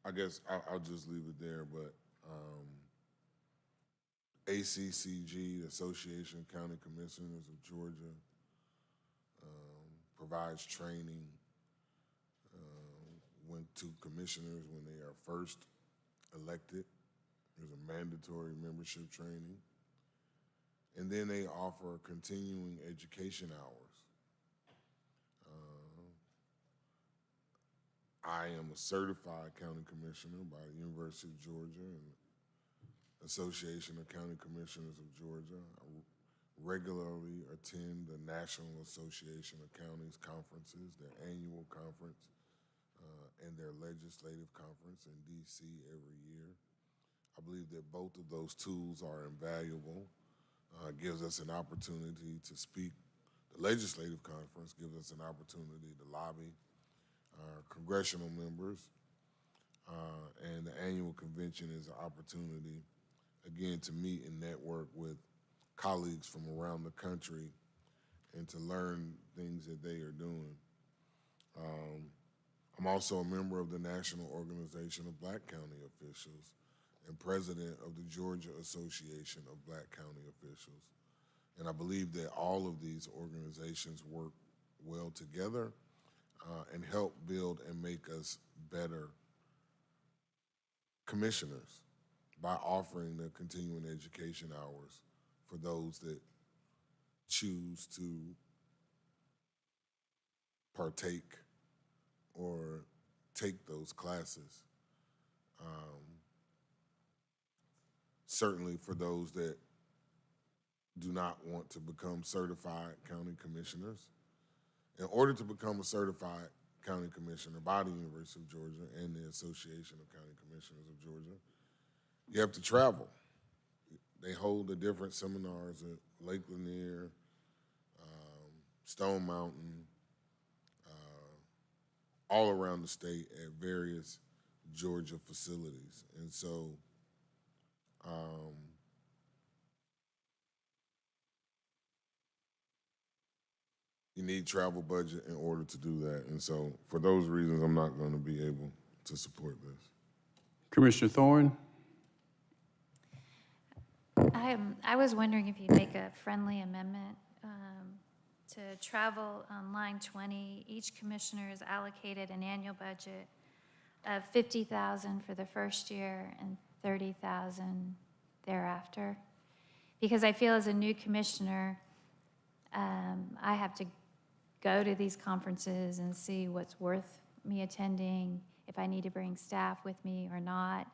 I guess I'll just leave it there, but ACCG, the Association of County Commissioners of Georgia, provides training to commissioners when they are first elected. There's a mandatory membership training. And then they offer continuing education hours. I am a certified county commissioner by the University of Georgia and Association of County Commissioners of Georgia. I regularly attend the National Association of Counties conferences, their annual conference, and their legislative conference in DC every year. I believe that both of those tools are invaluable. Gives us an opportunity to speak. The legislative conference gives us an opportunity to lobby our congressional members, and the annual convention is an opportunity, again, to meet and network with colleagues from around the country and to learn things that they are doing. I'm also a member of the National Organization of Black County Officials and president of the Georgia Association of Black County Officials. And I believe that all of these organizations work well together and help build and make us better commissioners by offering the continuing education hours for those that choose to partake or take those classes. Certainly for those that do not want to become certified county commissioners. In order to become a certified county commissioner by the University of Georgia and the Association of County Commissioners of Georgia, you have to travel. They hold the different seminars at Lake Lanier, Stone Mountain, all around the state at various Georgia facilities. And so you need travel budget in order to do that. And so for those reasons, I'm not going to be able to support this. Commissioner Thorne? I was wondering if you'd make a friendly amendment to travel on line 20. Each commissioner is allocated an annual budget of $50,000 for the first year and $30,000 thereafter. Because I feel as a new commissioner, I have to go to these conferences and see what's worth me attending, if I need to bring staff with me or not.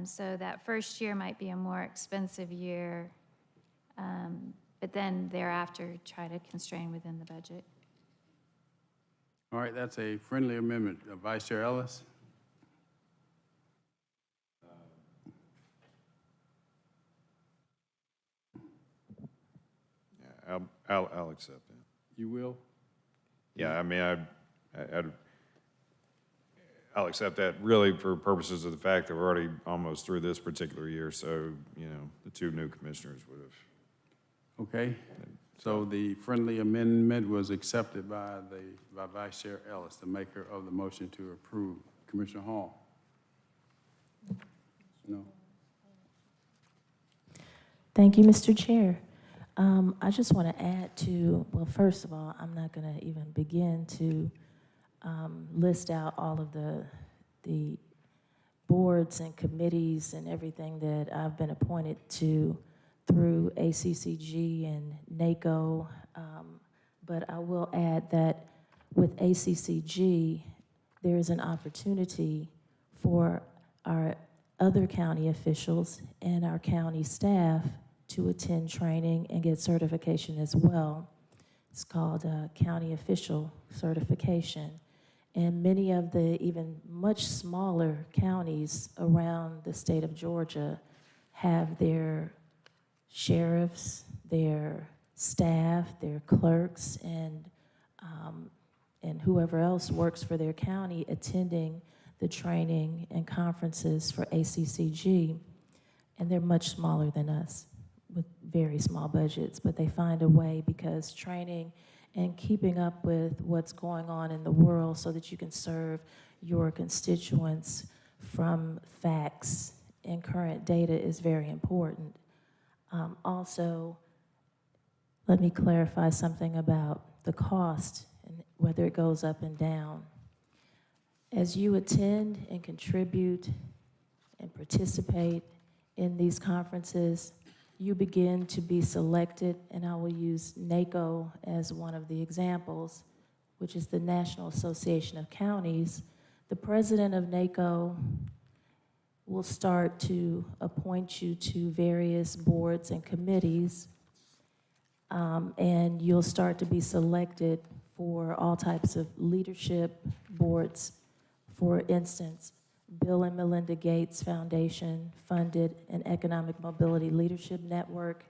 So that first year might be a more expensive year, but then thereafter try to constrain within the budget. All right, that's a friendly amendment. Vice Chair Ellis? Yeah, I'll accept that. You will? Yeah, I mean, I'll accept that really for purposes of the fact that we're already almost through this particular year, so, you know, the two new commissioners would have. Okay, so the friendly amendment was accepted by Vice Chair Ellis, the maker of the motion to approve. Commissioner Hall? No? Thank you, Mr. Chair. I just want to add to, well, first of all, I'm not going to even begin to list out all of the boards and committees and everything that I've been appointed to through ACCG and NACO, but I will add that with ACCG, there is an opportunity for our other county officials and our county staff to attend training and get certification as well. It's called County Official Certification. And many of the even much smaller counties around the state of Georgia have their sheriffs, their staff, their clerks, and whoever else works for their county attending the training and conferences for ACCG. And they're much smaller than us with very small budgets, but they find a way because training and keeping up with what's going on in the world so that you can serve your constituents from facts and current data is very important. Also, let me clarify something about the cost and whether it goes up and down. As you attend and contribute and participate in these conferences, you begin to be selected, and I will use NACO as one of the examples, which is the National Association of Counties. The president of NACO will start to appoint you to various boards and committees, and you'll start to be selected for all types of leadership boards. For instance, Bill and Melinda Gates Foundation funded an economic mobility leadership network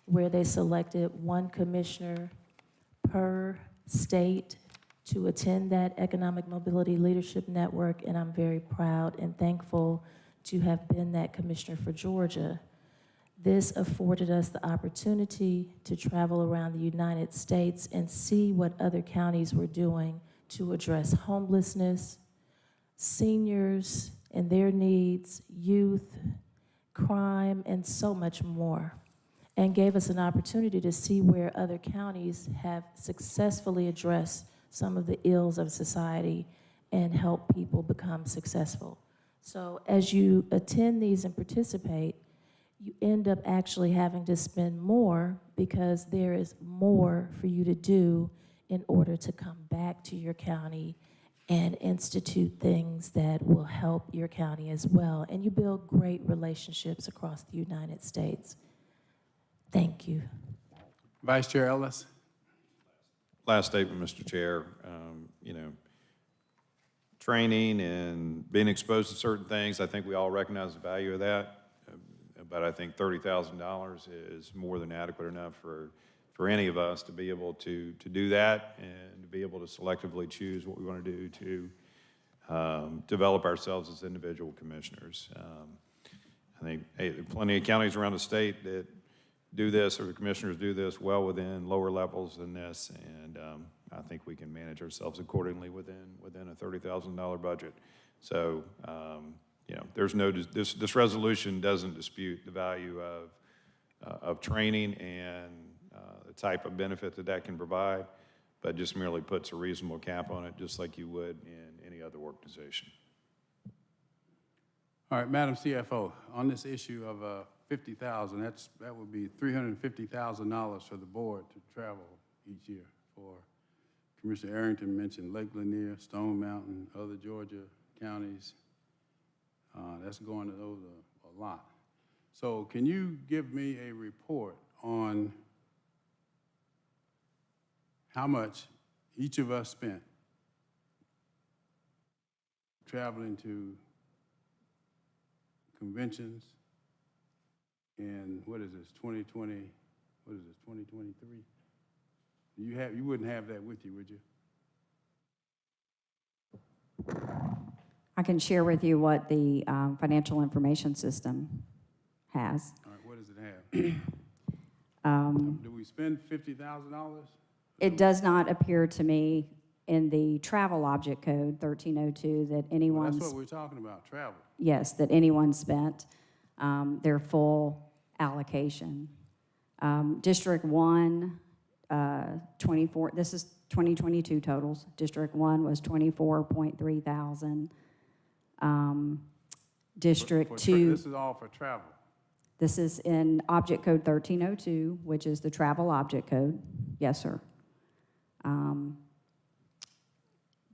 where they selected one commissioner per state to attend that economic mobility leadership network, and I'm very proud and thankful to have been that commissioner for Georgia. This afforded us the opportunity to travel around the United States and see what other counties were doing to address homelessness, seniors and their needs, youth, crime, and so much more, and gave us an opportunity to see where other counties have successfully addressed some of the ills of society and help people become successful. So as you attend these and participate, you end up actually having to spend more because there is more for you to do in order to come back to your county and institute things that will help your county as well. And you build great relationships across the United States. Thank you. Vice Chair Ellis. Last statement, Mr. Chair. Training and being exposed to certain things, I think we all recognize the value of that. But I think $30,000 is more than adequate enough for any of us to be able to do that and to be able to selectively choose what we want to do to develop ourselves as individual commissioners. I think there are plenty of counties around the state that do this, or the commissioners do this well within lower levels than this, and I think we can manage ourselves accordingly within a $30,000 budget. So, there's no, this resolution doesn't dispute the value of training and the type of benefit that can provide, but just merely puts a reasonable cap on it, just like you would in any other organization. All right, Madam CFO, on this issue of $50,000, that would be $350,000 for the board to travel each year. For Commissioner Arrington mentioned Lake Lanier, Stone Mountain, other Georgia counties. That's going to those a lot. So can you give me a report on how much each of us spent traveling to conventions in, what is this, 2020, what is this, 2023? You wouldn't have that with you, would you? I can share with you what the financial information system has. All right, what does it have? Do we spend $50,000? It does not appear to me in the travel object code 1302 that anyone's... Well, that's what we're talking about, travel. Yes, that anyone spent their full allocation. District 1, 24, this is 2022 totals. District 1 was 24.3 thousand. District 2. This is all for travel. This is in object code 1302, which is the travel object code. Yes, sir.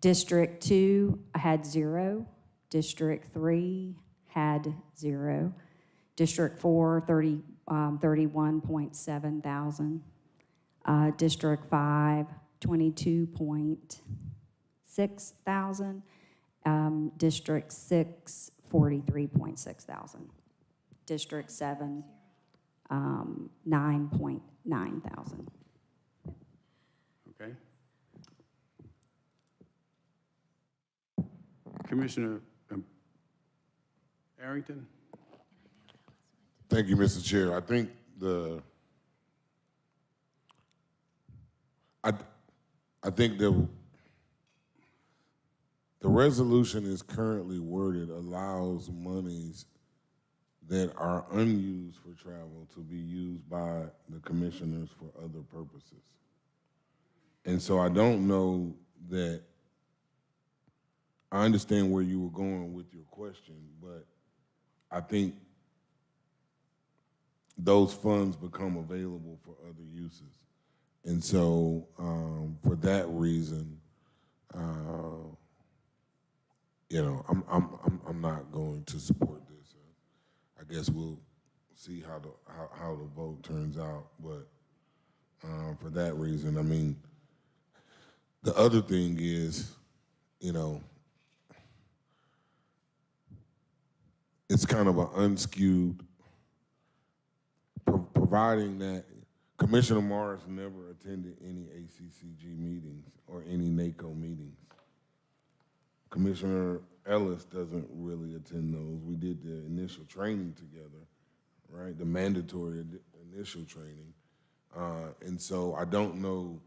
District 2 had 0. District 3 had 0. District 4, 31.7 thousand. District 5, 22.6 thousand. District 6, 43.6 thousand. District 7, 9.9 thousand. Okay. Commissioner Arrington? Thank you, Mr. Chair. I think I think the resolution is currently worded allows monies that are unused for travel to be used by the commissioners for other purposes. And so I don't know that, I understand where you were going with your question, but I think those funds become available for other uses. And so, for that reason, you know, I'm not going to support this. I guess we'll see how the vote turns out. But for that reason, I mean, the other thing is, you know, it's kind of an unskewed, providing that Commissioner Morris never attended any ACCG meetings or any NACO meetings. Commissioner Ellis doesn't really attend those. We did the initial training together, right? The mandatory initial training. And so I don't know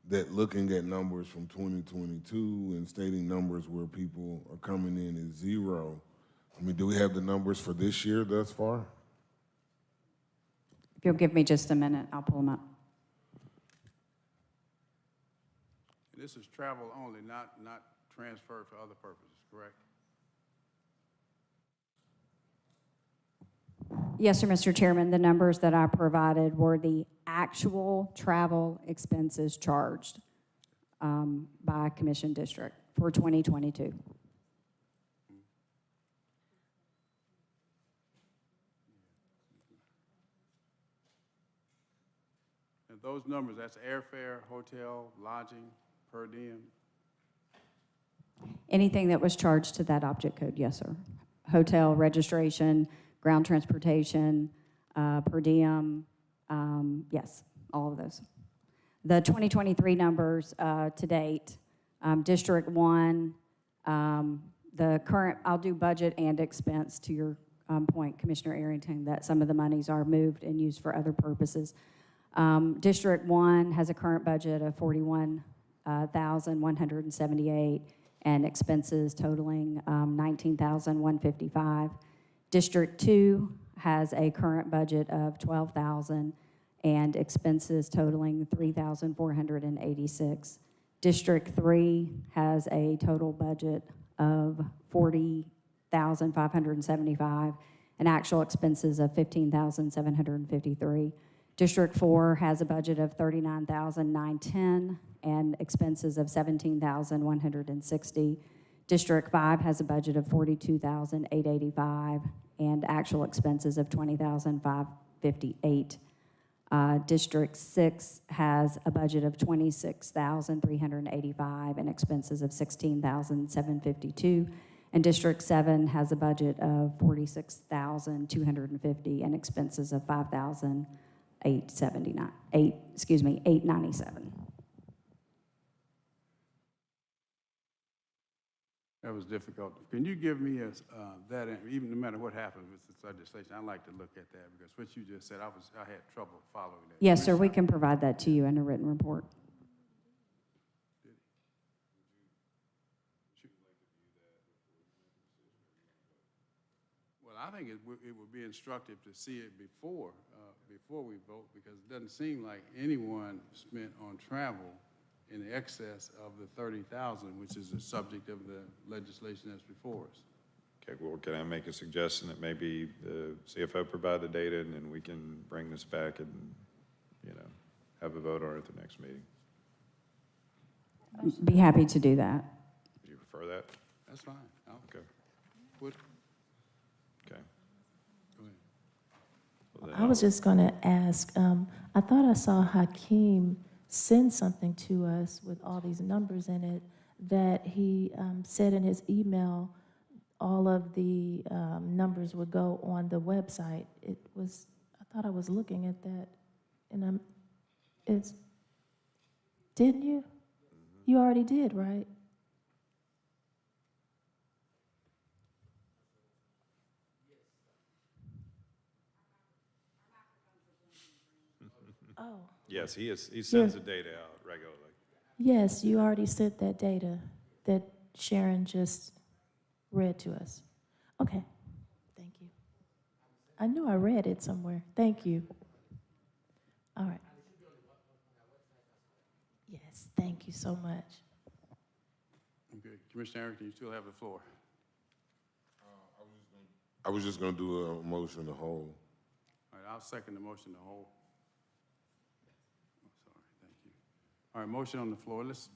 that looking at numbers from 2022 and stating numbers where people are coming in at zero, I mean, do we have the numbers for this year thus far? If you'll give me just a minute, I'll pull them up. This is travel only, not transferred for other purposes, correct? Yes, sir, Mr. Chairman. The numbers that I provided were the actual travel expenses charged by Commission District for 2022. And those numbers, that's airfare, hotel, lodging, per diem? Anything that was charged to that object code, yes, sir. Hotel, registration, ground transportation, per diem, yes, all of those. The 2023 numbers to date, District 1, the current, I'll do budget and expense to your point, Commissioner Arrington, that some of the monies are moved and used for other purposes. District 1 has a current budget of $41,178 and expenses totaling $19,155. District 2 has a current budget of $12,000 and expenses totaling $3,486. District 3 has a total budget of $40,575 and actual expenses of $15,753. District 4 has a budget of $39,910 and expenses of $17,160. District 5 has a budget of $42,885 and actual expenses of $20,558. District 6 has a budget of $26,385 and expenses of $16,752. And District 7 has a budget of $46,250 and expenses of $897. That was difficult. Can you give me that, even no matter what happens with this legislation, I'd like to look at that because what you just said, I had trouble following that. Yes, sir, we can provide that to you in a written report. Well, I think it would be instructive to see it before we vote because it doesn't seem like anyone spent on travel in excess of the $30,000, which is the subject of the legislation that's before us. Okay, well, can I make a suggestion that maybe the CFO provide the data and then we can bring this back and, you know, have a vote on it at the next meeting? Be happy to do that. Would you prefer that? That's fine. Okay. What? Okay. Go ahead. Well, then I was just going to ask, I thought I saw Hakeem send something to us with all these numbers in it that he said in his email all of the numbers would go on the website. It was, I thought I was looking at that, and didn't you? You already did, right? Oh. Yes, he sends the data out regularly. Yes, you already sent that data that Sharon just read to us. Okay, thank you. I knew I read it somewhere. Thank you. All right. Yes, thank you so much. Okay, Commissioner Arrington, you still have the floor. I was just going to do a motion to hold. All right, right, I'll second the motion to hold. Oh, sorry, thank you. All right, motion on the floor. Let's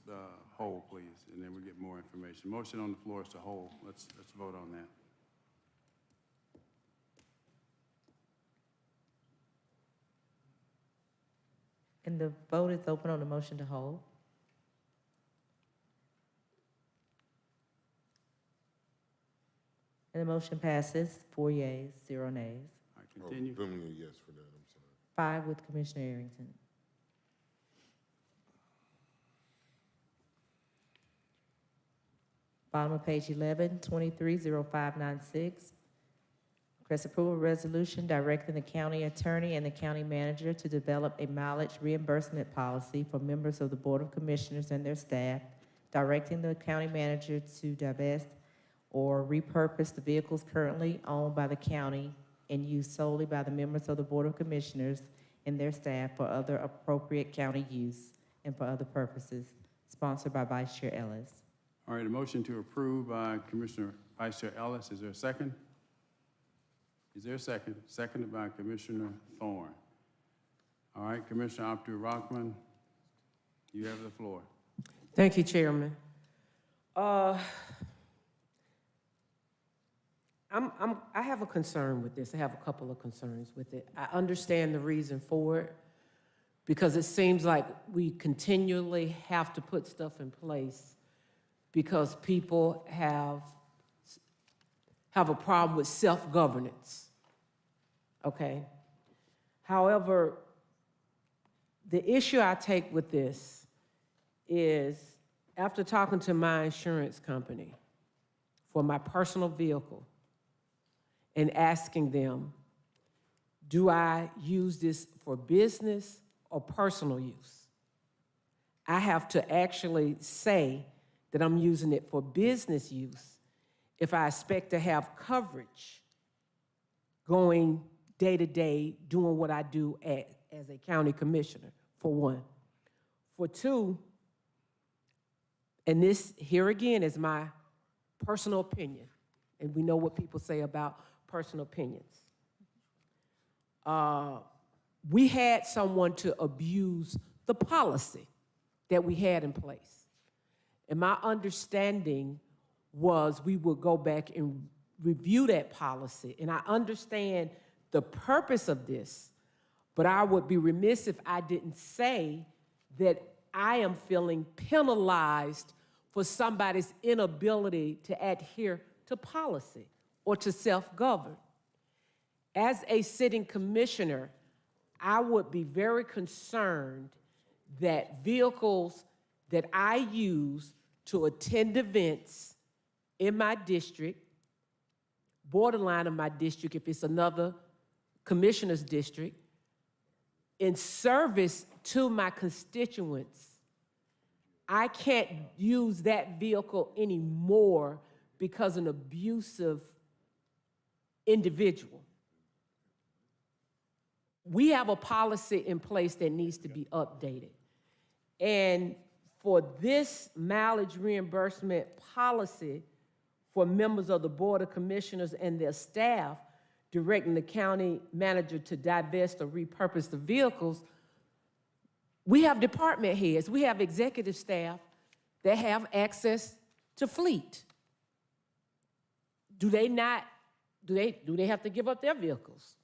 hold, please, and then we get more information. Motion on the floor is to hold. Let's vote on that. And the vote is open on the motion to hold. And the motion passes, 4 yeas, 0 nays. All right, continue. Oh, give me a yes for that, I'm sorry. 5 with Commissioner Arrington. Bottom of page 11, 230596. Request approval of resolution directing the county attorney and the county manager to develop a mileage reimbursement policy for members of the Board of Commissioners and their staff, directing the county manager to divest or repurpose the vehicles currently owned by the county and used solely by the members of the Board of Commissioners and their staff for other appropriate county use and for other purposes, sponsored by Vice Chair Ellis. All right, a motion to approve by Commissioner Vice Chair Ellis. Is there a second? Is there a second? Seconded by Commissioner Thorne. All right, Commissioner Abdul-Rahman, you have the floor. Thank you, Chairman. I have a concern with this. I have a couple of concerns with it. I understand the reason for it because it seems like we continually have to put stuff in place because people have a problem with self-governance, okay? However, the issue I take with this is after talking to my insurance company for my personal vehicle and asking them, do I use this for business or personal use? I have to actually say that I'm using it for business use if I expect to have coverage going day to day, doing what I do as a county commissioner, for one. For two, and this here again is my personal opinion, and we know what people say about personal opinions. We had someone to abuse the policy that we had in place. And my understanding was we would go back and review that policy. And I understand the purpose of this, but I would be remiss if I didn't say that I am feeling penalized for somebody's inability to adhere to policy or to self-govern. As a sitting commissioner, I would be very concerned that vehicles that I use to attend events in my district, borderline of my district if it's another commissioner's district, in service to my constituents, I can't use that vehicle anymore because an abusive individual. We have a policy in place that needs to be updated. And for this mileage reimbursement policy for members of the Board of Commissioners and their staff, directing the county manager to divest or repurpose the vehicles, we have department heads, we have executive staff that have access to fleet. Do they have to give up their vehicles?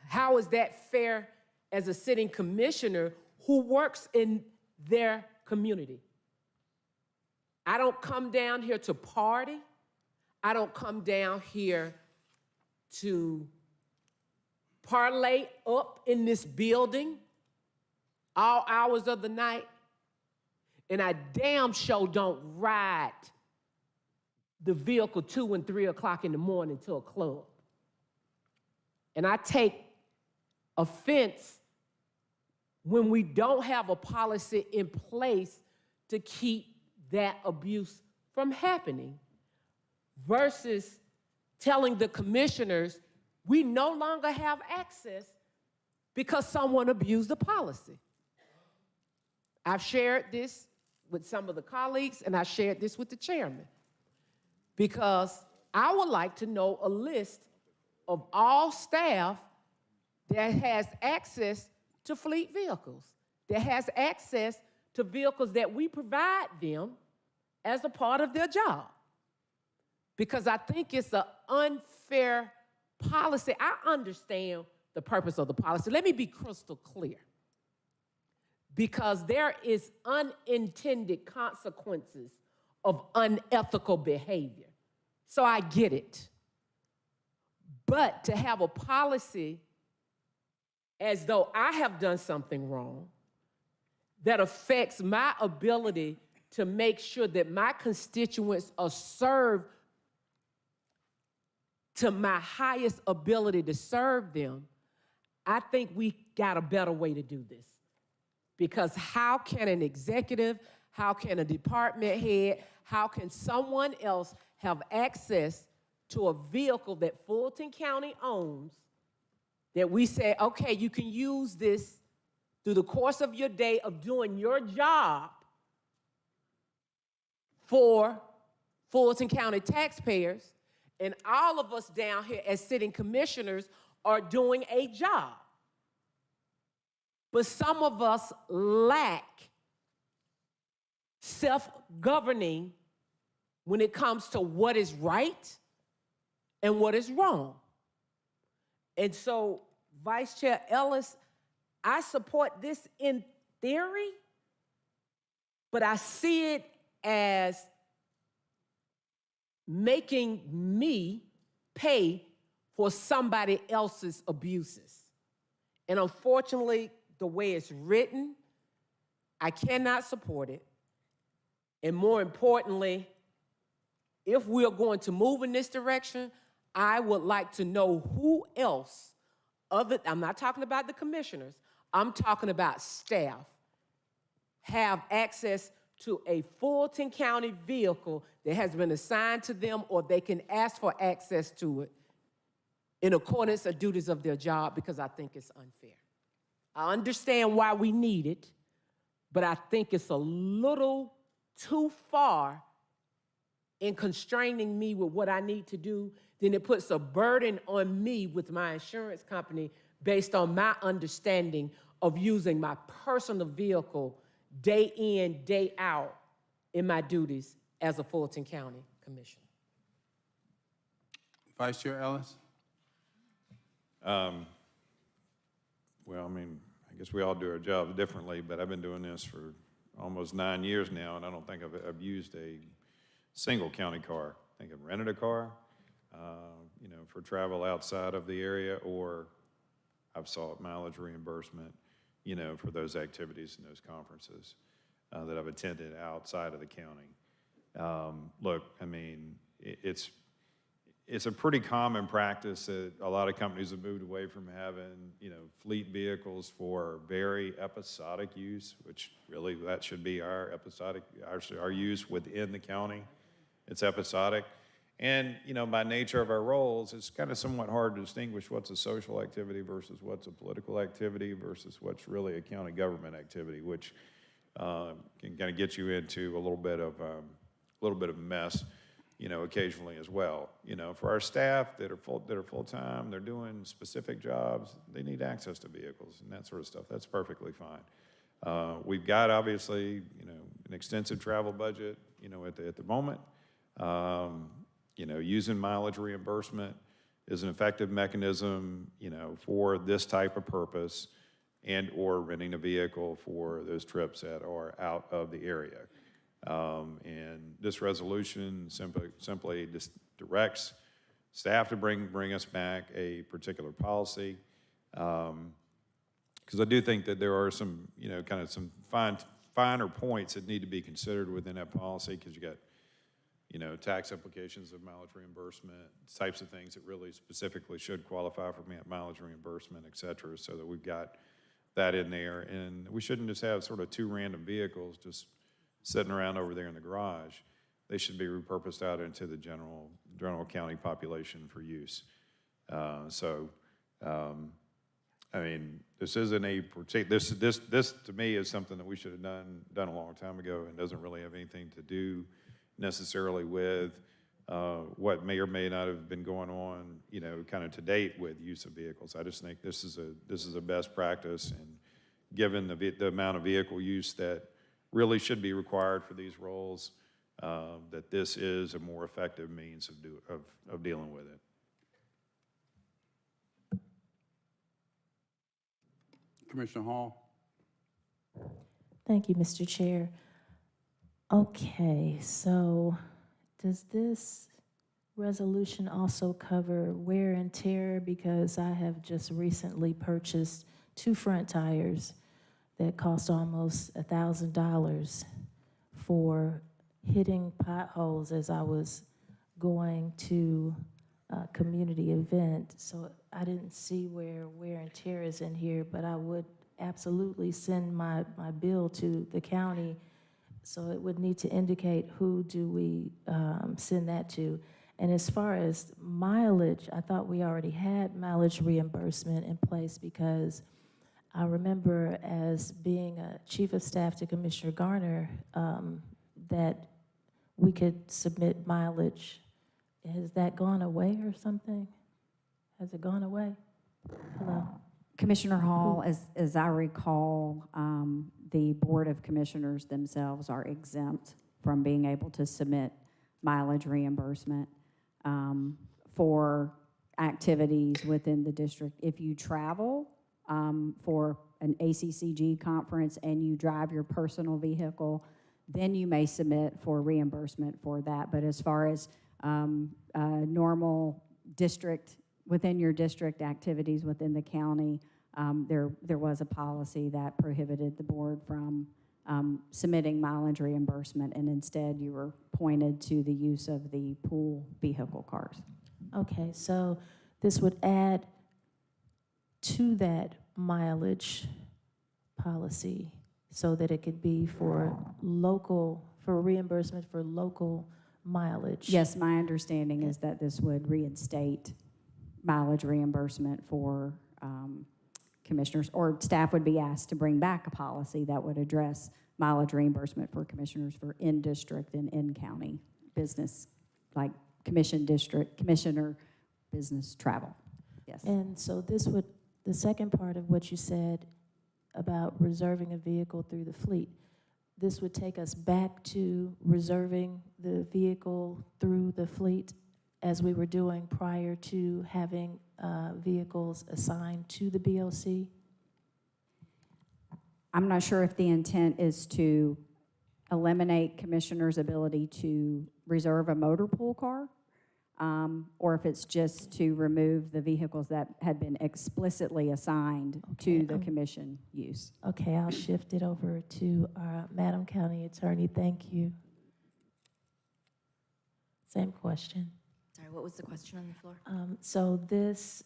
How is that fair as a sitting commissioner who works in their community? I don't come down here to party. I don't come down here to parlay up in this building all hours of the night. And I damn sure don't ride the vehicle 2 and 3 o'clock in the morning to a club. And I take offense when we don't have a policy in place to keep that abuse from happening, versus telling the commissioners we no longer have access because someone abused the policy. I've shared this with some of the colleagues, and I shared this with the chairman, because I would like to know a list of all staff that has access to fleet vehicles, that has access to vehicles that we provide them as a part of their job. Because I think it's an unfair policy. I understand the purpose of the policy. Let me be crystal clear. Because there is unintended consequences of unethical behavior. So I get it. But to have a policy as though I have done something wrong that affects my ability to make sure that my constituents are served to my highest ability to serve them, I think we got a better way to do this. Because how can an executive, how can a department head, how can someone else have access to a vehicle that Fulton County owns that we say, okay, you can use this through the course of your day of doing your job for Fulton County taxpayers, and all of us down here as sitting commissioners are doing a job. But some of us lack self-governing when it comes to what is right and what is wrong. And so, Vice Chair Ellis, I support this in theory, but I see it as making me pay for somebody else's abuses. And unfortunately, the way it's written, I cannot support it. And more importantly, if we are going to move in this direction, I would like to know who else, I'm not talking about the commissioners, I'm talking about staff, have access to a Fulton County vehicle that has been assigned to them, or they can ask for access to it in accordance with duties of their job, because I think it's unfair. I understand why we need it, but I think it's a little too far in constraining me with what I need to do. Then it puts a burden on me with my insurance company based on my understanding of using my personal vehicle day in, day out in my duties as a Fulton County Commissioner. Vice Chair Ellis? Well, I mean, I guess we all do our jobs differently, but I've been doing this for almost 9 years now, and I don't think I've used a single county car. I think I've rented a car, for travel outside of the area, or I've sought mileage reimbursement, for those activities and those conferences that I've attended outside of the county. Look, I mean, it's a pretty common practice that a lot of companies have moved away from having, fleet vehicles for very episodic use, which really that should be our use within the county. It's episodic. And, by nature of our roles, it's kind of somewhat hard to distinguish what's a social activity versus what's a political activity versus what's really a county government activity, which can kind of get you into a little bit of a mess, occasionally as well. For our staff that are full-time, they're doing specific jobs, they need access to vehicles and that sort of stuff. That's perfectly fine. We've got, obviously, an extensive travel budget, at the moment. Using mileage reimbursement is an effective mechanism, for this type of purpose, and or renting a vehicle for those trips that are out of the area. And this resolution simply just directs staff to bring us back a particular policy. Because I do think that there are some, kind of some finer points that need to be considered within that policy, because you got, tax implications of mileage reimbursement, types of things that really specifically should qualify for mileage reimbursement, et cetera, so that we've got that in there. And we shouldn't just have sort of two random vehicles just sitting around over there in the garage. They should be repurposed out into the general county population for use. I mean, this isn't a particular, this to me is something that we should have done a long time ago, and doesn't really have anything to do necessarily with what may or may not have been going on, you know, kind of to date with use of vehicles. I just think this is a best practice, and given the amount of vehicle use that really should be required for these roles, that this is a more effective means of dealing with it. Commissioner Hall? Thank you, Mr. Chair. Okay, so does this resolution also cover wear and tear? Because I have just recently purchased 2 front tires that cost almost $1,000 for hitting potholes as I was going to a community event. So I didn't see where wear and tear is in here, but I would absolutely send my bill to the county. So it would need to indicate who do we send that to. And as far as mileage, I thought we already had mileage reimbursement in place, because I remember as being a chief of staff to Commissioner Garner that we could submit mileage. Has that gone away or something? Has it gone away? Hello? Commissioner Hall, as I recall, the Board of Commissioners themselves are exempt from being able to submit mileage reimbursement for activities within the district. If you travel for an ACCG conference and you drive your personal vehicle, then you may submit for reimbursement for that. But as far as normal district, within your district activities within the county, there was a policy that prohibited the board from submitting mileage reimbursement, and instead you were pointed to the use of the pool vehicle cars. Okay, so this would add to that mileage policy so that it could be for reimbursement for local mileage. Yes, my understanding is that this would reinstate mileage reimbursement for commissioners, or staff would be asked to bring back a policy that would address mileage reimbursement for commissioners for in-district and in-county business, like commissioner business travel. Yes. And so this would, the second part of what you said about reserving a vehicle through the fleet, this would take us back to reserving the vehicle through the fleet as we were doing prior to having vehicles assigned to the BOC? I'm not sure if the intent is to eliminate commissioners' ability to reserve a motor pool car, or if it's just to remove the vehicles that had been explicitly assigned to the commission use. Okay, I'll shift it over to Madam County Attorney. Thank you. Same question. Sorry, what was the question on the floor? So this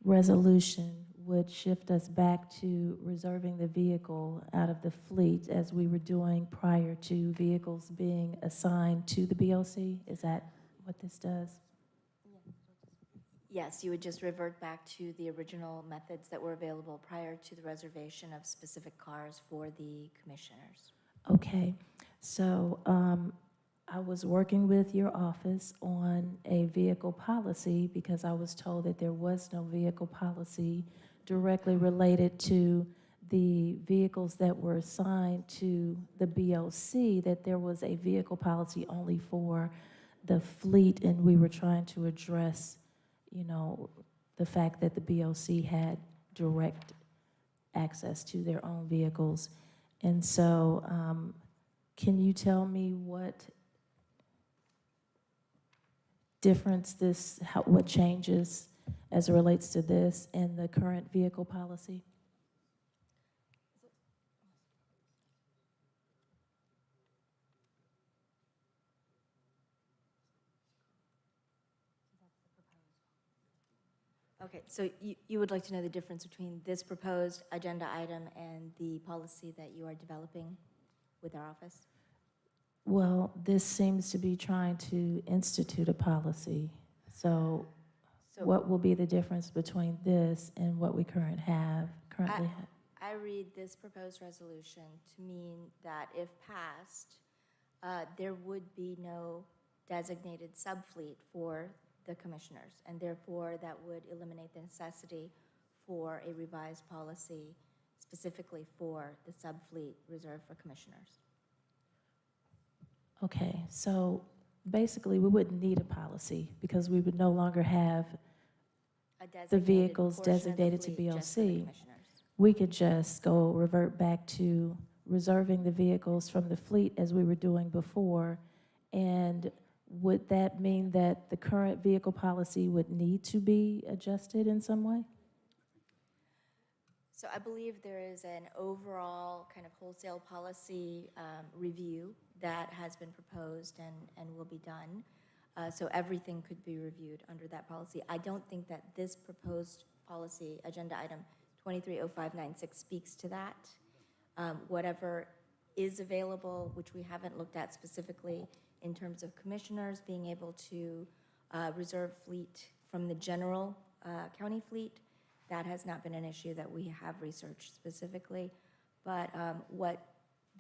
resolution would shift us back to reserving the vehicle out of the fleet as we were doing prior to vehicles being assigned to the BOC? Is that what this does? Yes, you would just revert back to the original methods that were available prior to the reservation of specific cars for the commissioners. Okay, so I was working with your office on a vehicle policy because I was told that there was no vehicle policy directly related to the vehicles that were assigned to the BOC, that there was a vehicle policy only for the fleet, and we were trying to address, you know, the fact that the BOC had direct access to their own vehicles. And so can you tell me what difference this, what changes as it relates to this and the current vehicle policy? Okay, so you would like to know the difference between this proposed agenda item and the policy that you are developing with our office? Well, this seems to be trying to institute a policy. So what will be the difference between this and what we currently have? I read this proposed resolution to mean that if passed, there would be no designated subfleet for the commissioners, and therefore that would eliminate the necessity for a revised policy specifically for the subfleet reserved for commissioners. Okay, so basically, we wouldn't need a policy because we would no longer have A the designated vehicles portion of the designated to fleet just for the BOC. commissioners. We could just revert back to reserving the vehicles from the fleet as we were doing before. And would that mean that the current vehicle policy would need to be adjusted in some way? So I believe there is an overall kind of wholesale policy review that has been proposed and will be done. So everything could be reviewed under that policy. I don't think that this proposed policy, agenda item 230596, speaks to that. Whatever is available, which we haven't looked at specifically in terms of commissioners being able to reserve fleet from the general county fleet, that has not been an issue that we have researched specifically. But what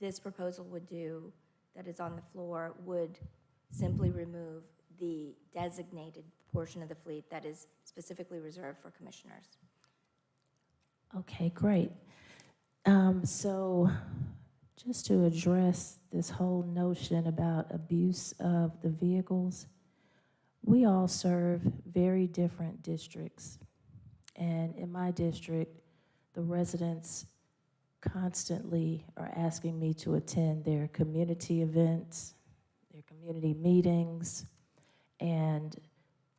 this proposal would do that is on the floor would simply remove the designated portion of the fleet that is specifically reserved for commissioners. Okay, great. So just to address this whole notion about abuse of the vehicles, we all serve very different districts. And in my district, the residents constantly are asking me to attend their community events, their community meetings, and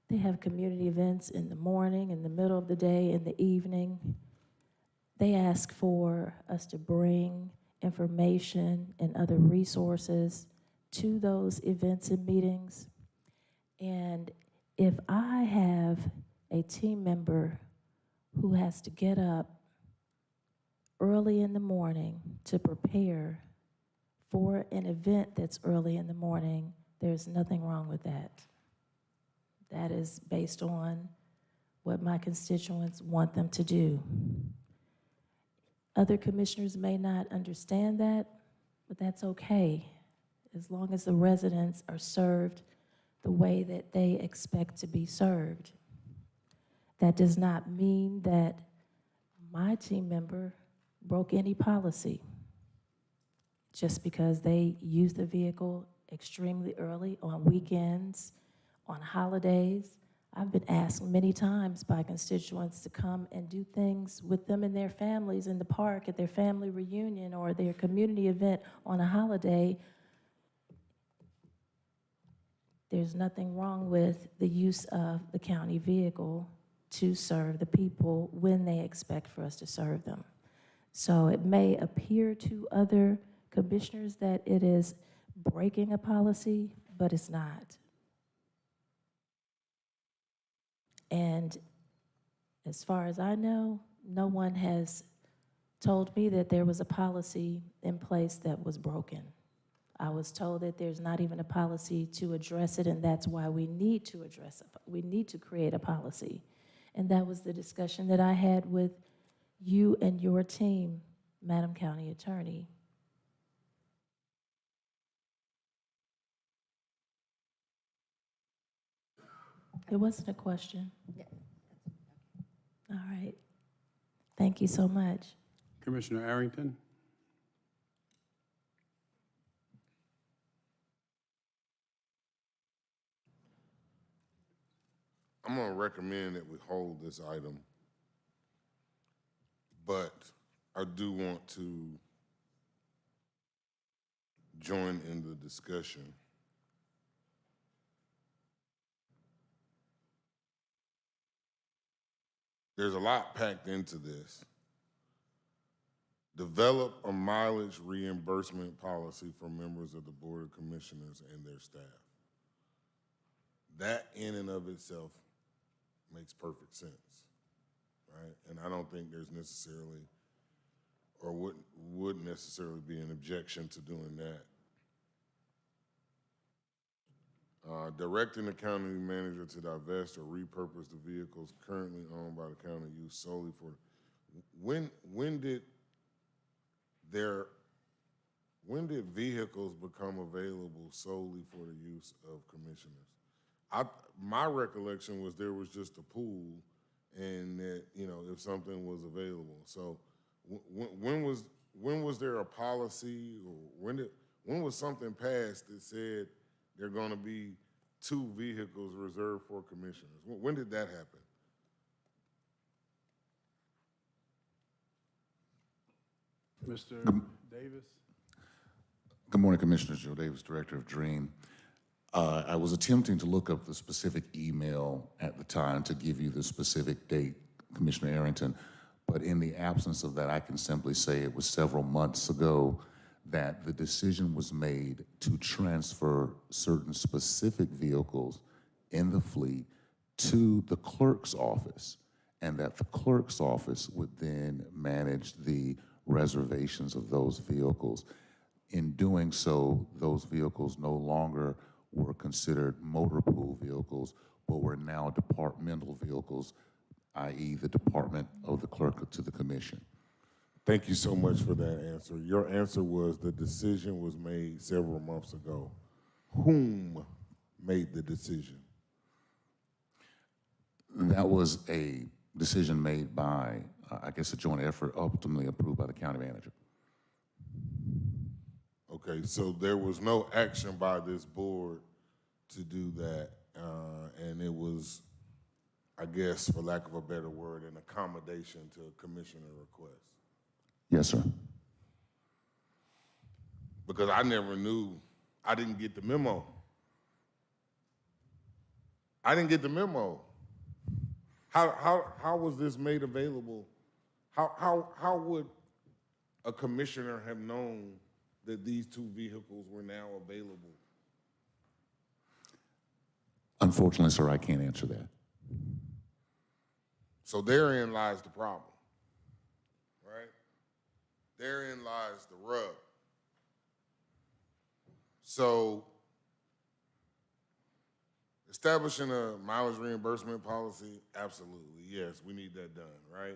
they have community events in the morning, in the middle of the day, in the evening. They ask for us to bring information and other resources to those events and meetings. And if I have a team member who has to get up early in the morning to prepare for an event that's early in the morning, there's nothing wrong with that. That is based on what my constituents want them to do. Other commissioners may not understand that, but that's okay, as long as the residents are served the way that they expect to be served. That does not mean that my team member broke any policy just because they use the vehicle extremely early on weekends, on holidays. I've been asked many times by constituents to come and do things with them and their families in the park at their family reunion or their community event on a holiday. There's nothing wrong with the use of the county vehicle to serve the people when they expect for us to serve them. So it may appear to other commissioners that it is breaking a policy, but it's not. And as far as I know, no one has told me that there was a policy in place that was broken. I was told that there's not even a policy to address it, and that's why we need to address it. We need to create a policy. And that was the discussion that I had with you and your team, Madam County Attorney. It wasn't a question. Yeah. All right. Thank you so much. Commissioner Arrington? I'm going to recommend that we hold this item, but I do want to join in the discussion. There's a lot packed into this. Develop a mileage reimbursement policy for members of the Board of Commissioners and their staff. That in and of itself makes perfect sense, right? And I don't think there's necessarily, or would necessarily be an objection to doing that. Directing the county manager to divest or repurpose the vehicles currently owned by the county used solely for, when did there when did vehicles become available solely for the use of commissioners? My recollection was there was just a pool, and that, you know, if something was available. So when was there a policy, or when was something passed that said there are going to be 2 vehicles reserved for commissioners? When did that happen? Mr. Davis? Good morning, Commissioner. Joe Davis, Director of DREAM. I was attempting to look up the specific email at the time to give you the specific date, Commissioner Arrington, but in the absence of that, I can simply say it was several months ago that the decision was made to transfer certain specific vehicles in the fleet to the clerk's office, and that the clerk's office would then manage the reservations of those vehicles. In doing so, those vehicles no longer were considered motor pool vehicles, but were now departmental vehicles, i.e. the department of the clerk to the commission. Thank you so much for that answer. Your answer was the decision was made several months ago. Whom made the decision? That was a decision made by, I guess, a joint effort ultimately approved by the county manager. Okay, so there was no action by this board to do that, and it was, I guess, for lack of a better word, an accommodation to a commissioner request. Yes, sir. Because I never knew, I didn't get the memo. I didn't get the memo. How was this made available? How would a commissioner have known that these 2 vehicles were now available? Unfortunately, sir, I can't answer that. So therein lies the problem, right? Therein lies the rub. So establishing a mileage reimbursement policy, absolutely, yes, we need that done, right?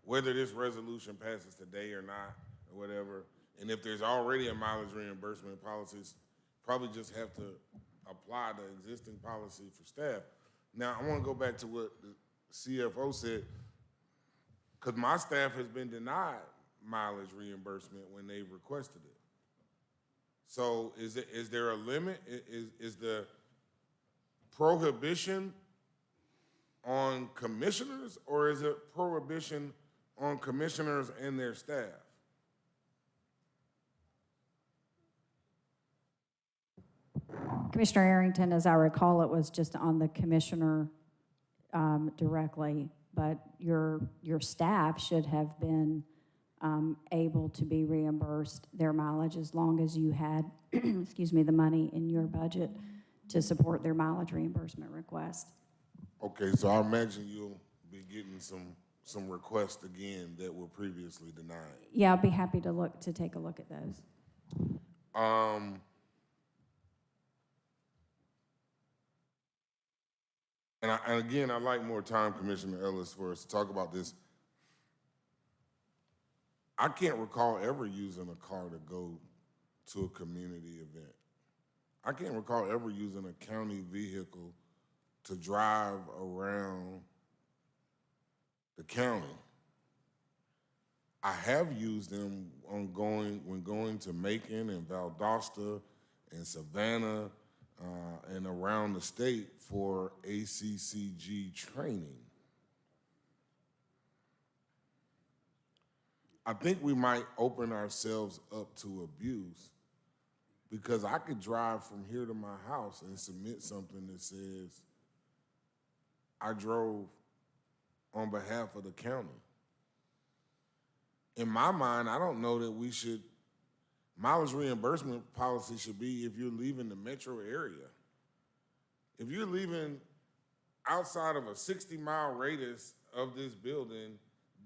Whether this resolution passes today or not, or whatever, and if there's already a mileage reimbursement policy, probably just have to apply the existing policy for staff. Now, I want to go back to what the CFO said, because my staff has been denied mileage reimbursement when they've requested it. So is there a limit? Is the prohibition on commissioners, or is it prohibition on commissioners and their staff? Commissioner Arrington, as I recall, it was just on the commissioner directly, but your staff should have been able to be reimbursed their mileage as long as you had, excuse me, the money in your budget to support their mileage reimbursement request. Okay, so I imagine you'll be getting some requests again that were previously denied. Yeah, I'll be happy to take a look at those. And again, I'd like more time, Commissioner Ellis, for us to talk about this. I can't recall ever using a car to go to a community event. I can't recall ever using a county vehicle to drive around the county. I have used them when going to Macon and Valdosta and Savannah and around the state for ACCG training. I think we might open ourselves up to abuse, because I could drive from here to my house and submit something that says I drove on behalf of the county. In my mind, I don't know that we should, mileage reimbursement policy should be if you're leaving the metro area. If you're leaving outside of a 60-mile radius of this building,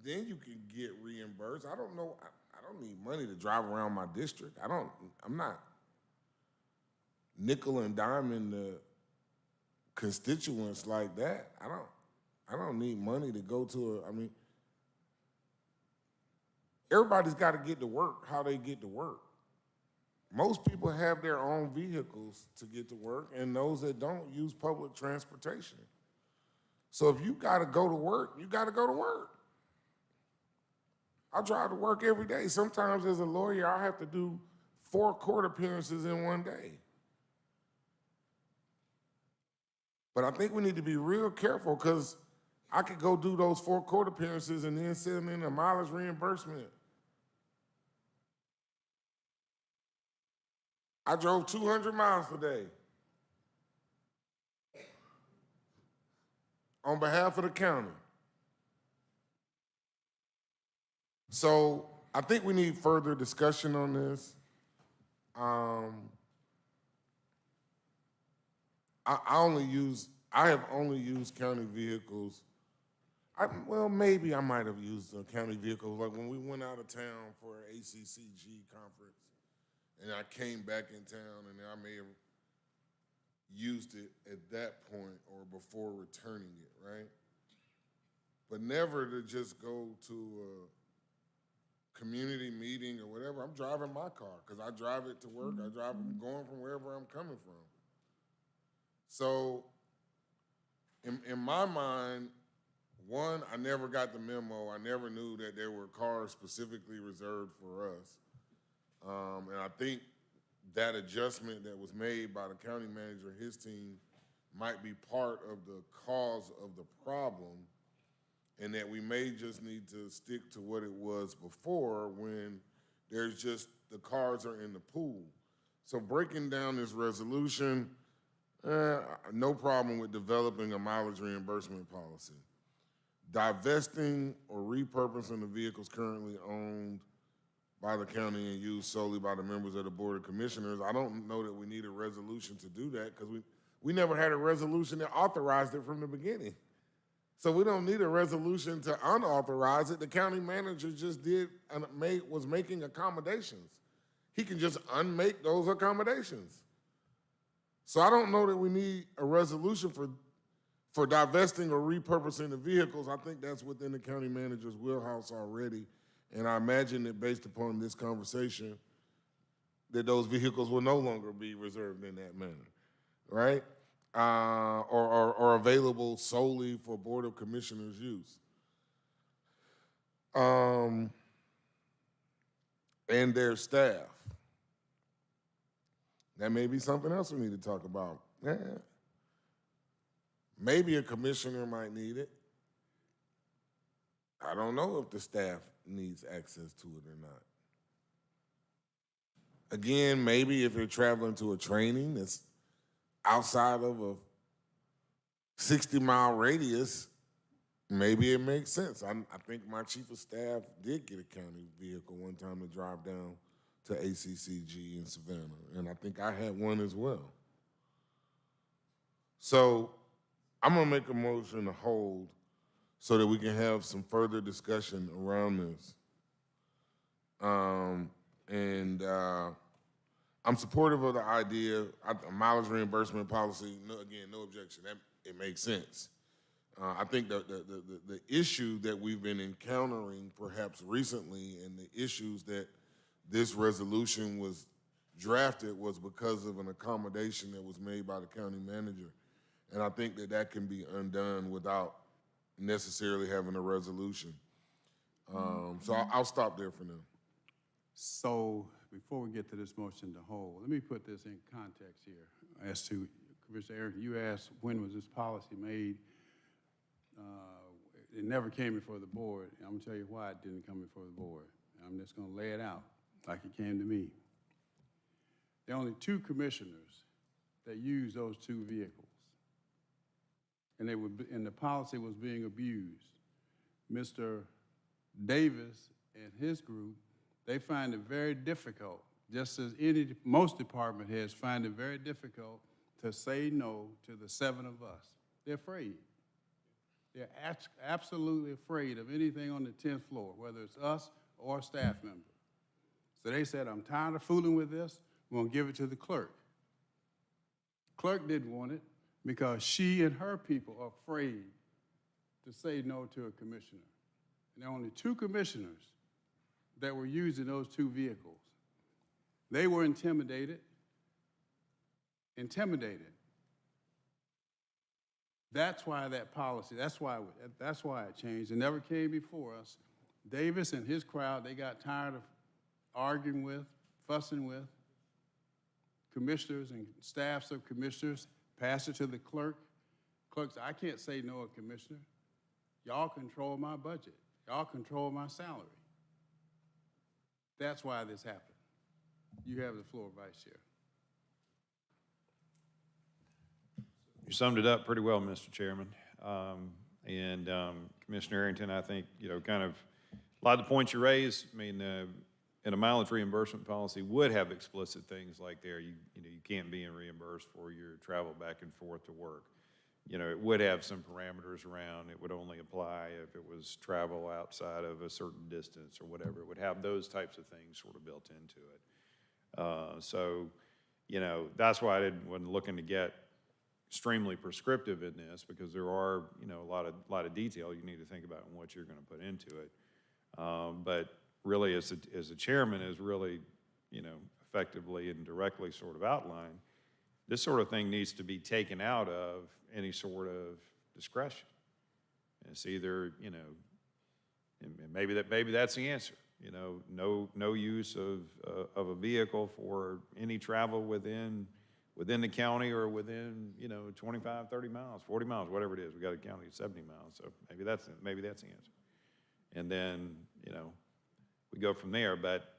then you can get reimbursed. I don't know, I don't need money to drive around my district. I'm not nickel and diming the constituents like that. I don't need money to go to everybody's got to get to work how they get to work. most people have their own vehicles to get to work, and those that don't use public transportation. So if you gotta go to work, you gotta go to work. I drive to work every day. Sometimes as a lawyer, I have to do 4 court appearances in one day. But I think we need to be real careful because I could go do those 4 court appearances and then send in a mileage reimbursement. I drove 200 miles today on behalf of the county. So I think we need further discussion on this. I have only used county vehicles. Well, maybe I might have used a county vehicle, like when we went out of town for an ACCG conference, and I came back in town, and I may have used it at that point or before returning it, right? But never to just go to a community meeting or whatever. I'm driving my car because I drive it to work. I drive it going from wherever I'm coming from. So in my mind, one, I never got the memo. I never knew that there were cars specifically reserved for us. And I think that adjustment that was made by the county manager and his team might be part of the cause of the problem, and that we may just need to stick to what it was before when there's just the cars are in the pool. So breaking down this resolution, no problem with developing a mileage reimbursement policy. Divesting or repurposing the vehicles currently owned by the county and used solely by the members of the Board of Commissioners. I don't know that we need a resolution to do that because we never had a resolution that authorized it from the beginning. So we don't need a resolution to unauthorize it. The county manager just was making accommodations. He can just unmake those accommodations. So I don't know that we need a resolution for divesting or repurposing the vehicles. I think that's within the county manager's wheelhouse already. And I imagine that based upon this conversation, that those vehicles will no longer be reserved in that manner, right? Or available solely for Board of Commissioners use. And their staff. That may be something else we need to talk about. Yeah. Maybe a commissioner might need it. I don't know if the staff needs access to it or not. Again, maybe if you're traveling to a training that's outside of a 60-mile radius, maybe it makes sense. I think my chief of staff did get a county vehicle one time to drive down to ACCG in Savannah, and I think I had one as well. So I'm gonna make a motion to hold so that we can have some further discussion around this. I'm supportive of the idea, a mileage reimbursement policy, again, no objection, it makes sense. I think the issue that we've been encountering perhaps recently and the issues that this resolution was drafted was because of an accommodation that was made by the county manager. And I think that can be undone without necessarily having a resolution. So I'll stop there for now. So before we get to this motion to hold, let me put this in context here. As to Commissioner Eric, you asked when was this policy made? It never came before the board. I'm gonna tell you why it didn't come before the board. I'm just gonna lay it out like it came to me. There are only 2 commissioners that use those 2 vehicles. And the policy was being abused. Mr. Davis and his group, they find it very difficult, just as most department heads find it very difficult to say no to the 7 of us. They're afraid. They're absolutely afraid of anything on the 10th floor, whether it's us or a staff member. So they said, I'm tired of fooling with this. We're gonna give it to the clerk. Clerk didn't want it because she and her people are afraid to say no to a commissioner. And there are only 2 commissioners that were using those 2 vehicles. They were intimidated. That's why that policy, that's why it changed. It never came before us. Davis and his crowd, they got tired of arguing with, fussing with commissioners and staffs of commissioners, passed it to the clerk. Clerks, I can't say no a commissioner. Y'all control my budget. Y'all control my salary. That's why this happened. You have the floor, Vice Chair. You summed it up pretty well, Mr. Chairman. Commissioner Arrington, I think, kind of a lot of the points you raised, I mean, in a mileage reimbursement policy would have explicit things like there. You can't be reimbursed for your travel back and forth to work. It would have some parameters around. It would only apply if it was travel outside of a certain distance or whatever. It would have those types of things sort of built into it. That's why I wasn't looking to get extremely prescriptive in this, because there are, a lot of detail you need to think about in what you're going to put into it. But really, as the chairman has really, effectively and directly sort of outlined, this sort of thing needs to be taken out of any sort of discretion. And it's either, and maybe that's the answer. No use of a vehicle for any travel within the county or within 25, 30 miles, 40 miles, whatever it is. We got a county at 70 miles, so maybe that's the answer. And then we go from there. But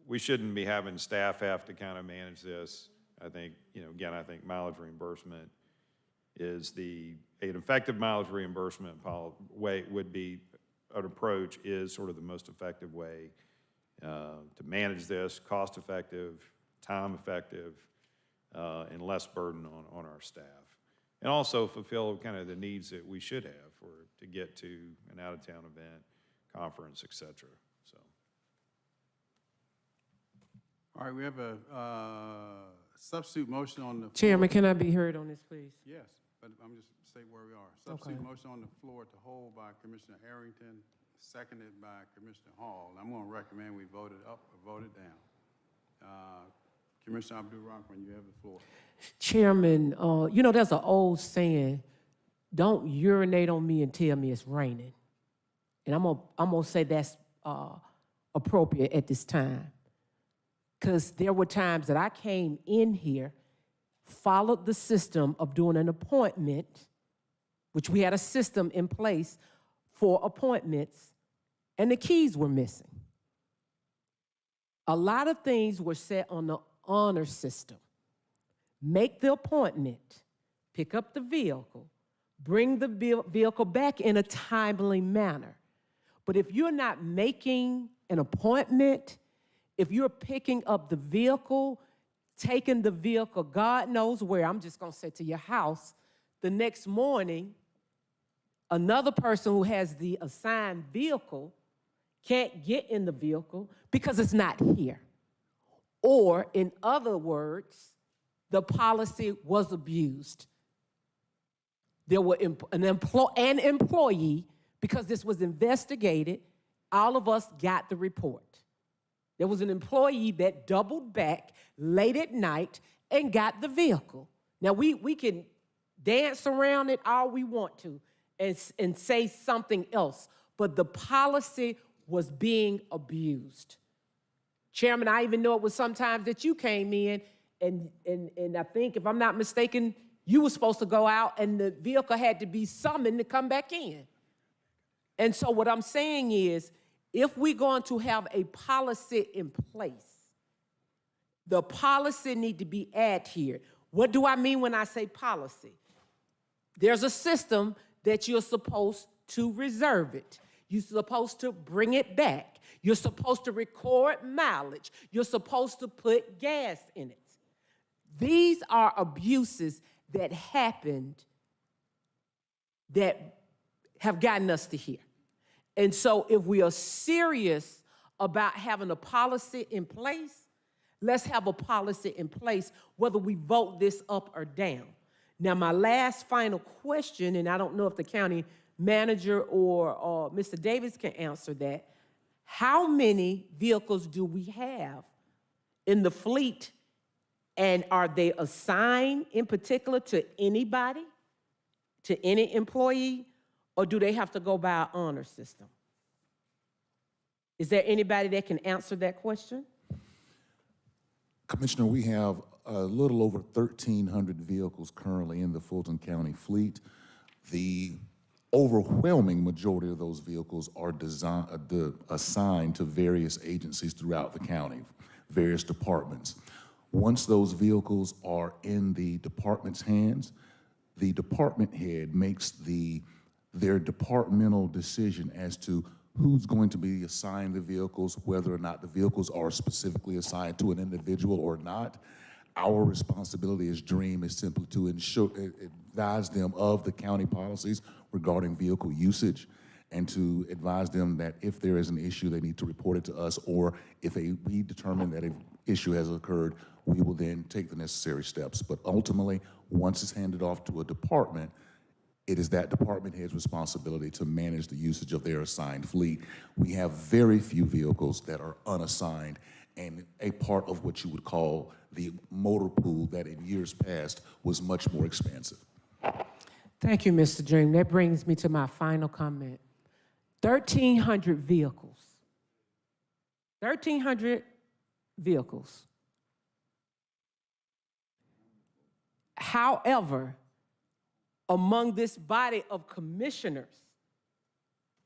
we shouldn't be having staff have to kind of manage this. I think again, I think mileage reimbursement is an effective mileage reimbursement way would be an approach is sort of the most effective way to manage this, cost effective, time effective, and less burden on our staff. And also fulfill kind of the needs that we should have to get to an out-of-town event, conference, et cetera. So. All right, we have a substitute motion on the floor. Chairman, can I be heard on this, please? Yes, but I'm just saying where we are. Substitute motion on the floor to hold by Commissioner Arrington, seconded by Commissioner Hall. I'm going to recommend we vote it up or vote it down. Commissioner Abdul-Rahman, you have the floor. Chairman, there's an old saying, don't urinate on me and tell me it's raining. And I'm gonna say that's appropriate at this time. Because there were times that I came in here, followed the system of doing an appointment, which we had a system in place for appointments, and the keys were missing. A lot of things were set on the honor system. Make the appointment, pick up the vehicle, bring the vehicle back in a timely manner. But if you're not making an appointment, if you're picking up the vehicle, taking the vehicle, God knows where, I'm just going to say to your house, the next morning, another person who has the assigned vehicle can't get in the vehicle because it's not here. Or, in other words, the policy was abused. There were an employee, because this was investigated, all of us got the report. There was an employee that doubled back late at night and got the vehicle. Now, we can dance around it all we want to and say something else, but the policy was being abused. Chairman, I even know it was sometimes that you came in and I think, if I'm not mistaken, you were supposed to go out and the vehicle had to be summoned to come back in. And so what I'm saying is, if we're going to have a policy in place, the policy need to be adhered. What do I mean when I say policy? There's a system that you're supposed to reserve it. You're supposed to bring it back. You're supposed to record mileage. You're supposed to put gas in it. These are abuses that happened that have gotten us to here. And so if we are serious about having a policy in place, let's have a policy in place whether we vote this up or down. Now, my last final question, and I don't know if the county manager or Mr. Davis can answer that, how many vehicles do we have in the fleet? And are they assigned in particular to anybody, to any employee, or do they have to go by an honor system? Is there anybody that can answer that question? Commissioner, we have a little over 1,300 vehicles currently in the Fulton County fleet. The overwhelming majority of those vehicles are assigned to various agencies throughout the county, various departments. Once those vehicles are in the department's hands, the department head makes their departmental decision as to who's going to be assigned the vehicles, whether or not the vehicles are specifically assigned to an individual or not. Our responsibility as DREAM is simply to advise them of the county policies regarding vehicle usage and to advise them that if there is an issue, they need to report it to us, or if we determine that an issue has occurred, we will then take the necessary steps. But ultimately, once it's handed off to a department, it is that department head's responsibility to manage the usage of their assigned fleet. We have very few vehicles that are unassigned and a part of what you would call the motor pool that in years past was much more expansive. Thank you, Mr. Dream. That brings me to my final comment. 1,300 vehicles. 1,300 vehicles. However, among this body of commissioners,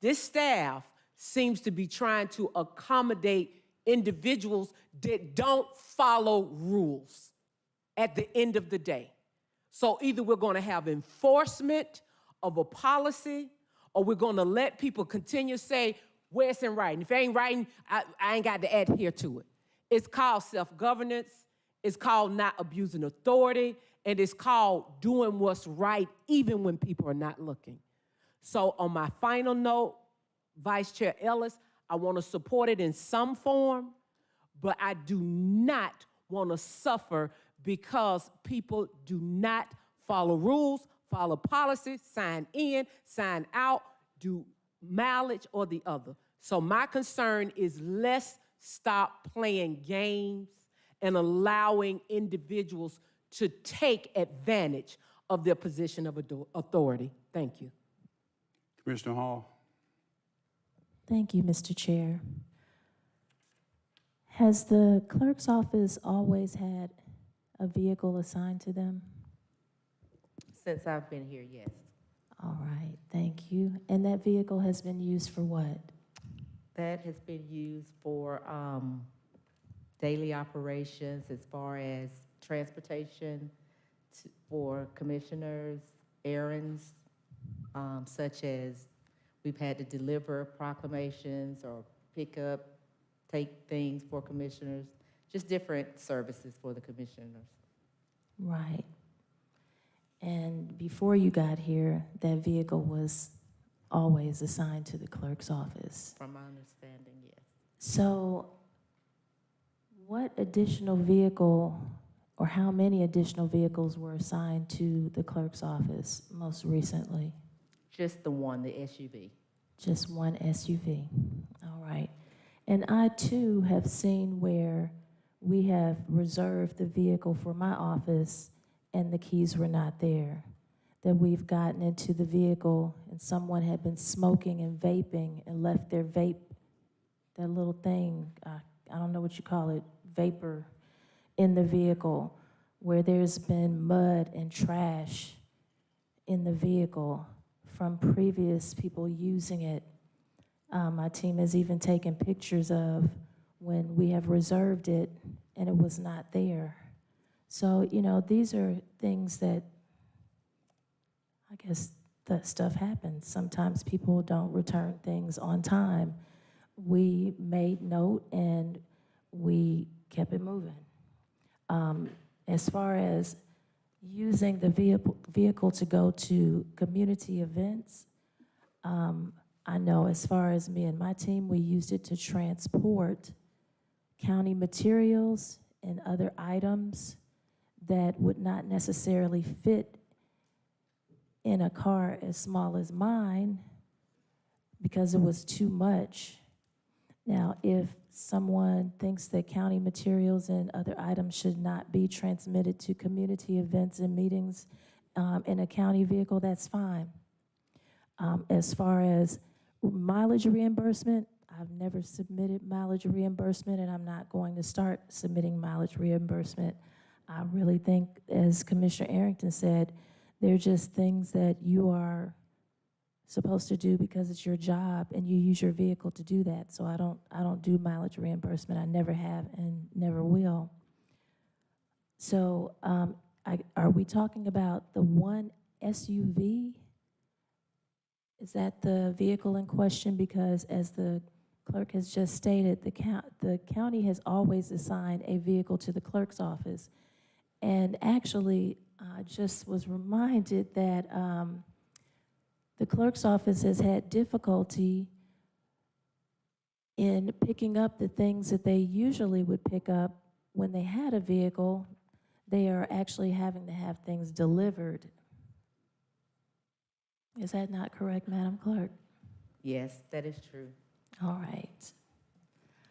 this staff seems to be trying to accommodate individuals that don't follow rules at the end of the day. So either we're going to have enforcement of a policy, or we're going to let people continue to say where it's in writing. If it ain't writing, I ain't got to adhere to it. It's called self-governance. It's called not abusing authority. And it's called doing what's right even when people are not looking. So on my final note, Vice Chair Ellis, I want to support it in some form, but I do not want to suffer because people do not follow rules, follow policies, sign in, sign out, do mileage or the other. So my concern is let's stop playing games and allowing individuals to take advantage of their position of authority. Thank you. Commissioner Hall. Thank you, Mr. Chair. Has the clerk's office always had a vehicle assigned to them? Since I've been here, yes. All right, thank you. And that vehicle has been used for what? That has been used for daily operations as far as transportation for commissioners, errands, such as we've had to deliver proclamations or pick up, take things for commissioners, just different services for the commissioners. Right. And before you got here, that vehicle was always assigned to the clerk's office. From my understanding, yes. So what additional vehicle or how many additional vehicles were assigned to the clerk's office most recently? Just the one, the SUV. Just one SUV. All right. And I too have seen where we have reserved the vehicle for my office and the keys were not there. That we've gotten into the vehicle and someone had been smoking and vaping and left their vape, that little thing, I don't know what you call it, vapor, in the vehicle, where there's been mud and trash in the vehicle from previous people using it. My team has even taken pictures of when we have reserved it and it was not there. So, you know, these are things that, I guess, that stuff happens. Sometimes people don't return things on time. We made note and we kept it moving. As far as using the vehicle to go to community events, I know as far as me and my team, we used it to transport county materials and other items that would not necessarily fit in a car as small as mine because it was too much. Now, if someone thinks that county materials and other items should not be transmitted to community events and meetings in a county vehicle, that's fine. As far as mileage reimbursement, I've never submitted mileage reimbursement, and I'm not going to start submitting mileage reimbursement. I really think, as Commissioner Arrington said, they're just things that you are supposed to do because it's your job and you use your vehicle to do that. So I don't do mileage reimbursement. I never have and never will. So are we talking about the one SUV? Is that the vehicle in question? Because as the clerk has just stated, the county has always assigned a vehicle to the clerk's office. And actually, I just was reminded that the clerk's office has had difficulty in picking up the things that they usually would pick up when they had a vehicle. They are actually having to have things delivered. Is that not correct, Madam Clerk? Yes, that is true. All right.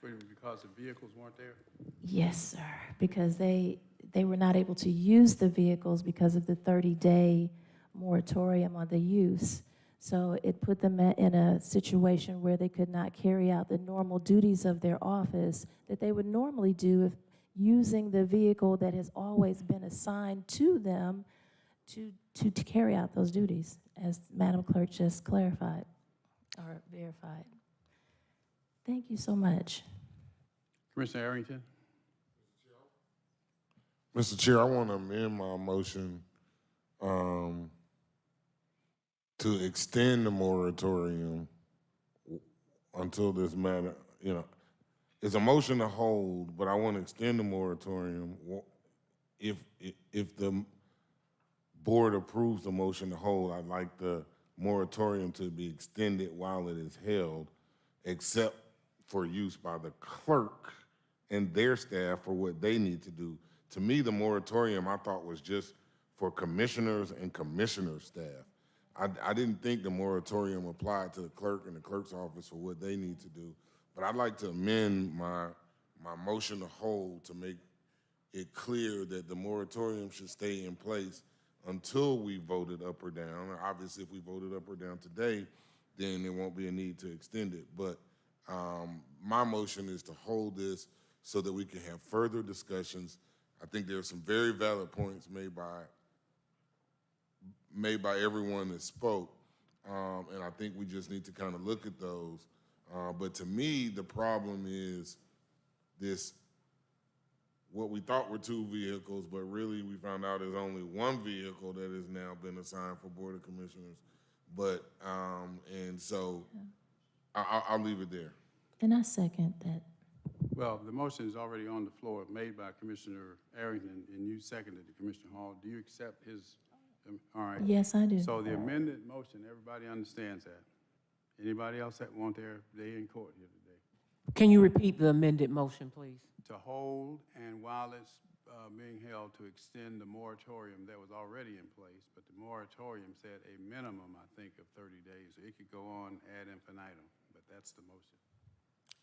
Because the vehicles weren't there? Yes, sir, because they were not able to use the vehicles because of the 30-day moratorium on the use. So it put them in a situation where they could not carry out the normal duties of their office that they would normally do if using the vehicle that has always been assigned to them to carry out those duties, as Madam Clerk just clarified or verified. Thank you so much. Commissioner Arrington? Mr. Chair, I want to amend my motion to extend the moratorium until this matter, it's a motion to hold, but I want to extend the moratorium. If the board approves the motion to hold, I'd like the moratorium to be extended while it is held, except for use by the clerk and their staff for what they need to do. To me, the moratorium I thought was just for commissioners and commissioner staff. I didn't think the moratorium applied to the clerk and the clerk's office for what they need to do. But I'd like to amend my motion to hold to make it clear that the moratorium should stay in place until we voted up or down. Obviously, if we voted up or down today, then there won't be a need to extend it. But my motion is to hold this so that we can have further discussions. I think there are some very valid points made by everyone that spoke, and I think we just need to kind of look at those. But to me, the problem is this, what we thought were two vehicles, but really we found out is only one vehicle that has now been assigned for Board of Commissioners. But, and so I'll leave it there. And I second that. Well, the motion is already on the floor, made by Commissioner Arrington, and you seconded it, Commissioner Hall. Do you accept his, all right? Yes, I do. So the amended motion, everybody understands that. Anybody else that want their day in court here today? Can you repeat the amended motion, please? To hold, and while it's being held, to extend the moratorium that was already in place, but the moratorium said a minimum, I think, of 30 days. It could go on ad infinitum, but that's the motion.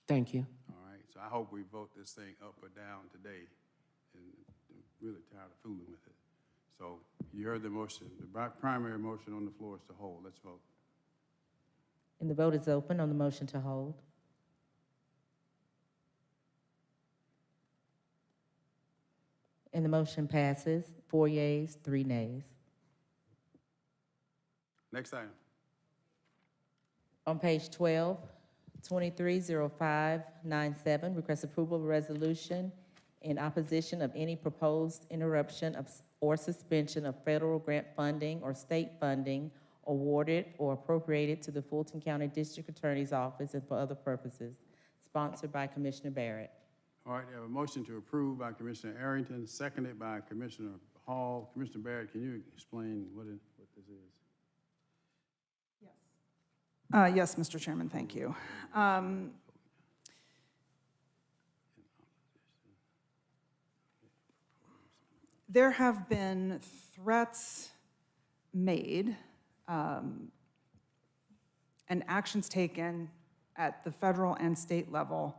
Thank you. All right, so I hope we vote this thing up or down today, and I'm really tired of fooling with it. So you heard the motion. The primary motion on the floor is to hold. Let's vote. And the vote is open on the motion to hold. And the motion passes, 4 yeas, 3 nays. Next item. On page 12, 230597, request approval of a resolution in opposition of any proposed interruption or suspension of federal grant funding or state funding awarded or appropriated to the Fulton County District Attorney's Office and for other purposes, sponsored by Commissioner Barrett. All right, I have a motion to approve by Commissioner Arrington, seconded by Commissioner Hall. Commissioner Barrett, can you explain what this is? Yes, Mr. Chairman, thank you. There have been threats made and actions taken at the federal and state level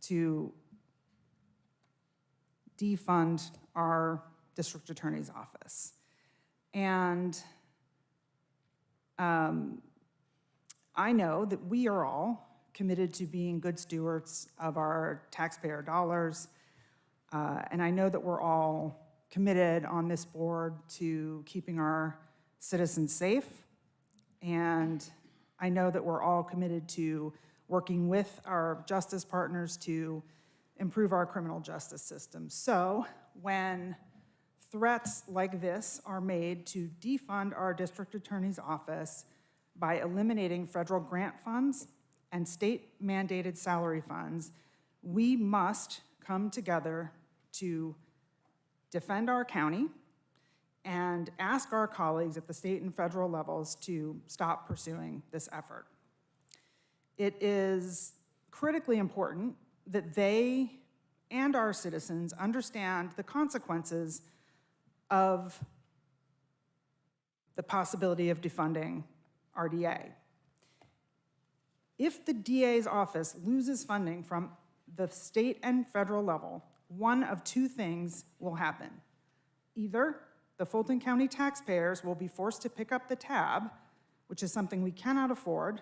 to defund our district attorney's office. And I know that we are all committed to being good stewards of our taxpayer dollars. And I know that we're all committed on this board to keeping our citizens safe. And I know that we're all committed to working with our justice partners to improve our criminal justice system. So when threats like this are made to defund our district attorney's office by eliminating federal grant funds and state-mandated salary funds, we must come together to defend our county and ask our colleagues at the state and federal levels to stop pursuing this effort. It is critically important that they and our citizens understand the consequences of the possibility of defunding our DA. If the DA's office loses funding from the state and federal level, one of two things will happen. Either the Fulton County taxpayers will be forced to pick up the tab, which is something we cannot afford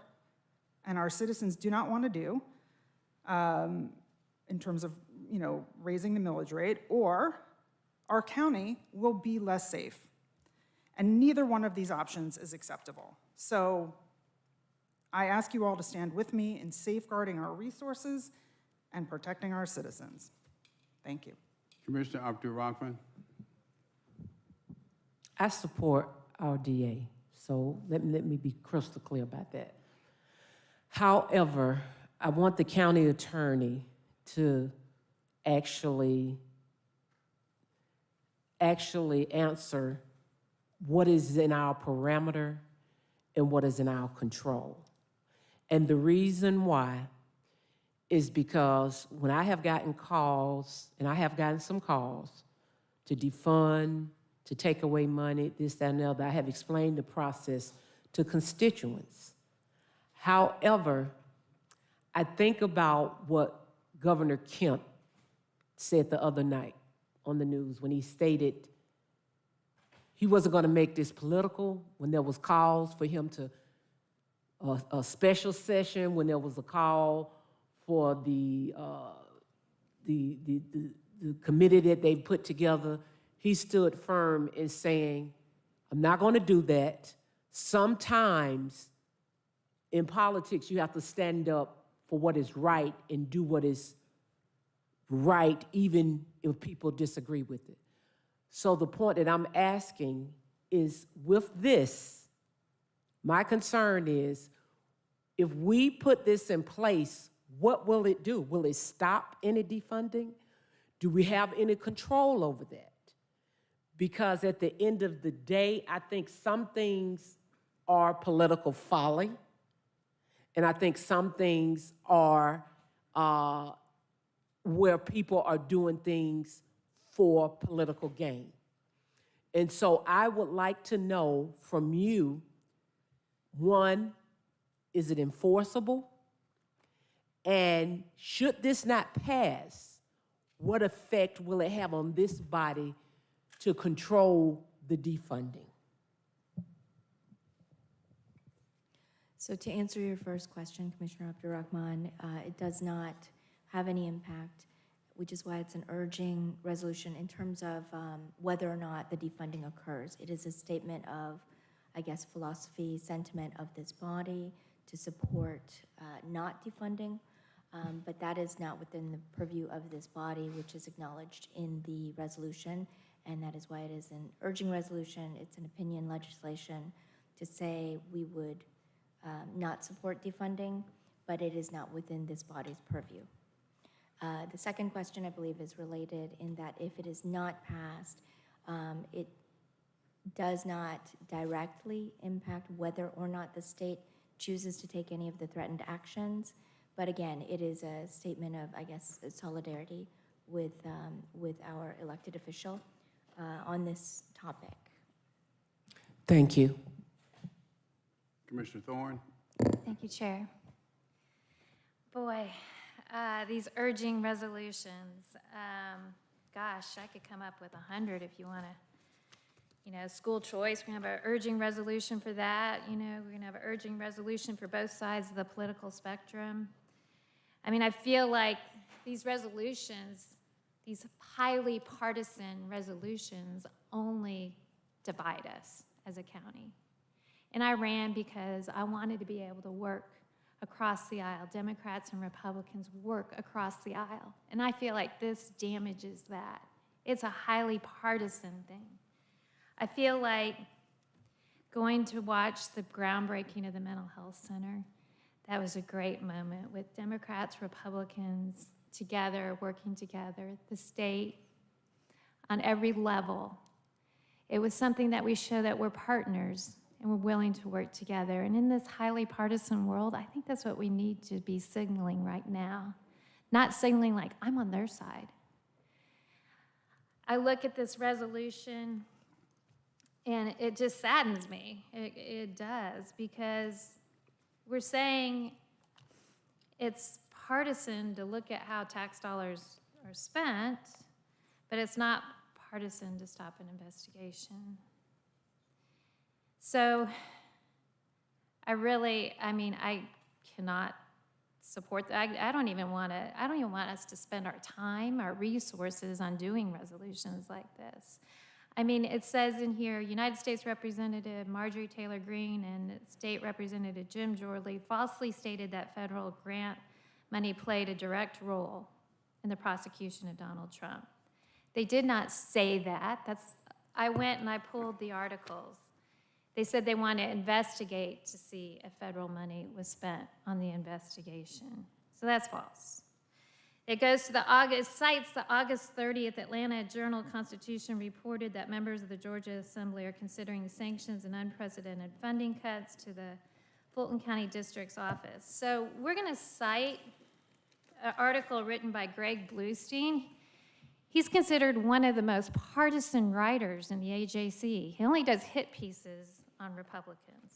and our citizens do not want to do in terms of raising the millage rate, or our county will be less safe. And neither one of these options is acceptable. So I ask you all to stand with me in safeguarding our resources and protecting our citizens. Thank you. Commissioner Abdul-Rahman. I support our DA, so let me be crystal clear about that. However, I want the county attorney to actually answer what is in our parameter and what is in our control. And the reason why is because when I have gotten calls, and I have gotten some calls to defund, to take away money, this, that, and the other, I have explained the process to constituents. However, I think about what Governor Kemp said the other night on the news when he stated he wasn't going to make this political when there was calls for him to, a special session, when there was a call for the committee that they put together. He stood firm in saying, I'm not going to do that. Sometimes in politics, you have to stand up for what is right and do what is right, even if people disagree with it. So the point that I'm asking is, with this, my concern is, if we put this in place, what will it do? Will it stop any defunding? Do we have any control over that? Because at the end of the day, I think some things are political folly, and I think some things are where people are doing things for political gain. And so I would like to know from you, one, is it enforceable? And should this not pass, what effect will it have on this body to control the defunding? So to answer your first question, Commissioner Abdul-Rahman, it does not have any impact, which is why it's an urging resolution in terms of whether or not the defunding occurs. It is a statement of, I guess, philosophy, sentiment of this body to support not defunding, but that is not within the purview of this body, which is acknowledged in the resolution, and that is why it is an urging resolution. It's an opinion legislation to say we would not support defunding, but it is not within this body's purview. The second question, I believe, is related in that if it is not passed, it does not directly impact whether or not the state chooses to take any of the threatened actions. But again, it is a statement of, I guess, solidarity with our elected official on this topic. Thank you. Commissioner Thorne. Thank you, Chair. Boy, these urging resolutions. Gosh, I could come up with 100 if you want to. School choice, we're going to have an urging resolution for that. We're going to have an urging resolution for both sides of the political spectrum. I mean, I feel like these resolutions, these highly partisan resolutions, only divide us as a county. And I ran because I wanted to be able to work across the aisle. Democrats and Republicans work across the aisle. And I feel like this damages that. It's a highly partisan thing. I feel like going to watch the groundbreaking of the mental health center, that was a great moment with Democrats, Republicans together, working together, the state, on every level. It was something that we show that we're partners and we're willing to work together. And in this highly partisan world, I think that's what we need to be signaling right now. Not signaling like, I'm on their side. I look at this resolution and it just saddens me. It does, because we're saying it's partisan to look at how tax dollars are spent, but it's not partisan to stop an investigation. So I cannot support that. I don't even want us to spend our time, our resources on doing resolutions like this. I mean, it says in here, United States Representative Marjorie Taylor Greene and State Representative Jim Jorley falsely stated that federal grant money played a direct role in the prosecution of Donald Trump. They did not say that. I went and I pulled the articles. They said they want to investigate to see if federal money was spent on the investigation. So that's false. It goes to cites the August 30th Atlanta Journal-Constitution reported that members of the Georgia Assembly are considering sanctions and unprecedented funding cuts to the Fulton County District's office. So we're going to cite an article written by Greg Bluestein. He's considered one of the most partisan writers in the AJC. He only does hit pieces on Republicans.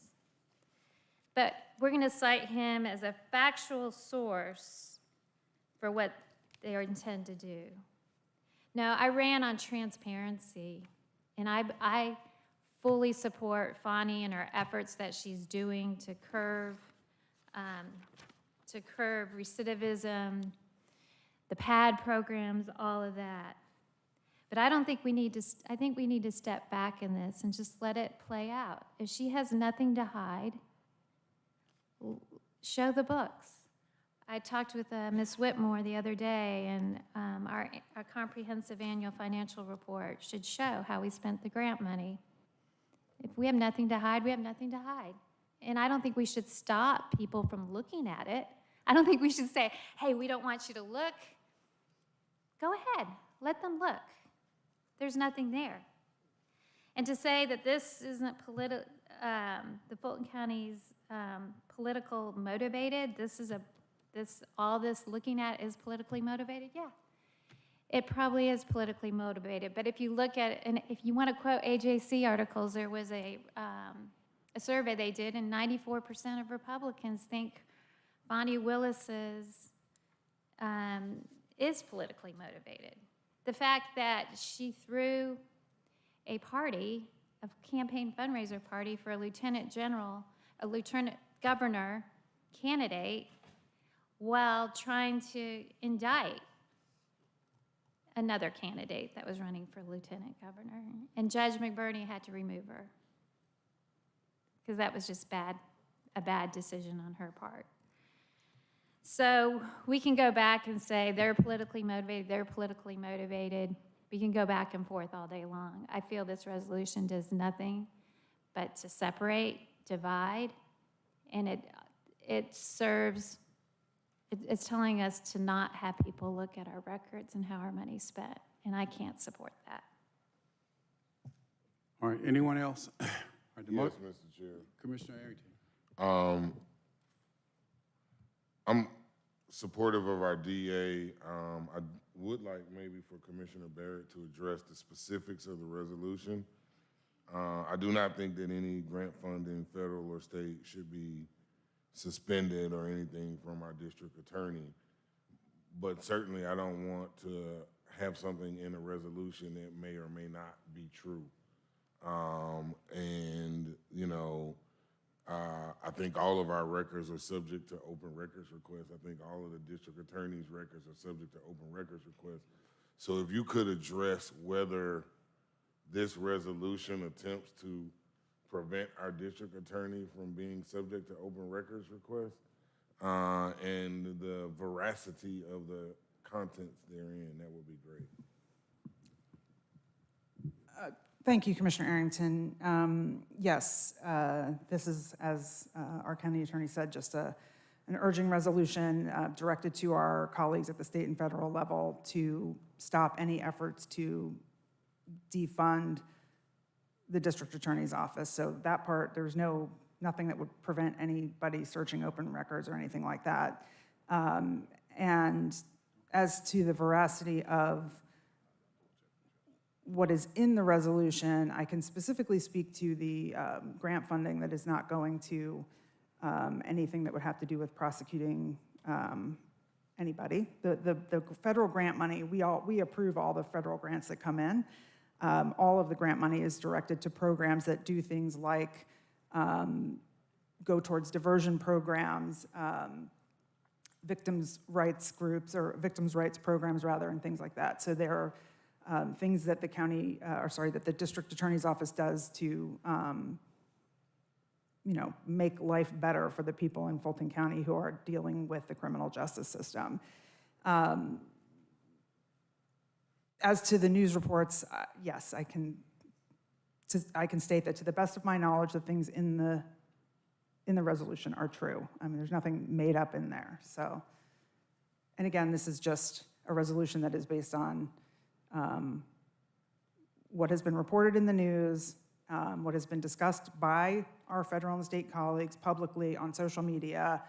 But we're going to cite him as a factual source for what they intend to do. Now, I ran on transparency, and I fully support Fani and her efforts that she's doing to curb recidivism, the PAD programs, all of that. But I think we need to step back in this and just let it play out. If she has nothing to hide, show the books. I talked with Ms. Whitmore the other day, and our comprehensive annual financial report should show how we spent the grant money. If we have nothing to hide, we have nothing to hide. And I don't think we should stop people from looking at it. I don't think we should say, hey, we don't want you to look. Go ahead, let them look. There's nothing there. And to say that this isn't the Fulton County's political motivated, all this looking at is politically motivated? Yeah, it probably is politically motivated. But if you look at it, and if you want to quote AJC articles, there was a survey they did, and 94% of Republicans think Bonnie Willis's is politically motivated. The fact that she threw a campaign fundraiser party for a lieutenant governor candidate, while trying to indict another candidate that was running for lieutenant governor. And Judge McBurney had to remove her because that was just a bad decision on her part. So we can go back and say they're politically motivated. We can go back and forth all day long. I feel this resolution does nothing but to separate, divide, and it's telling us to not have people look at our records and how our money's spent, and I can't support that. All right, anyone else? Yes, Mr. Chair. Commissioner Arrington. I'm supportive of our DA. I would like maybe for Commissioner Barrett to address the specifics of the resolution. I do not think that any grant funding, federal or state, should be suspended or anything from our district attorney. But certainly I don't want to have something in a resolution that may or may not be true. And, you know, I think all of our records are subject to open records requests. I think all of the district attorney's records are subject to open records requests. So if you could address whether this resolution attempts to prevent our district attorney from being subject to open records requests, and the veracity of the contents therein, that would be great. Thank you, Commissioner Arrington. Yes, this is, as our county attorney said, just an urging resolution directed to our colleagues at the state and federal level to stop any efforts to defund the district attorney's office. So that part, there's nothing that would prevent anybody searching open records or anything like that. And as to the veracity of what is in the resolution, I can specifically speak to the grant funding that is not going to anything that would have to do with prosecuting anybody. The federal grant money, we approve all the federal grants that come in. All of the grant money is directed to programs that do things like go towards diversion programs, victims' rights groups, or victims' rights programs rather, and things like that. So there are things that that the district attorney's office does to, make life better for the people in Fulton County who are dealing with the criminal justice system. As to the news reports, yes, I can state that to the best of my knowledge, the things in the resolution are true. I mean, there's nothing made up in there. So, and again, this is just a resolution that is based on what has been reported in the news, what has been discussed by our federal and state colleagues publicly on social media,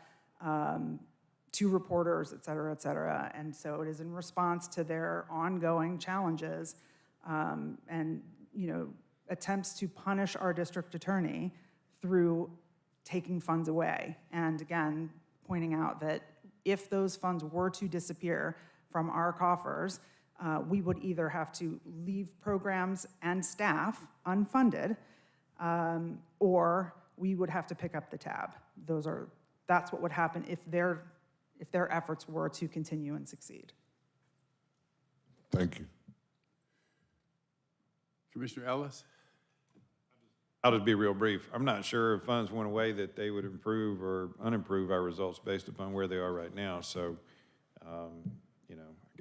to reporters, et cetera, et cetera. And so it is in response to their ongoing challenges and, attempts to punish our district attorney through taking funds away. And again, pointing out that if those funds were to disappear from our coffers, we would either have to leave programs and staff unfunded, or we would have to pick up the tab. That's what would happen if their efforts were to continue and succeed. Thank you. Commissioner Ellis? I'll just be real brief. I'm not sure if funds went away that they would improve or unimprove our results based upon where they are right now. So, I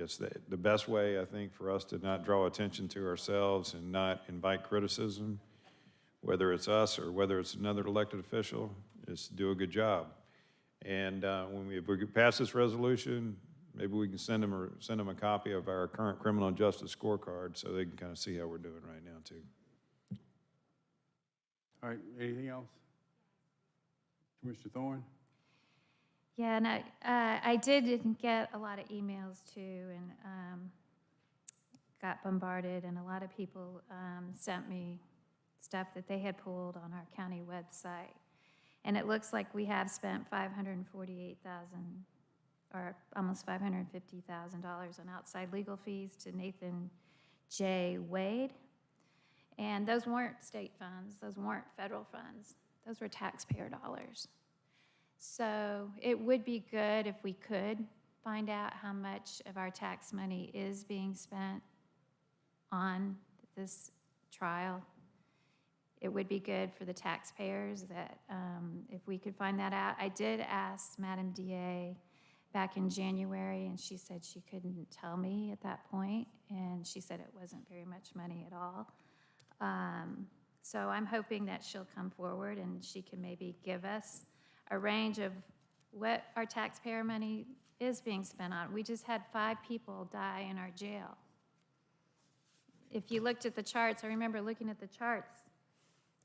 guess the best way, I think, for us to not draw attention to ourselves and not invite criticism, whether it's us or whether it's another elected official, is to do a good job. And if we could pass this resolution, maybe we can send them a copy of our current criminal justice scorecard so they can kind of see how we're doing right now, too. All right, anything else? Commissioner Thorne? Yeah, and I did get a lot of emails too, and got bombarded, and a lot of people sent me stuff that they had pulled on our county website. And it looks like we have spent $548,000 or almost $550,000 on outside legal fees to Nathan J. Wade. And those weren't state funds, those weren't federal funds, those were taxpayer dollars. So it would be good if we could find out how much of our tax money is being spent on this trial. It would be good for the taxpayers that if we could find that out. I did ask Madam DA back in January, and she said she couldn't tell me at that point, and she said it wasn't very much money at all. So I'm hoping that she'll come forward and she can maybe give us a range of what our taxpayer money is being spent on. We just had 5 people die in our jail. If you looked at the charts, I remember looking at the charts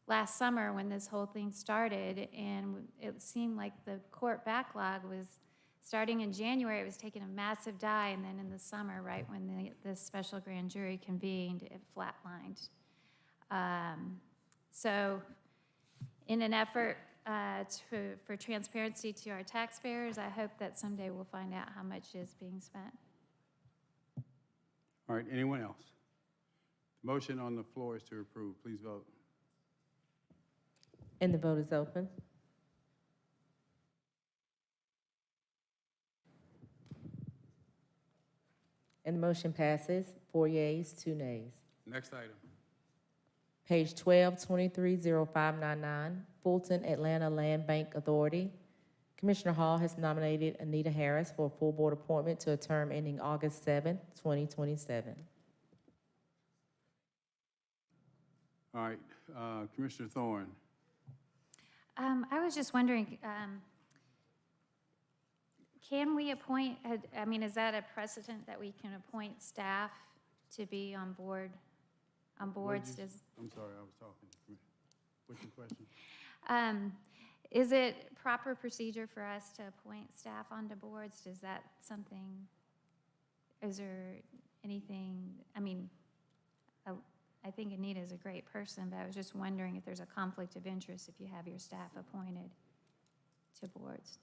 last summer when this whole thing started, and it seemed like the court backlog was starting in January. It was taking a massive dive, and then in the summer, right when this special grand jury convened, it flatlined. So in an effort for transparency to our taxpayers. I hope that someday we'll find out how much is being spent. All right, anyone else? The motion on the floor is to approve. Please vote. And the vote is open. And the motion passes, 4 yeas, 2 nays. Next item. Page 12, 230599, Fulton Atlanta Land Bank Authority. Commissioner Hall has nominated Anita Harris for a full board appointment to a term ending August 7th, 2027. All right, Commissioner Thorne. I was just wondering, can we appoint, I mean, is that a precedent that we can appoint staff to be on boards? I'm sorry, I was talking. What's your question? Is it proper procedure for us to appoint staff onto boards? Is that something, is there anything, I mean, I think Anita is a great person, but I was just wondering if there's a conflict of interest if you have your staff appointed to boards.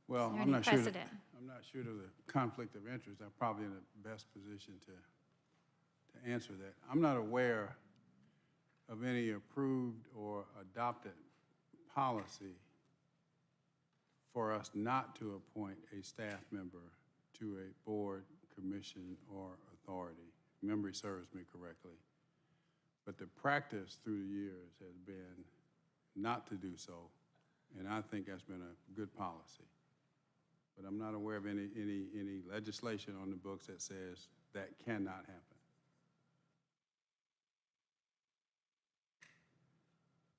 Well, Is there I'm any not sure. precedent? I'm not sure of the conflict of interest. I'm probably in the best position to answer that. I'm not aware of any approved or adopted policy for us not to appoint a staff member to a board, commission, or authority. Memory serves me correctly. But the practice through the years has been not to do so, and I think that's been a good policy. But I'm not aware of any legislation on the books that says that cannot happen.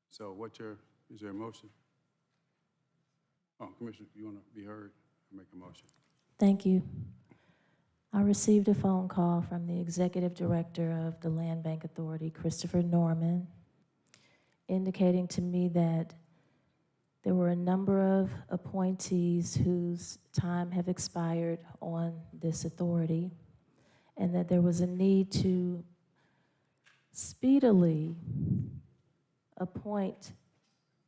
So is there a motion? Oh, Commissioner, you want to be heard? Make a motion. Thank you. I received a phone call from the Executive Director of the Land Bank Authority, Christopher Norman, indicating to me that there were a number of appointees whose time have expired on this authority, and that there was a need to speedily appoint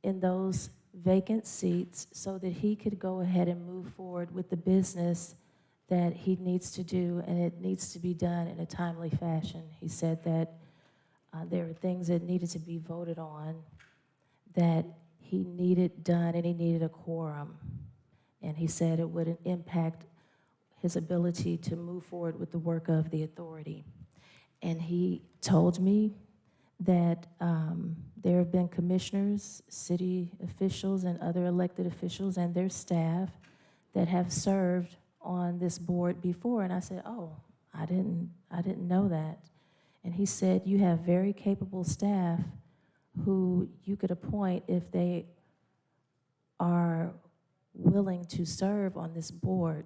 in those vacant seats so that he could go ahead and move forward with the business that he needs to do, and it needs to be done in a timely fashion. He said that there are things that needed to be voted on that he needed done, and he needed a quorum. And he said it would impact his ability to move forward with the work of the authority. And he told me that there have been commissioners, city officials, and other elected officials and their staff that have served on this board before. And I said, oh, I didn't know that. And he said, you have very capable staff who you could appoint if they are willing to serve on this board.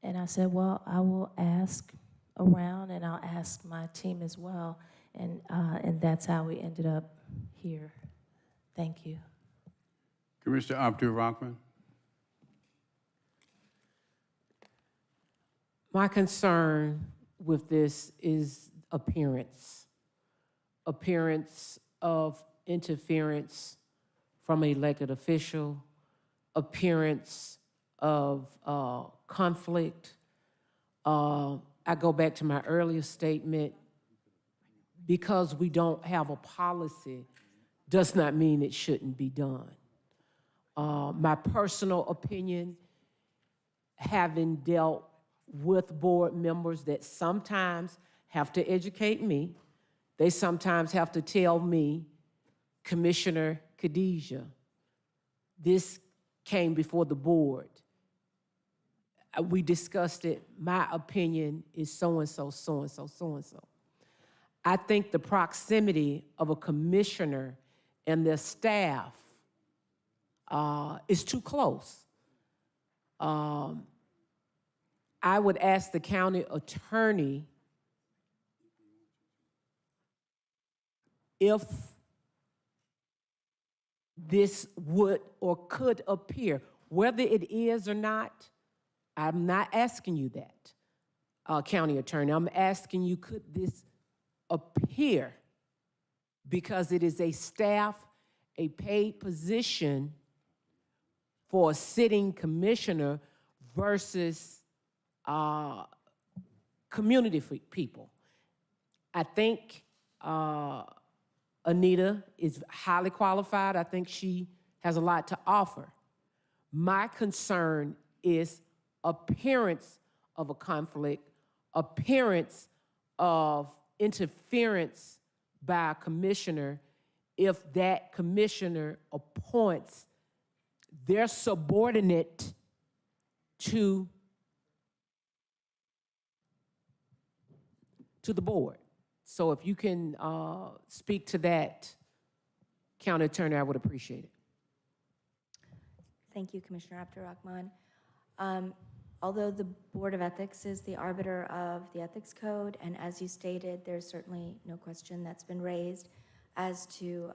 And I said, well, I will ask around, and I'll ask my team as well. And that's how we ended up here. Thank you. Commissioner Abdul-Rahman. My concern with this is appearance of interference from an elected official, appearance of conflict. I go back to my earlier statement. Because we don't have a policy does not mean it shouldn't be done. My personal opinion, having dealt with board members that sometimes have to educate me, they sometimes have to tell me, Commissioner Khadijah, this came before the board. We discussed it. My opinion is so-and-so, so-and-so, so-and-so. I think the proximity of a commissioner and their staff is too close. I would ask the county attorney if this would or could appear, whether it is or not. I'm not asking you that, county attorney. I'm asking you, could this appear, because it is a staff, a paid position for a sitting commissioner versus community people. I think Anita is highly qualified. I think she has a lot to offer. My concern is appearance of a conflict, appearance of interference by a commissioner if that commissioner appoints their subordinate to the board. So if you can speak to that, County Attorney, I would appreciate it. Thank you, Commissioner Abdurrahman. Although the Board of Ethics is the arbiter of the Ethics Code, and as you stated, there's certainly no question that's been raised as to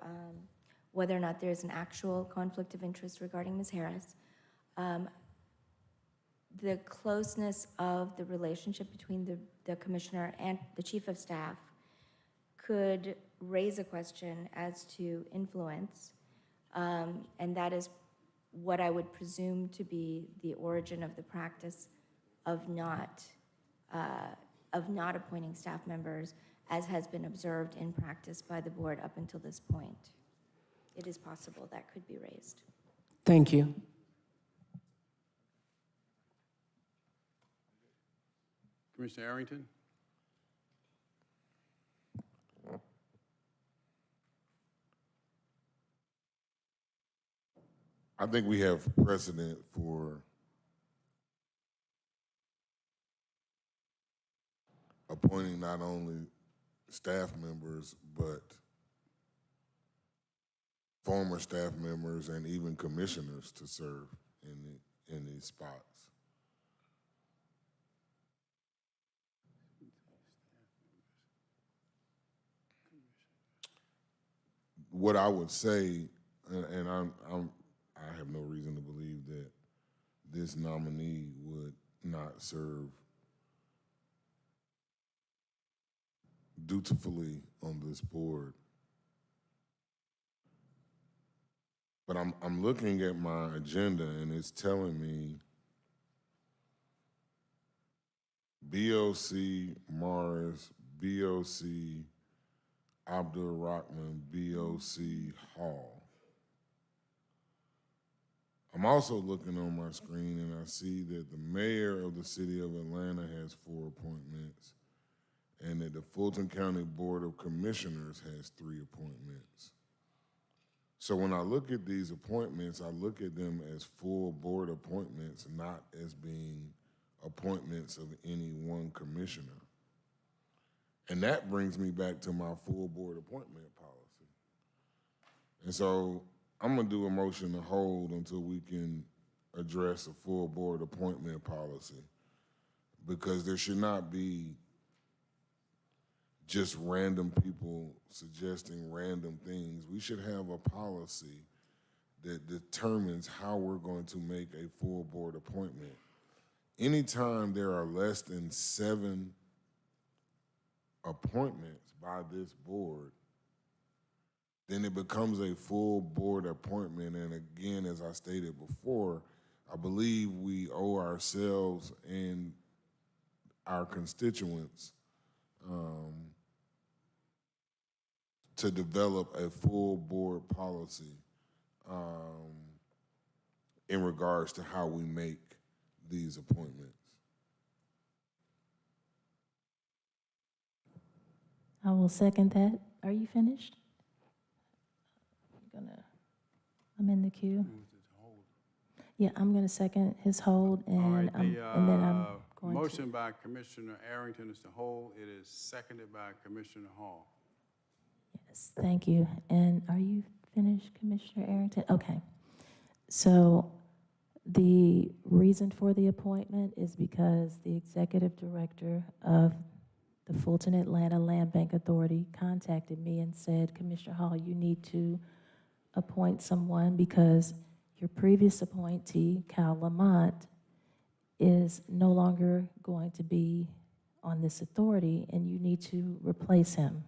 whether or not there's an actual conflict of interest regarding Ms. Harris. The closeness of the relationship between the commissioner and the chief of staff could raise a question as to influence, and that is what I would presume to be the origin of the practice of not appointing staff members, as has been observed in practice by the board up until this point. It is possible that could be raised. Thank you. Commissioner Arrington? I think we have precedent for appointing not only staff members, but former staff members and even commissioners to serve in these spots. What I would say, and I have no reason to believe that this nominee would not serve dutifully on this board. But I'm looking at my agenda and it's telling me BOC Morris, BOC Abdul-Rahman, BOC Hall. I'm also looking on my screen and I see that the mayor of the city of Atlanta has 4 appointments and that the Fulton County Board of Commissioners has 3 appointments. So when I look at these appointments, I look at them as full board appointments, not as being appointments of any one commissioner. And that brings me back to my full board appointment policy. And so I'm gonna do a motion to hold until we can address a full board appointment policy, because there should not be just random people suggesting random things. We should have a policy that determines how we're going to make a full board appointment. Anytime there are less than 7 appointments by this board, then it becomes a full board appointment. And again, as I stated before, I believe we owe ourselves and our constituents to develop a full board policy in regards to how we make these appointments. I will second that. Are you finished? I'm in the queue. Yeah, I'm gonna second his hold, and All right, and then I'm going to. motion by Commissioner Arrington is to hold. It is seconded by Commissioner Hall. Yes, thank you. And are you finished, Commissioner Arrington? Okay. So the reason for the appointment is because the executive director of the Fulton Atlanta Land Bank Authority contacted me and said, Commissioner Hall, you need to appoint someone because your previous appointee, Cal Lamont, is no longer going to be on this authority and you need to replace him.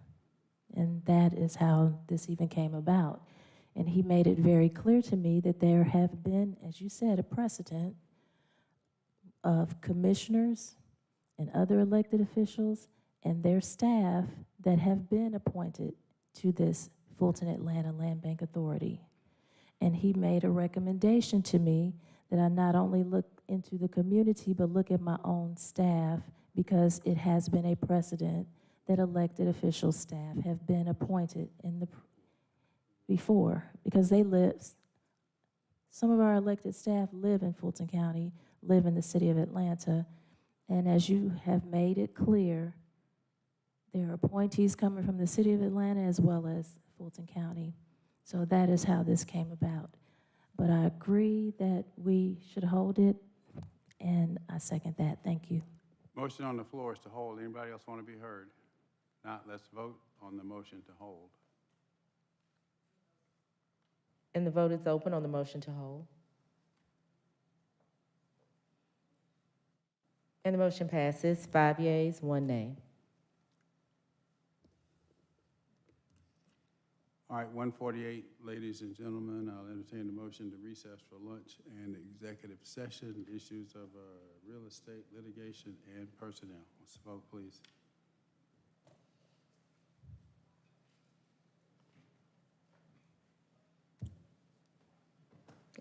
And that is how this even came about. And he made it very clear to me that there have been, as you said, a precedent of commissioners and other elected officials and their staff that have been appointed to this Fulton Atlanta Land Bank Authority. And he made a recommendation to me that I not only look into the community, but look at my own staff, because it has been a precedent that elected official staff have been appointed in the before, because they live, some of our elected staff live in Fulton County, live in the city of Atlanta, and as you have made it clear, there are appointees coming from the city of Atlanta as well as Fulton County. So that is how this came about. But I agree that we should hold it, and I second that. Thank you. Motion on the floor is to hold. Anybody else want to be heard? Not, let's vote on the motion to hold. And the vote is open on the motion to hold. And the motion passes, 5 yeas, 1 nay. All right, 1:48, ladies and gentlemen, I'll entertain the motion to recess for lunch and executive session, issues of real estate, litigation, and personnel. Let's vote, please.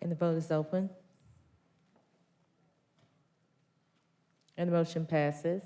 And the vote is open. And the motion passes,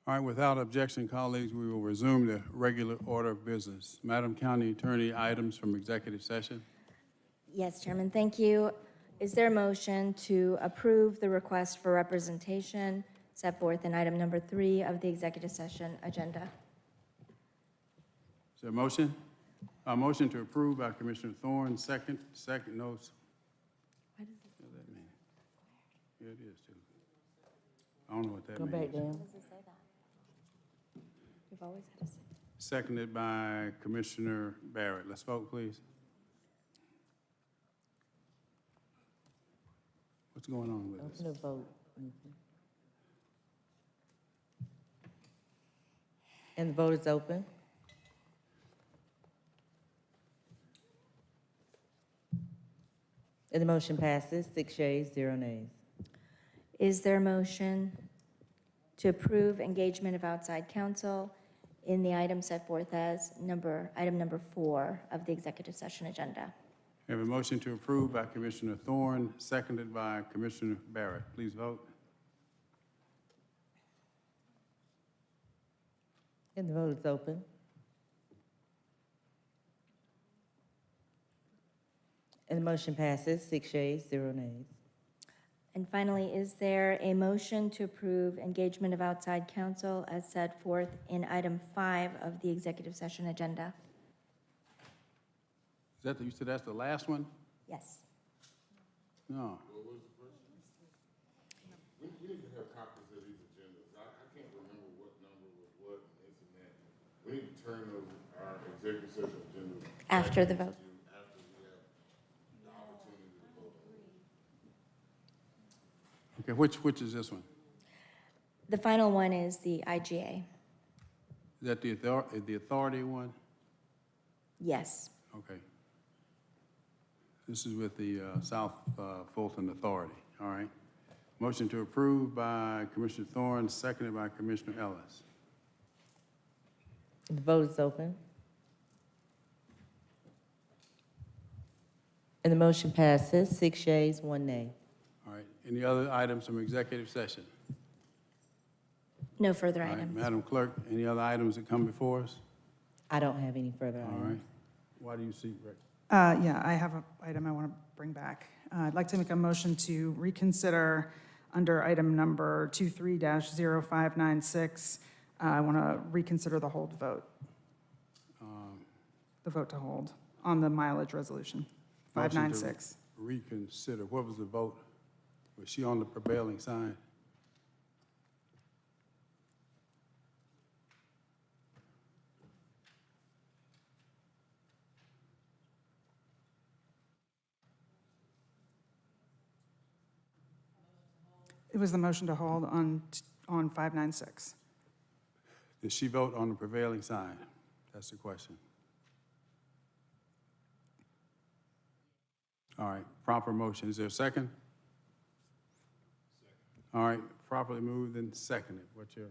All right, without objection, colleagues, we will resume the regular order of business. Madam County Attorney, items from executive session. Yes, Chairman, thank you. Is there a motion to approve the request for representation set forth in item number 3 of the executive session agenda? Is there a motion? A motion to approve by Commissioner Thorne, second, no. What does that mean? Yeah, it is too. I don't know what that Go means. back down. Does it say that? We've always had a say. Seconded by Commissioner Barrett. Let's vote, please. What's going on with this? Open the vote. And the vote is open. And the motion passes, 6 yeas, 0 nays. Is there a motion to approve engagement of outside counsel in the item set forth as item number 4 of the executive session agenda? We have a motion to approve by Commissioner Thorne, seconded by Commissioner Barrett. Please vote. And the vote is open. And the motion passes, 6 yeas, 0 nays. And finally, is there a motion to approve engagement of outside counsel as set forth in item 5 of the executive session agenda? Is that you said that's the last one? Yes. No. What was the first one? We need to have copies of these agendas. I can't remember what number was what and this and that. We need to turn our executive session agendas. After the vote. After we have the opportunity Okay, which is this one? The final one is the IGA. Is that the authority one? Yes. Okay. This is with the South Fulton Authority, all right. Motion to approve by Commissioner Thorne, seconded by Commissioner Ellis. The vote is open. And the motion passes, 6 yeas, 1 nay. All right, any other items from executive session? No further All right, items. Madam Clerk, any other items that come before us? I don't have any further All items. right. Why do you seek, Rick? Yeah, I have an item I want to bring back. I'd like to make a motion to reconsider under item number 23-0596. I want to reconsider the hold vote, the vote to hold on the mileage resolution, Motion to 596. Reconsider. What was the vote? Was she on the prevailing side? It was the motion to hold on 596. Did she vote on the prevailing side? That's the question. All right, proper motion. Is there a second? All right, properly moved and seconded. What's your?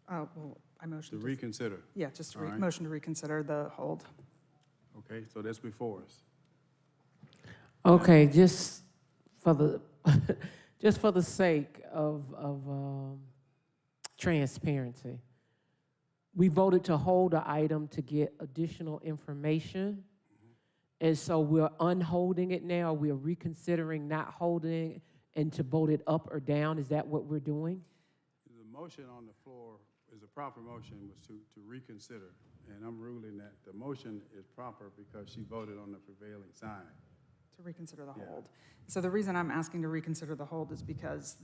Well, I To motion to. reconsider. Yeah, just All right. motion to reconsider the hold. Okay, so that's before us. Okay, just for the, just for the sake of transparency, we voted to hold the item to get additional information. And so we're unholding it now, we're reconsidering not holding and to vote it up or down. Is that what we're doing? The motion on the floor is a proper motion was to reconsider. And I'm ruling that the motion is proper because she voted on the prevailing side. To reconsider the Yeah. hold. So the reason I'm asking to reconsider the hold is because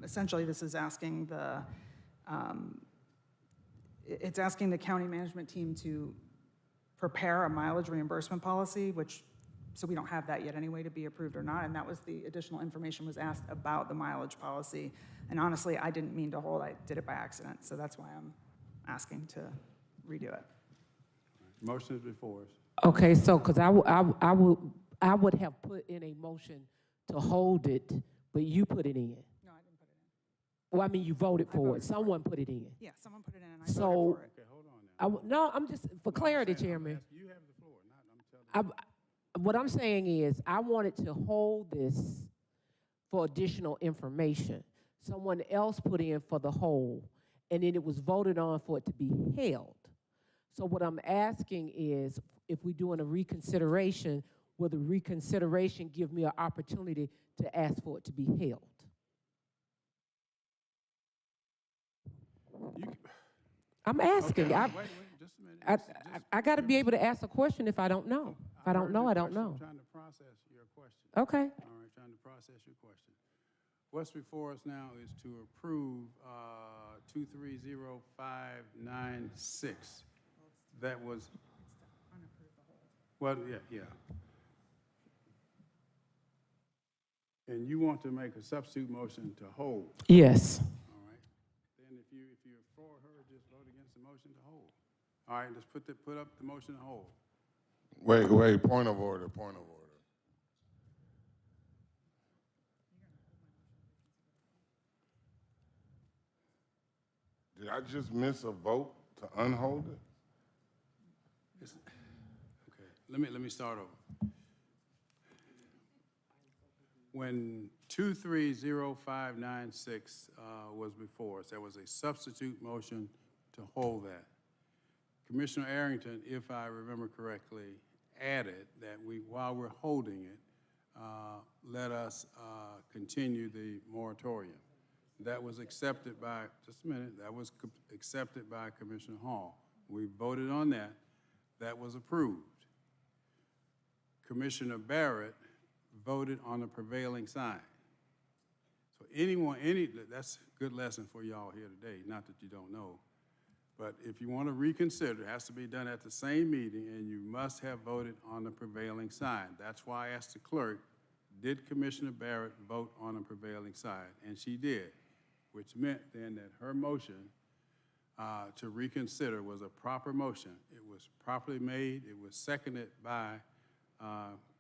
essentially this is asking it's asking the county management team to prepare a mileage reimbursement policy, so we don't have that yet anyway to be approved or not, and that was the additional information was asked about the mileage policy. And honestly, I didn't mean to hold, I did it by accident, so that's why I'm asking to redo it. Motion is before us. Okay, so, because I would have put in a motion to hold it, but you put it in. No, I didn't put it in. Well, I mean, you voted for it. Someone put it in. Yeah, someone put it in and I voted So, for it. Okay, hold on now. no, I'm just, for clarity, Chairman. You have the floor, not, I'm telling you. What I'm saying is, I wanted to hold this for additional information. Someone else put in for the hold, and then it was voted on for it to be held. So what I'm asking is, if we're doing a reconsideration, will the reconsideration give me an opportunity to ask for it to be held? I'm asking. Okay, wait, just a minute. I got to be able to ask a question if I don't know. If I don't know, I don't know. I'm trying to process your question. Okay. All right, trying to process your question. What's before us now is to approve 230596. That was, well, yeah. And you want to make a substitute motion to hold. Yes. All right. Then if you're for her, just vote against the motion to hold. All right, let's put up the motion to hold. Wait, point of order. Did I just miss a vote to unhold it? Okay, let me start over. When 230596 was before us, there was a substitute motion to hold that. Commissioner Arrington, if I remember correctly, added that while we're holding it, let us continue the moratorium. That was accepted by, just a minute, that was accepted by Commissioner Hall. We voted on that. That was approved. Commissioner Barrett voted on the prevailing side. So that's a good lesson for y'all here today, not that you don't know. But if you want to reconsider, it has to be done at the same meeting, and you must have voted on the prevailing side. That's why I asked the clerk, did Commissioner Barrett vote on a prevailing side? And she did, which meant then that her motion to reconsider was a proper motion. It was properly made. It was seconded by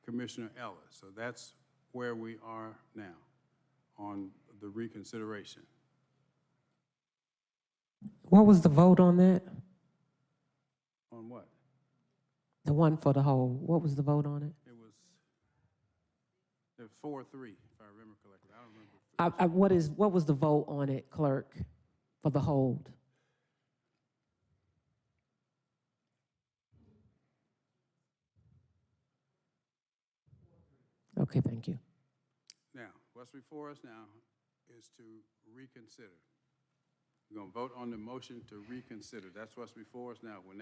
Commissioner Ellis. So that's where we are now on the reconsideration. What was the vote on that? On what? The one for the whole. What was the vote on it? It was 4-3, if I remember correctly. I don't remember. What was the vote on it, clerk, for the hold? Okay, thank you. Now, what's before us now is to reconsider. We're going to vote on the motion to reconsider. That's what's before us now. When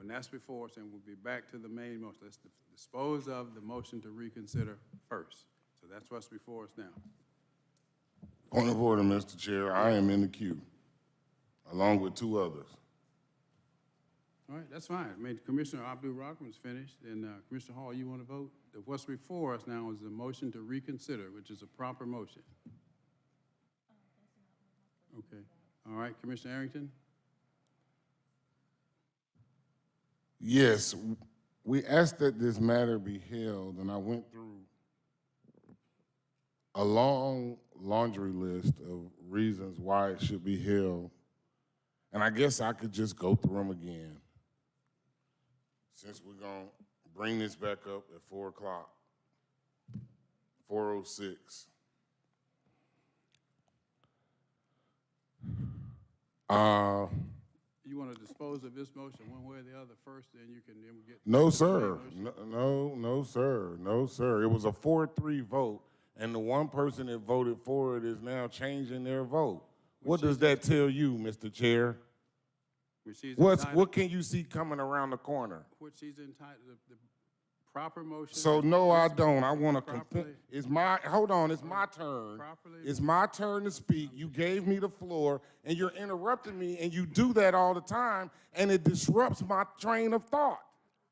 that's before us, then we'll be back to the main motion. Let's dispose of the motion to reconsider first. So that's what's before us now. Point of order, Mr. Chair. I am in the queue, along with 2 others. All right, that's fine. I mean, Commissioner Abdul-Rahman's finished, and Commissioner Hall, you want to vote? What's before us now is the motion to reconsider, which is a proper motion. Okay. All right, Commissioner Arrington? Yes, we asked that this matter be held, and I went through a long laundry list of reasons why it should be held, and I guess I could just go through them again, since we're going to bring this back up at 4 o'clock, 4:06. You want to dispose of this motion one way or the other first, then you can then get. No, sir. No, sir. No, sir. It was a 4-3 vote, and the one person that voted for it is now changing their vote. What does that tell you, Mr. Chair? What can you see coming around the corner? Which she's entitled, the proper motion. So no, I don't. I want to. Hold on. It's my turn. It's my turn to speak. You gave me the floor, and you're interrupting me, and you do that all the time, and it disrupts my train of thought.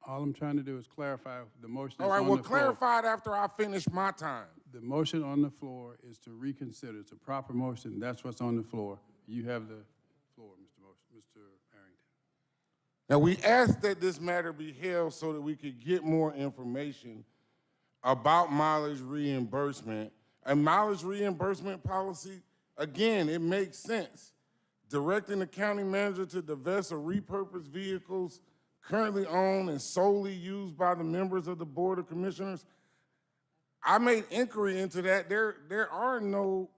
All I'm trying to do is clarify the motion. All right. Well, clarify it after I finish my time. The motion on the floor is to reconsider. It's a proper motion. That's what's on the floor. You have the floor, Mr. Arrington. Now, we asked that this matter be held so that we could get more information about mileage reimbursement. A mileage reimbursement policy, again, it makes sense. Directing the county manager to divest or repurpose vehicles currently owned and solely used by the members of the Board of Commissioners. I made inquiry into that. There are no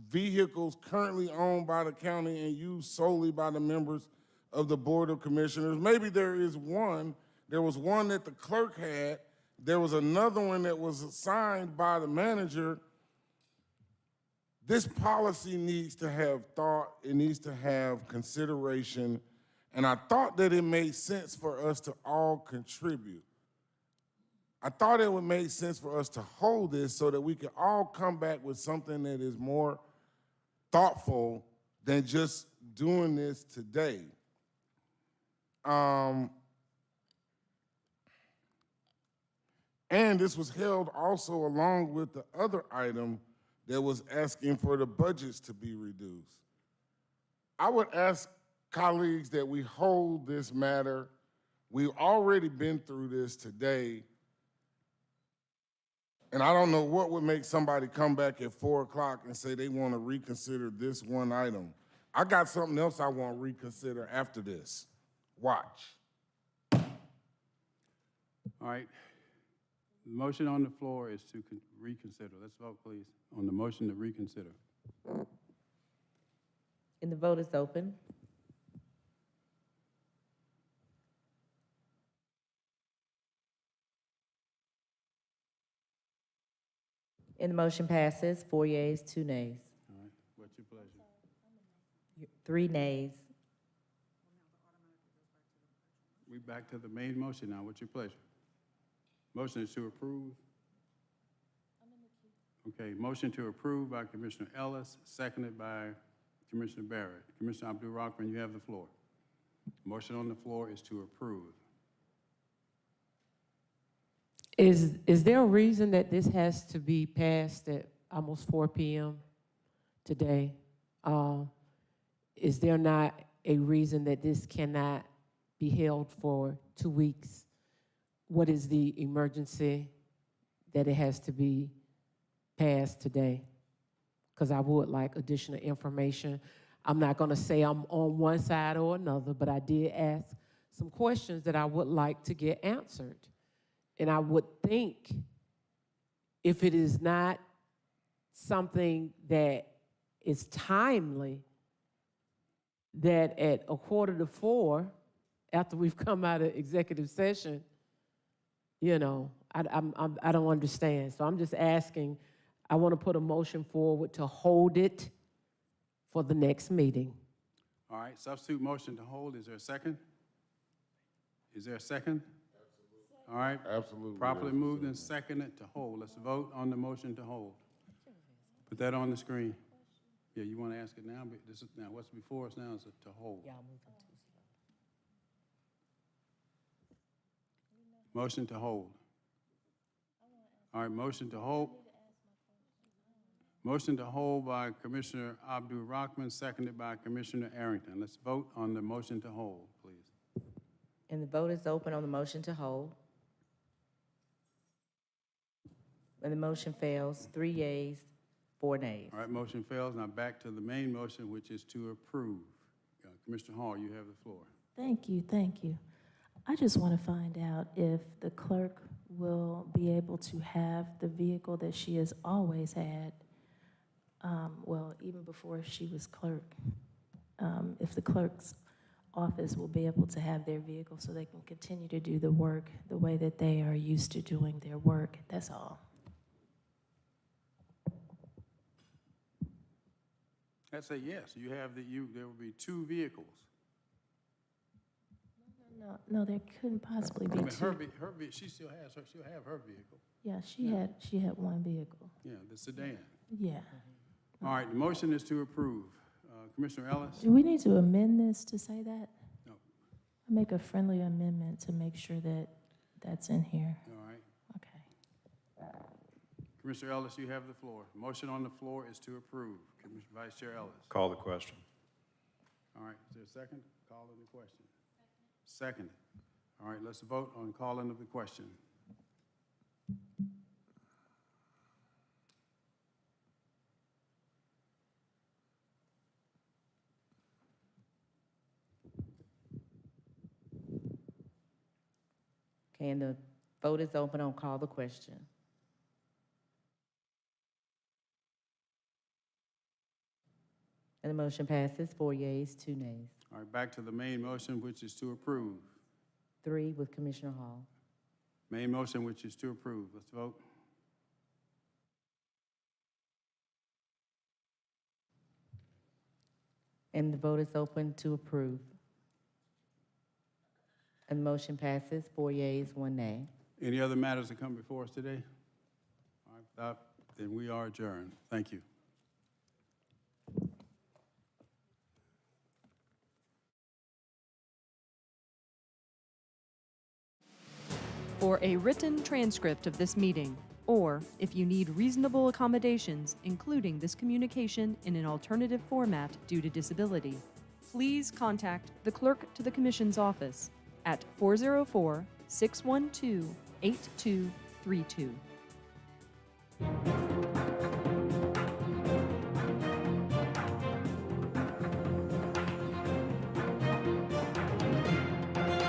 vehicles currently owned by the county and used solely by the members of the Board of Commissioners. Maybe there is one. There was one that the clerk had. There was another one that was assigned by the manager. This policy needs to have thought. It needs to have consideration. And I thought that it made sense for us to all contribute. I thought it would make sense for us to hold this so that we could all come back with something that is more thoughtful than just doing this today. And this was held also along with the other item that was asking for the budgets to be reduced. I would ask colleagues that we hold this matter. We've already been through this today. And I don't know what would make somebody come back at 4 o'clock and say they want to reconsider this one item. I got something else I want to reconsider after this. Watch. All right. The motion on the floor is to reconsider. Let's vote, please, on the motion to reconsider. And the vote is open. And the motion passes, 4 yeas, 2 nays. All right. What's your pleasure? 3 nays. We back to the main motion now. What's your pleasure? Motion is to approve. Okay, motion to approve by Commissioner Ellis, seconded by Commissioner Barrett. Commissioner Abdul-Rahman, you have the floor. Motion on the floor is to approve. Is there a reason that this has to be passed at almost 4 p.m. today? Is there not a reason that this cannot be held for 2 weeks? What is the emergency that it has to be passed today? Because I would like additional information. I'm not going to say I'm on one side or another, but I did ask some questions that I would like to get answered. And I would think if it is not something that is timely, that at 3:45, after we've come out of executive session, you know, I don't understand. So I'm just asking, I want to put a motion forward to hold it for the next meeting. All right, substitute motion to hold. Is there a second? Is there a second? Absolutely. All right. Absolutely. Properly moved and seconded to hold. Let's vote on the motion to hold. Put that on the screen. Yeah, you want to ask it now? But this is now what's before us now is to hold. Motion to hold. All right, motion to hold. Motion to hold by Commissioner Abdul Rahman, seconded by Commissioner Arrington. Let's vote on the motion to hold, please. And the vote is open on the motion to hold. And the motion fails, 3 yeas, 4 nays. All right, motion fails. Now back to the main motion, which is to approve. Commissioner Hall, you have the floor. Thank you, thank you. I just want to find out if the clerk will be able to have the vehicle that she has always had, well, even before she was clerk, if the clerk's office will be able to have their vehicle so they can continue to do the work the way that they are used to doing their work. That's all. I'd say yes. You have there will be 2 vehicles. No, there couldn't possibly be I mean, two. she'll have her vehicle. Yeah, she had one vehicle. Yeah, the sedan. Yeah. All right, the motion is to approve. Commissioner Ellis? Do we need to amend this to say that? No. I make a friendly amendment to make sure that that's in here. All right. Okay. Commissioner Ellis, you have the floor. Motion on the floor is to approve. Commissioner Vice Chair Ellis. Call the question. All right, is there a second? Call in the question. Second. All right, let's vote on calling of the question. Okay, and the vote is open on call the question. And the motion passes, 4 yeas, 2 nays. All right, back to the main motion, which is to approve. 3 with Commissioner Hall. Main motion, which is to approve. Let's vote. And the vote is open to approve. And the motion passes, 4 yeas, 1 nay. Any other matters that come before us today? All right, without, then we are adjourned. Thank you. For a written transcript of this meeting, or if you need reasonable accommodations, including this communication in an alternative format due to disability, please contact the Clerk to the Commission's office at 404-612-8232.